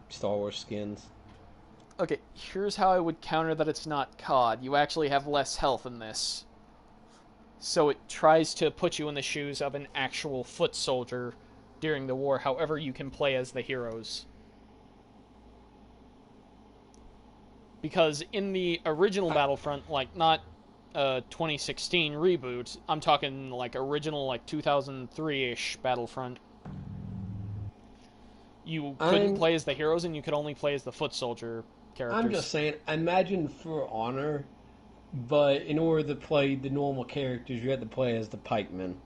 Star Wars skins. Okay, here's how I would counter that it's not COD. You actually have less health in this. So it tries to put you in the shoes of an actual foot soldier during the war, however you can play as the heroes. Because in the original Battlefront, like, not 2016 reboot, I'm talking, like, original, like, 2003-ish Battlefront, you couldn't play as the heroes and you could only play as the foot soldier characters. I'm just saying, imagine For Honor, but in order to play the normal characters, you had to play as the pikemen.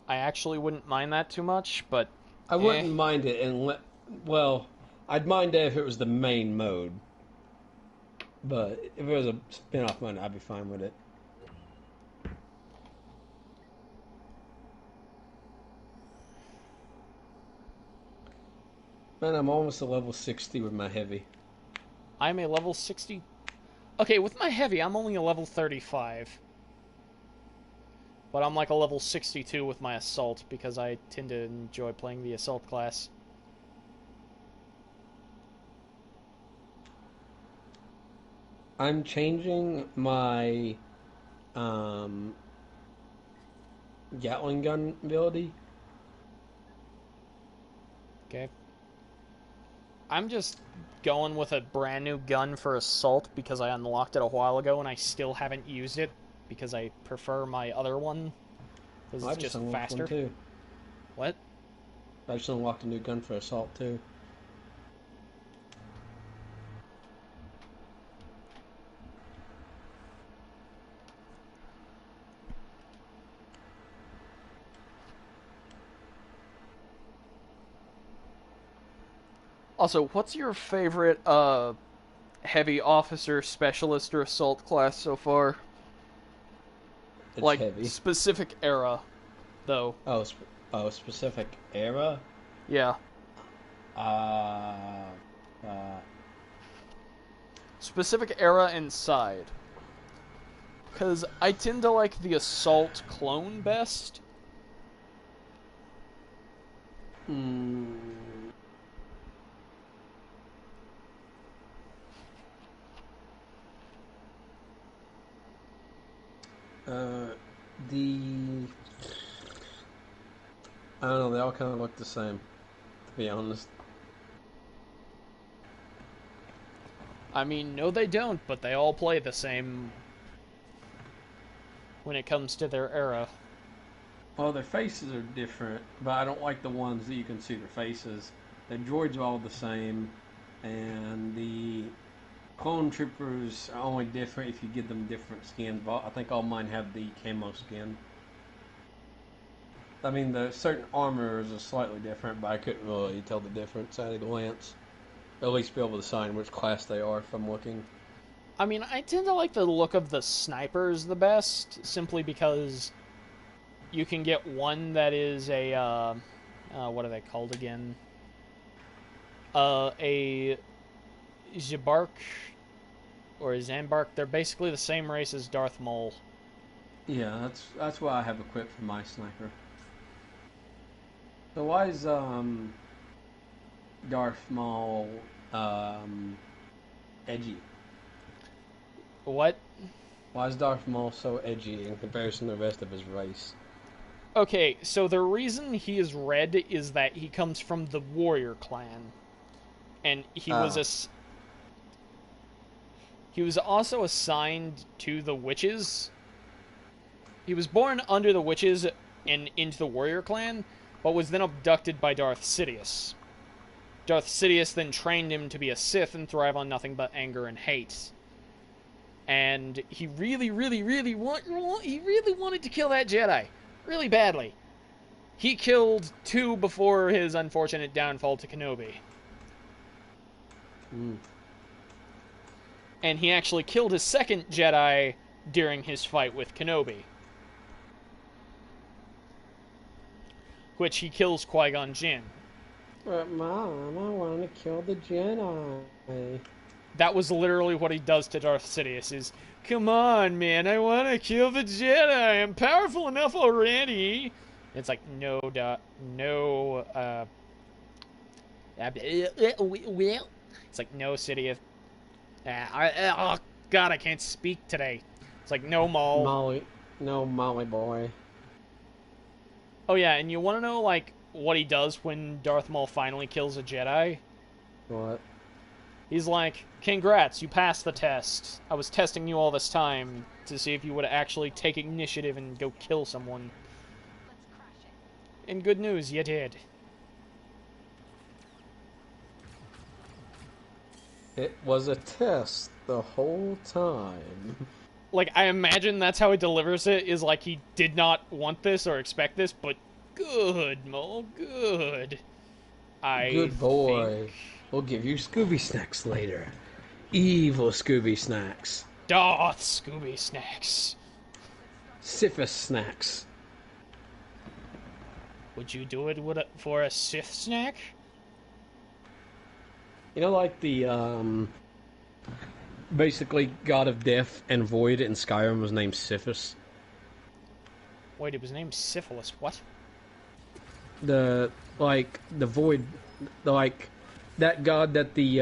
I actually wouldn't mind that too much, but... I wouldn't mind it, well, I'd mind it if it was the main mode. But if it was a spin-off mode, I'd be fine with it. Man, I'm almost to level 60 with my heavy. I'm a level 60. Okay, with my heavy, I'm only a level 35. But I'm like a level 62 with my assault because I tend to enjoy playing the assault class. I'm changing my um, Gatling gun ability. Okay. I'm just going with a brand new gun for assault because I unlocked it a while ago and I still haven't used it because I prefer my other one because I it's just just unlocked one faster. too. What? I just unlocked a new gun for assault too. Also, what's your favorite heavy officer, specialist, or assault class so far? It's Like heavy. specific era, though. Oh, specific era. Yeah. Uh, uh, Specific era and side. Because I tend to like the assault clone best. mm, uh, the I don't know. They all kind of look the same, to be honest. I mean, no, they don't, but they all play the same when it comes to their era. Well, their faces are different, but I don't like the ones that you can see their faces. The droids are all the same, and the clone troopers are only different if you give them different skin. But I think all mine have the camo skin. I mean, the certain armors are slightly different, but I couldn't really tell the difference at a glance. At least be able to decide which class they are if I'm looking. I mean, I tend to like the look of the snipers the best, simply because you can get one that is a, what are they called again? A Zabark or a Zambark. They're basically the same race as Darth Maul. Yeah, that's why I have equipped for my sniper. So why is Darth Maul edgy? What? Why is Darth Maul so edgy in comparison to the rest of his race? Okay, so the reason he is red is that he comes from the warrior clan, and Oh, he was also assigned to the witches. He was born under the witches and into the warrior clan, but was then abducted by Darth Sidious. Darth Sidious then trained him to be a Sith and thrive on nothing but anger and hate. And he he really wanted to kill that Jedi, really badly. He killed two before his unfortunate downfall to Kenobi. mm. And he actually killed his second Jedi during his fight with Kenobi, which he kills Qui-Gon Jinn. But Mom, I want to kill the Jedi. That was literally what he does to Darth Sidious is, come on, man, I want to kill the Jedi. I'm powerful enough already. It's like, no, no, it's like, no, Sidious. Oh, God, I can't speak today. It's like, no, Maul. Molly, no Molly boy. Oh, yeah, and you want to know, like, what he does when Darth Maul finally kills a Jedi? What? He's like, congrats, you passed the test. I was testing you all this time to see if you would actually take initiative and go kill someone. And good news, you did. It was a test the whole time. Like, I imagine that's how he delivers it, is like he did not want this or expect this, but good, Maul, good. I Good think... boy. We'll give you Scooby snacks later. Evil Scooby snacks. Darth Scooby Snacks. Syphis snacks. Would you do it for a Sith snack? You know, like Basically, god of death and void in Skyrim was named Sithis. Wait, it was named Syphilis. What? The the void, like that god that the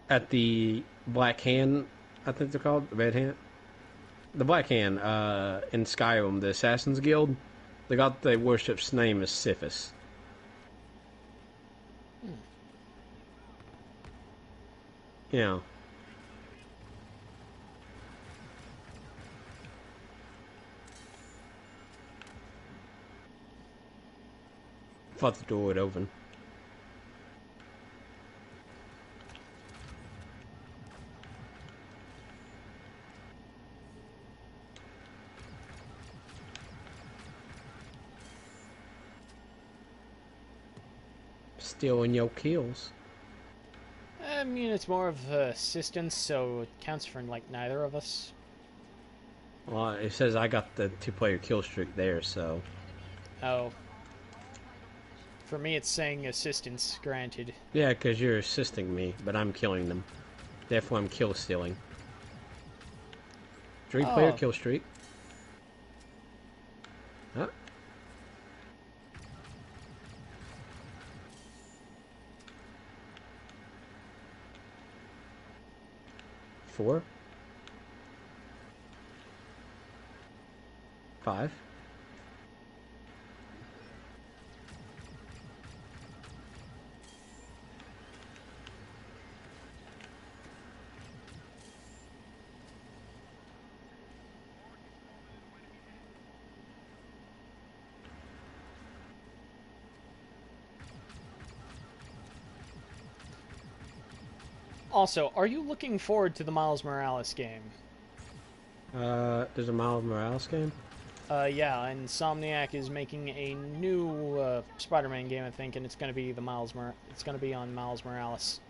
at the Black Hand, I think they're called the Red Hand, the Black Hand in Skyrim, the Assassin's Guild. The god they worship's name is Sithis. Yeah. Thought the door would open. Stealing your kills. I mean, it's more of assistance, so it counts for, like, neither of us. Well, it says I got the 2-player kill streak there, so. Oh. For me, it's saying assistance granted. Yeah, because you're assisting me, but I'm killing them. Therefore, I'm kill stealing. 3-player kill streak. Huh? Four. 5. Also, are you looking forward to the Miles Morales game? There's a Miles Morales game? Yeah, Insomniac is making a new Spider-Man game, I think, and it's going to be it's going to be on Miles Morales.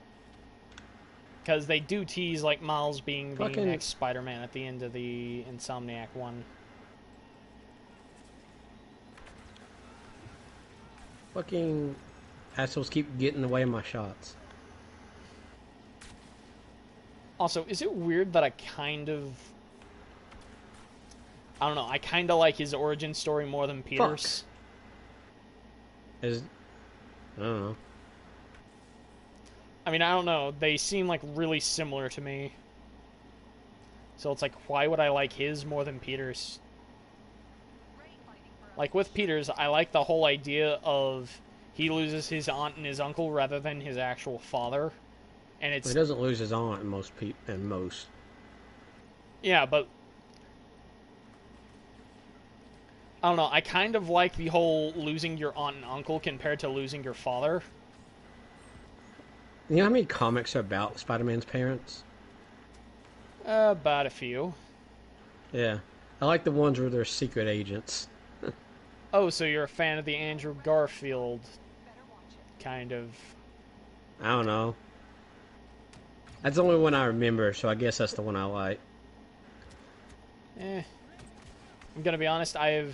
Because they do tease like Miles being the next Spider-Man at the end of the Insomniac one. Fucking assholes keep getting in the way of my shots. Also, is it weird that I don't know, I kind of like his origin story more than Peter's? I don't know. I mean, I don't know. They seem like really similar to me. So it's like, why would I like his more than Peter's? Like, with Peter's, I like the whole idea of he loses his aunt and his uncle rather than his actual father. And it's... He doesn't lose his aunt in most. Yeah, but... I don't know, I kind of like the whole losing your aunt and uncle compared to losing your father. You know how many comics are about Spider-Man's parents? About a few. Yeah. I like the ones where they're secret agents. Oh, so you're a fan of the Andrew Garfield kind of... I don't know. That's the only one I remember, so I guess that's the one I like. I'm gonna be honest, I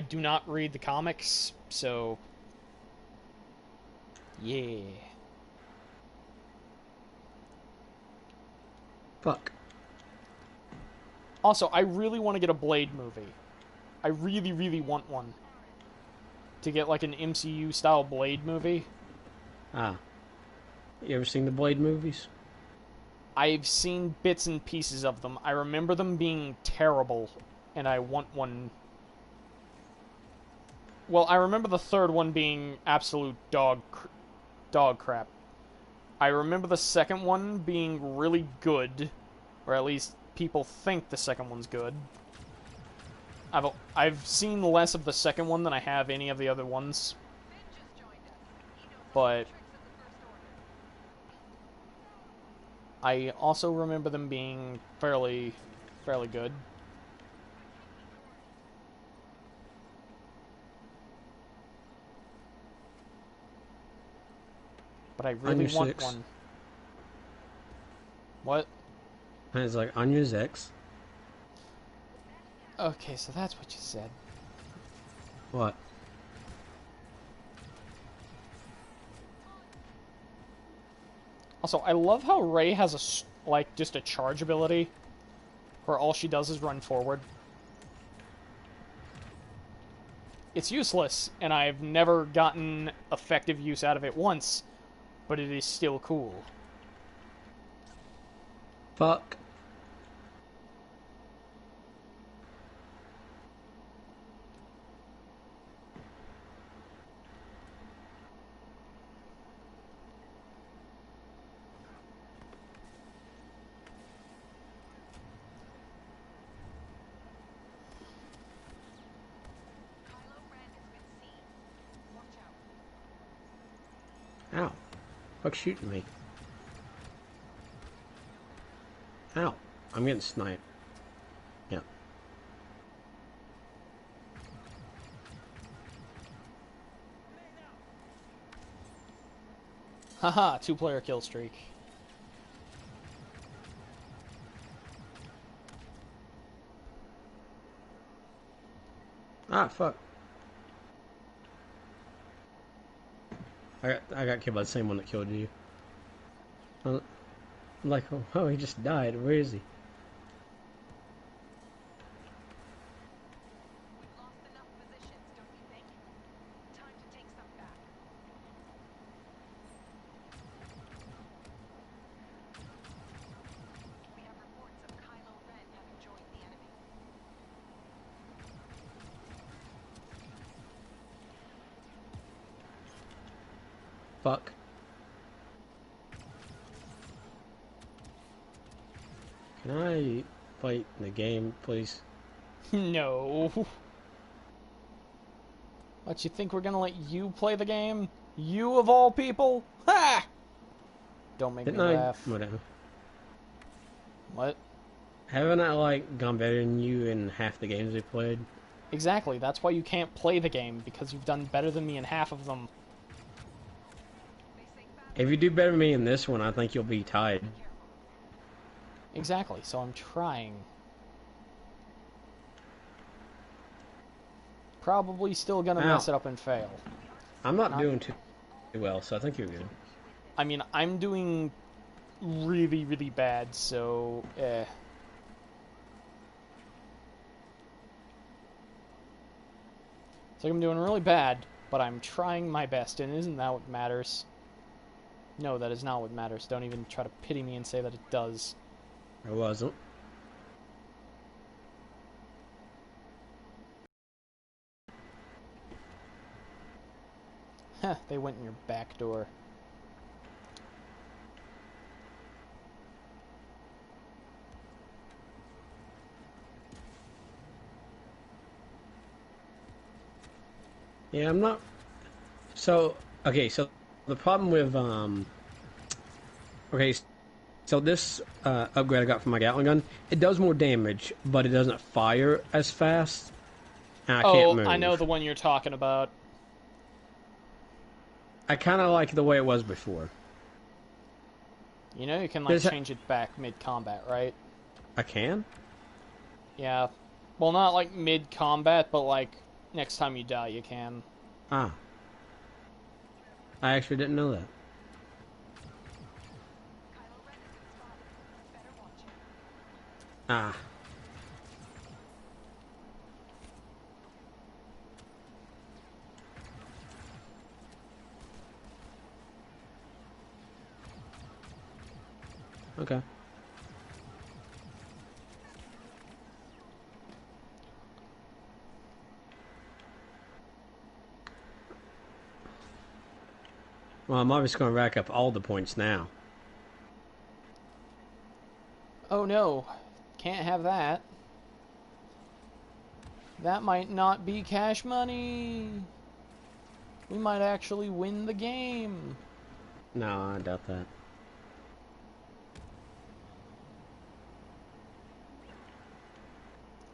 do not read the comics, so... Yeah. Fuck. Also, I really want to get a Blade movie. I really, really want one. To get, like, an MCU-style Blade movie. Ah. You ever seen the Blade movies? I've seen bits and pieces of them. I remember them being terrible, and I want one. Well, I remember the third one being absolute dog crap. I remember the second one being really good, or at least people think the second one's good. I've seen less of the second one than I have any of the other ones. But I also remember them being fairly good. But I really want 6. one. What? And it's like, on your X. Okay, so that's what you said. What? Also, I love how Rey has like just a charge ability, where all she does is run forward. It's useless, and I've never gotten effective use out of it once, but it is still cool. Fuck. Ow. Fuck's shooting me. Ow. I'm getting sniped. Yeah. Haha, 2-player kill streak. Ah, fuck. I got killed by the same one that killed you. I'm like, oh, he just died. Where is he? Fuck. Can I fight in the game, please? No. What, you think we're gonna let you play the game? You of all people? Ha! Don't make Didn't me I? laugh. Whatever. What? Haven't I, like, gone better than you in half the games we played? Exactly, that's why you can't play the game, because you've done better than me in half of them. If you do better than me in this one, I think you'll be tied. Exactly, so I'm trying. Probably still gonna mess it up and fail. I'm not doing too well, so I think you're good. I mean, I'm doing really, really bad, so, It's like I'm doing really bad, but I'm trying my best, and isn't that what matters? No, that is not what matters. Don't even try to pity me and say that it does. I wasn't. Heh, they went in your back door. Yeah, I'm not... So, okay, so the problem with, okay, so this upgrade I got from my Gatling gun, it does more damage, but it doesn't fire as fast, and I can't move. I know the one you're talking about. I kind of like the way it was before. You know you can, like, change it back mid-combat, right? I can? Yeah. Well, not, like, mid-combat, but, like, next time you die, you can. Ah. I actually didn't know that. Ah. Okay. Well, I'm obviously going to rack up all the points now. Oh no. Can't have that. That might not be cash money. We might actually win the game. No, I doubt that.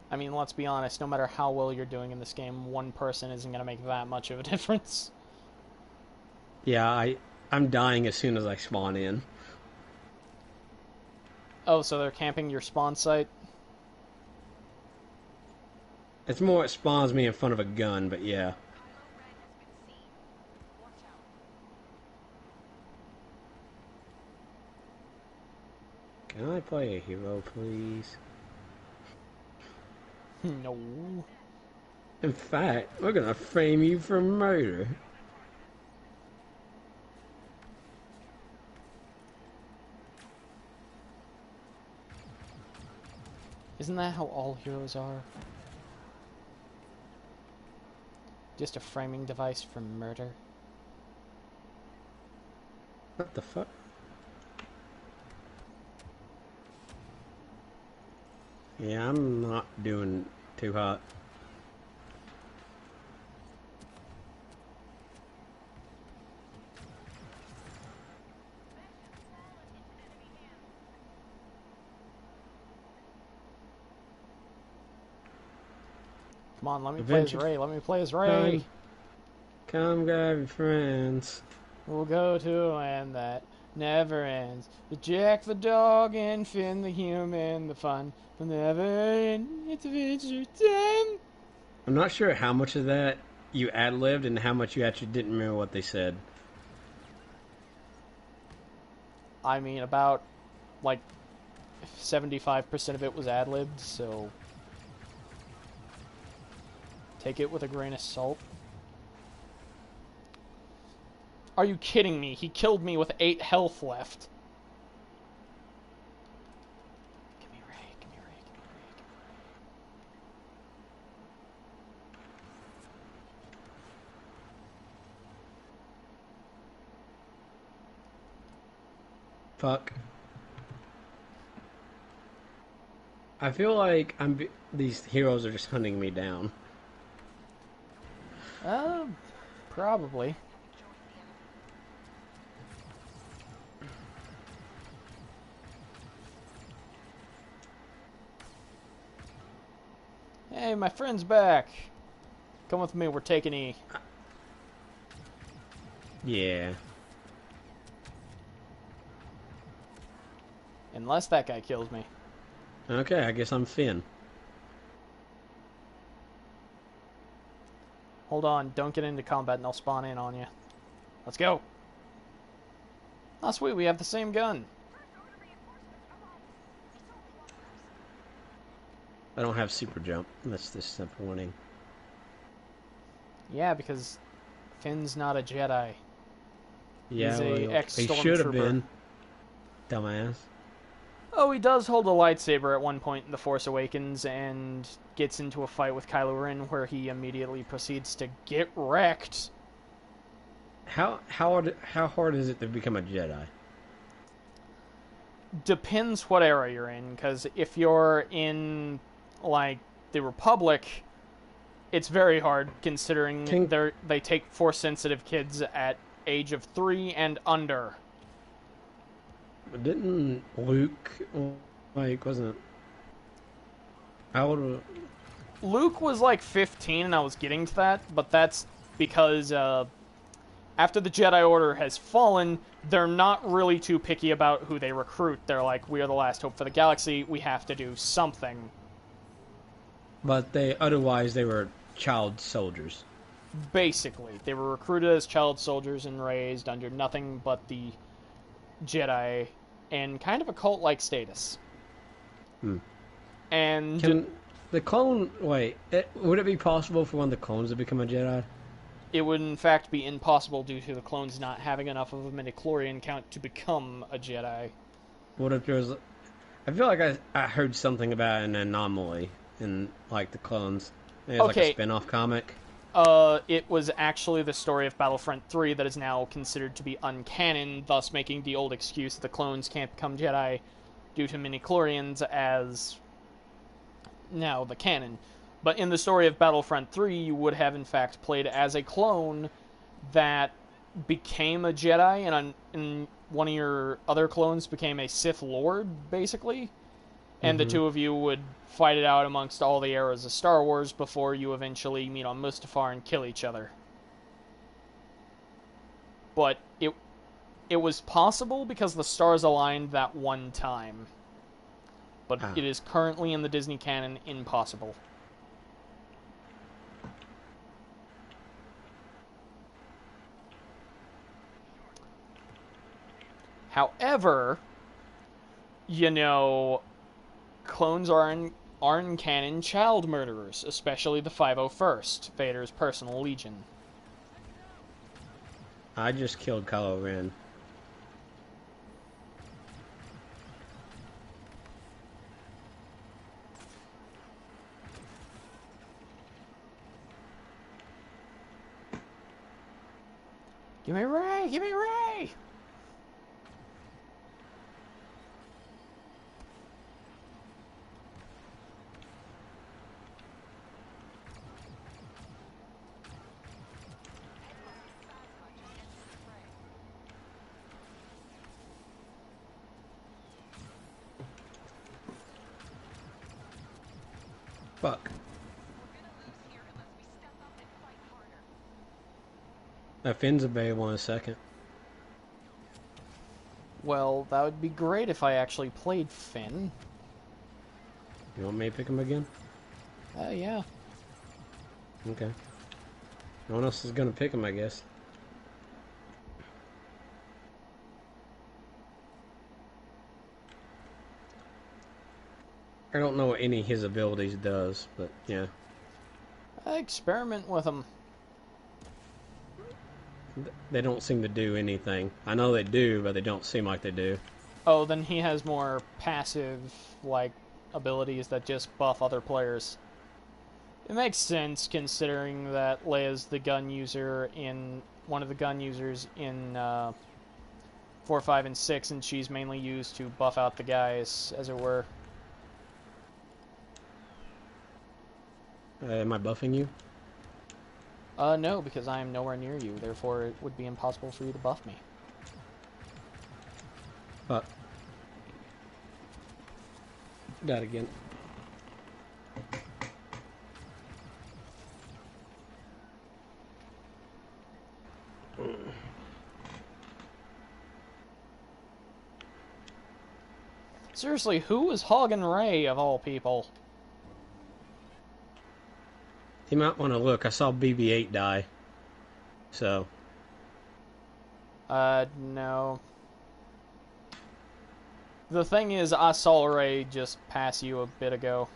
I mean, let's be honest, no matter how well you're doing in this game, one person isn't going to make that much of a difference. Yeah, I'm dying as soon as I spawn in. Oh, so they're camping your spawn site? It's more it spawns me in front of a gun, but yeah. Can I play a hero, please? No. In fact, we're gonna frame you for murder. Isn't that how all heroes are? Just a framing device for murder. What the fuck? Yeah, I'm not doing too hot. Come on, let me play as Ray. Let me play as Ray. Come grab your friends. We'll go to a land that never ends. With Jack the dog and Finn the human, the fun will never end. It's adventure time. I'm not sure how much of that you ad-libbed and how much you actually didn't remember what they said. I mean, about, like, 75% of it was ad-libbed, so take it with a grain of salt. Are you kidding me? He killed me with 8 health left. Give me Ray, give me Ray, give me Ray, give me Ray. Fuck. I feel like these heroes are just hunting me down. Probably. Hey, my friend's back. Come with me, we're taking E. Yeah. Unless that guy kills me. Okay, I guess I'm Finn. Hold on, don't get into combat and I'll spawn in on you. Let's go. Oh, sweet, we have the same gun. I don't have super jump. That's disappointing. Yeah, because Finn's not a Jedi. Yeah, He's a well, ex-stormtrooper. he should have been. Dumbass. Oh, he does hold a lightsaber at one point in The Force Awakens and gets into a fight with Kylo Ren where he immediately proceeds to get wrecked. How hard is it to become a Jedi? Depends what era you're in, because if you're in, like, the Republic, it's very hard considering they take Force-sensitive kids at age of 3 and under. But didn't Luke, like, wasn't... How old... Luke was like 15 and I was getting to that, but that's because after the Jedi Order has fallen, they're not really too picky about who they recruit. They're like, we are the last hope for the galaxy, we have to do something. But otherwise they were child soldiers. Basically, they were recruited as child soldiers and raised under nothing but the Jedi and kind of a cult-like status. And Can the clone... Wait, would it be possible for one of the clones to become a Jedi? it would in fact be impossible due to the clones not having enough of a midichlorian count to become a Jedi. What if there's... I feel like I heard something about an anomaly in, like, the clones. It's like a spin-off comic. It was actually the story of Battlefront 3 that is now considered to be uncanon, thus making the old excuse that the clones can't become Jedi due to midichlorians as now the canon. But in the story of Battlefront 3, you would have in fact played as a clone that became a Jedi, and one of your other clones became a Sith Lord, basically. And the two of you would fight it out amongst all the eras of Star Wars before you eventually meet on Mustafar and kill each other. But it was possible because the stars aligned that one time. But it is currently in the Disney canon impossible. However, you know, clones aren't canon child murderers, especially the 501st, Vader's personal legion. I just killed Kylo Ren. Give me Rey! Give me Rey! Fuck. My Finn's available in a second. Well, that would be great if I actually played Finn. You want me to pick him again? Yeah. Okay. No one else is gonna pick him, I guess. I don't know what any of his abilities does, but yeah. Experiment with him. They don't seem to do anything. I know they do, but they don't seem like they do. Oh, then he has more passive, like, abilities that just buff other players. It makes sense, considering that Leia's the gun user in... one of the gun users in 4, 5, and 6, and she's mainly used to buff out the guys, as it were. Am I buffing you? No, because I am nowhere near you, therefore it would be impossible for you to buff me. Fuck. Died again. Seriously, who was hogging Rey, of all people? You might want to look. I saw BB-8 die. So. No. The thing is, I saw Rey just pass you a bit ago.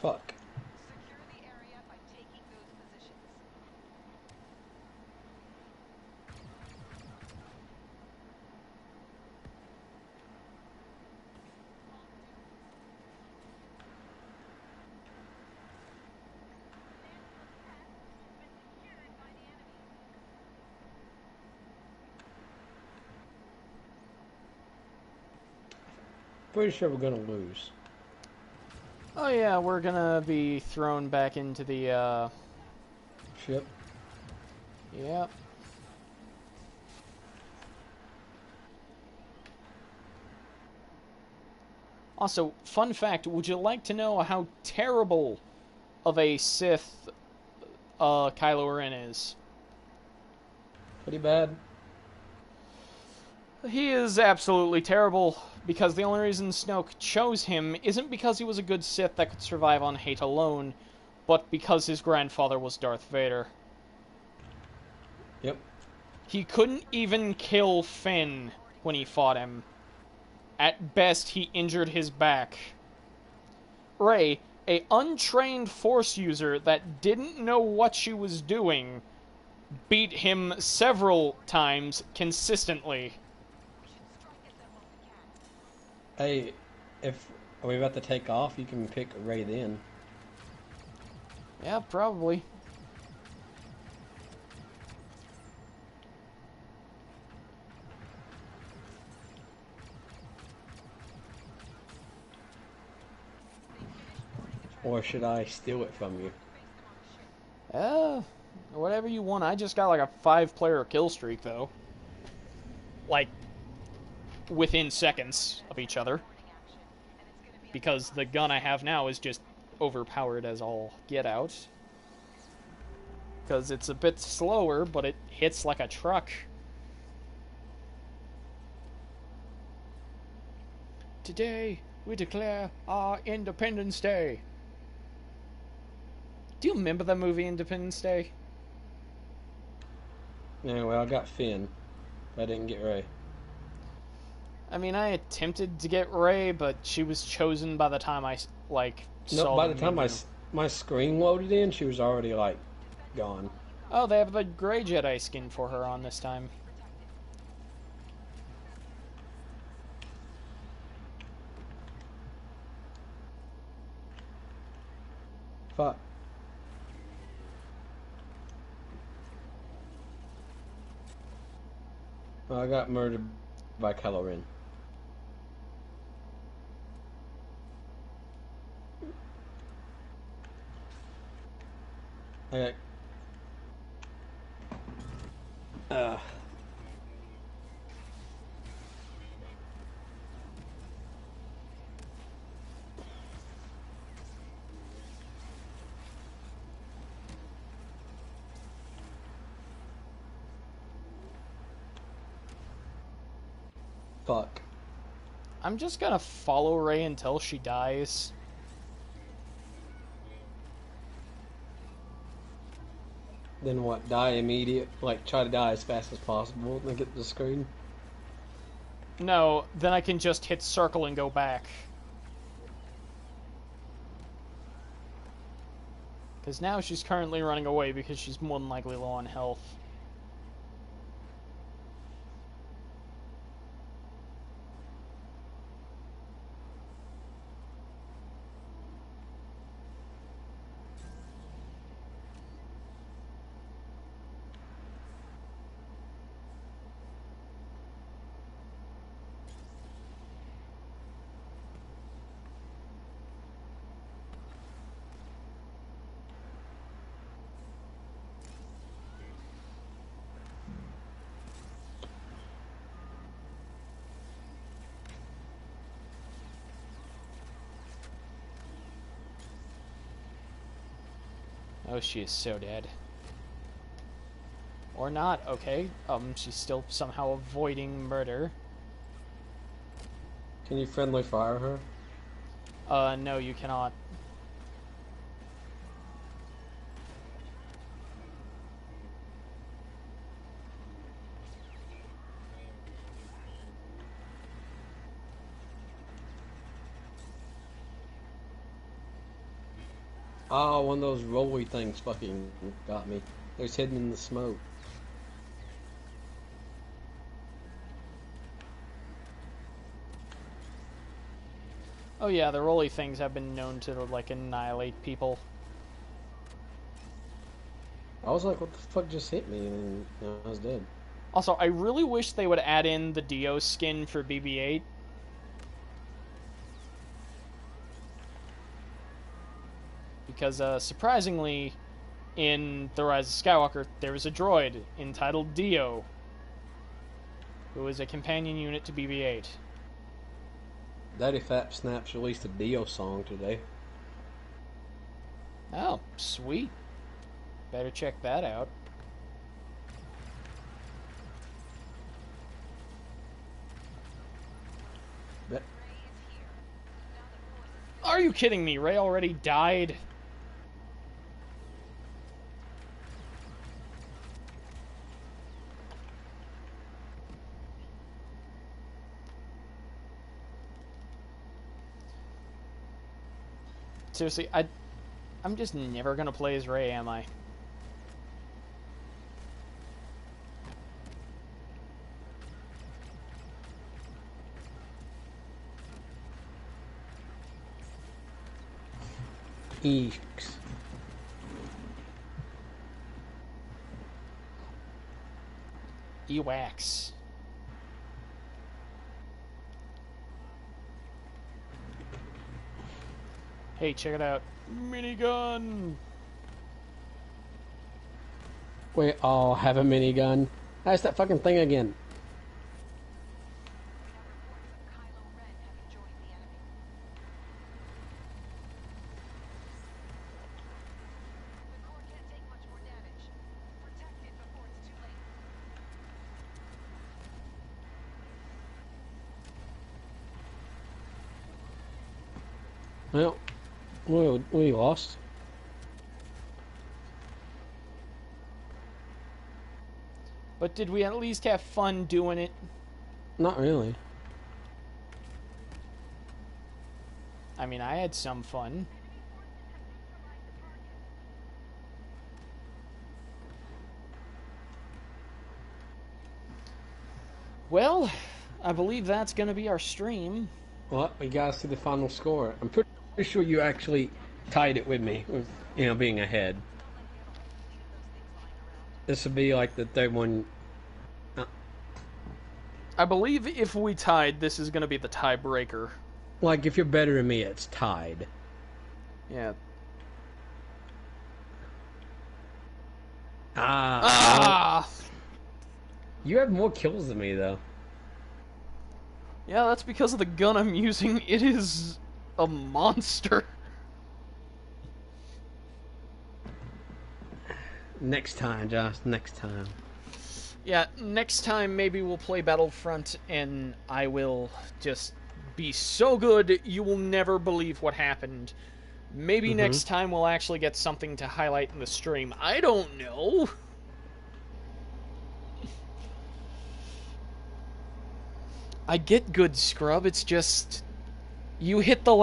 Fuck. Secure the area by taking those positions. Pretty sure we're gonna lose. Oh yeah, we're gonna be thrown back into the, Ship. Yep. Also, fun fact, would you like to know how terrible of a Sith Kylo Ren is? Pretty bad. He is absolutely terrible, because the only reason Snoke chose him isn't because he was a good Sith that could survive on hate alone, but because his grandfather was Darth Vader. Yep. He couldn't even kill Finn when he fought him. At best, he injured his back. Rey, a untrained Force user that didn't know what she was doing, beat him several times consistently. Hey, if are we about to take off, you can pick Ray then. Yeah, probably. Or should I steal it from you? Whatever you want. I just got like a 5-player kill streak, though. Like, within seconds of each other. Because the gun I have now is just overpowered as all get out. Because it's a bit slower, but it hits like a truck. Today, we declare our Independence Day. Do you remember the movie Independence Day? Yeah, well, I got Finn, but I didn't get Ray. I mean, I attempted to get Rey, but she was chosen by the time I, like, No, saw by the the time menu. my screen loaded in, she was already, like, gone. Oh, they have the gray Jedi skin for her on this time. Fuck. Well, I got murdered by Kylo Ren. I got... Fuck. I'm just gonna follow Rey until she dies. Then what? Die immediate? Like, try to die as fast as possible and then get the screen? No, then I can just hit circle and go back. Because now she's currently running away because she's more than likely low on health. Oh, she is so dead. Or not, okay. She's still somehow avoiding murder. Can you friendly fire her? No, you cannot. Oh, one of those rolly things fucking got me. It was hidden in the smoke. Oh yeah, the rolly things have been known to, like, annihilate people. I was like, what the fuck just hit me? And I was dead. Also, I really wish they would add in the Dio skin for BB-8. Because, surprisingly, in The Rise of Skywalker, there was a droid entitled Dio, who is a companion unit to BB-8. Daddy Fap Snaps released a Dio song today. Oh, sweet. Better check that out. But Are you kidding me? Rey already died? Seriously, I'm just never gonna play as Ray, am I? Eeks. Ewax. Hey, check it out. Minigun! We all have a minigun. How's that fucking thing again? Well, we lost. But did we at least have fun doing it? Not really. I mean, I had some fun. Well, I believe that's going to be our stream. Well, we gotta see the final score. I'm pretty sure you actually tied it with me, with, being ahead. This would be like the third one. I believe if we tied, this is going to be the tiebreaker. Like, if you're better than me, it's tied. Yeah. Ah! You have more kills than me, though. Yeah, that's because of the gun I'm using. It is a monster. Next time, Josh. Next time. Yeah, next time maybe we'll play Battlefront and I will just be so good you will never believe what happened. Maybe next time we'll actually get something to highlight in the stream. I don't know. I get good scrub, it's just you hit the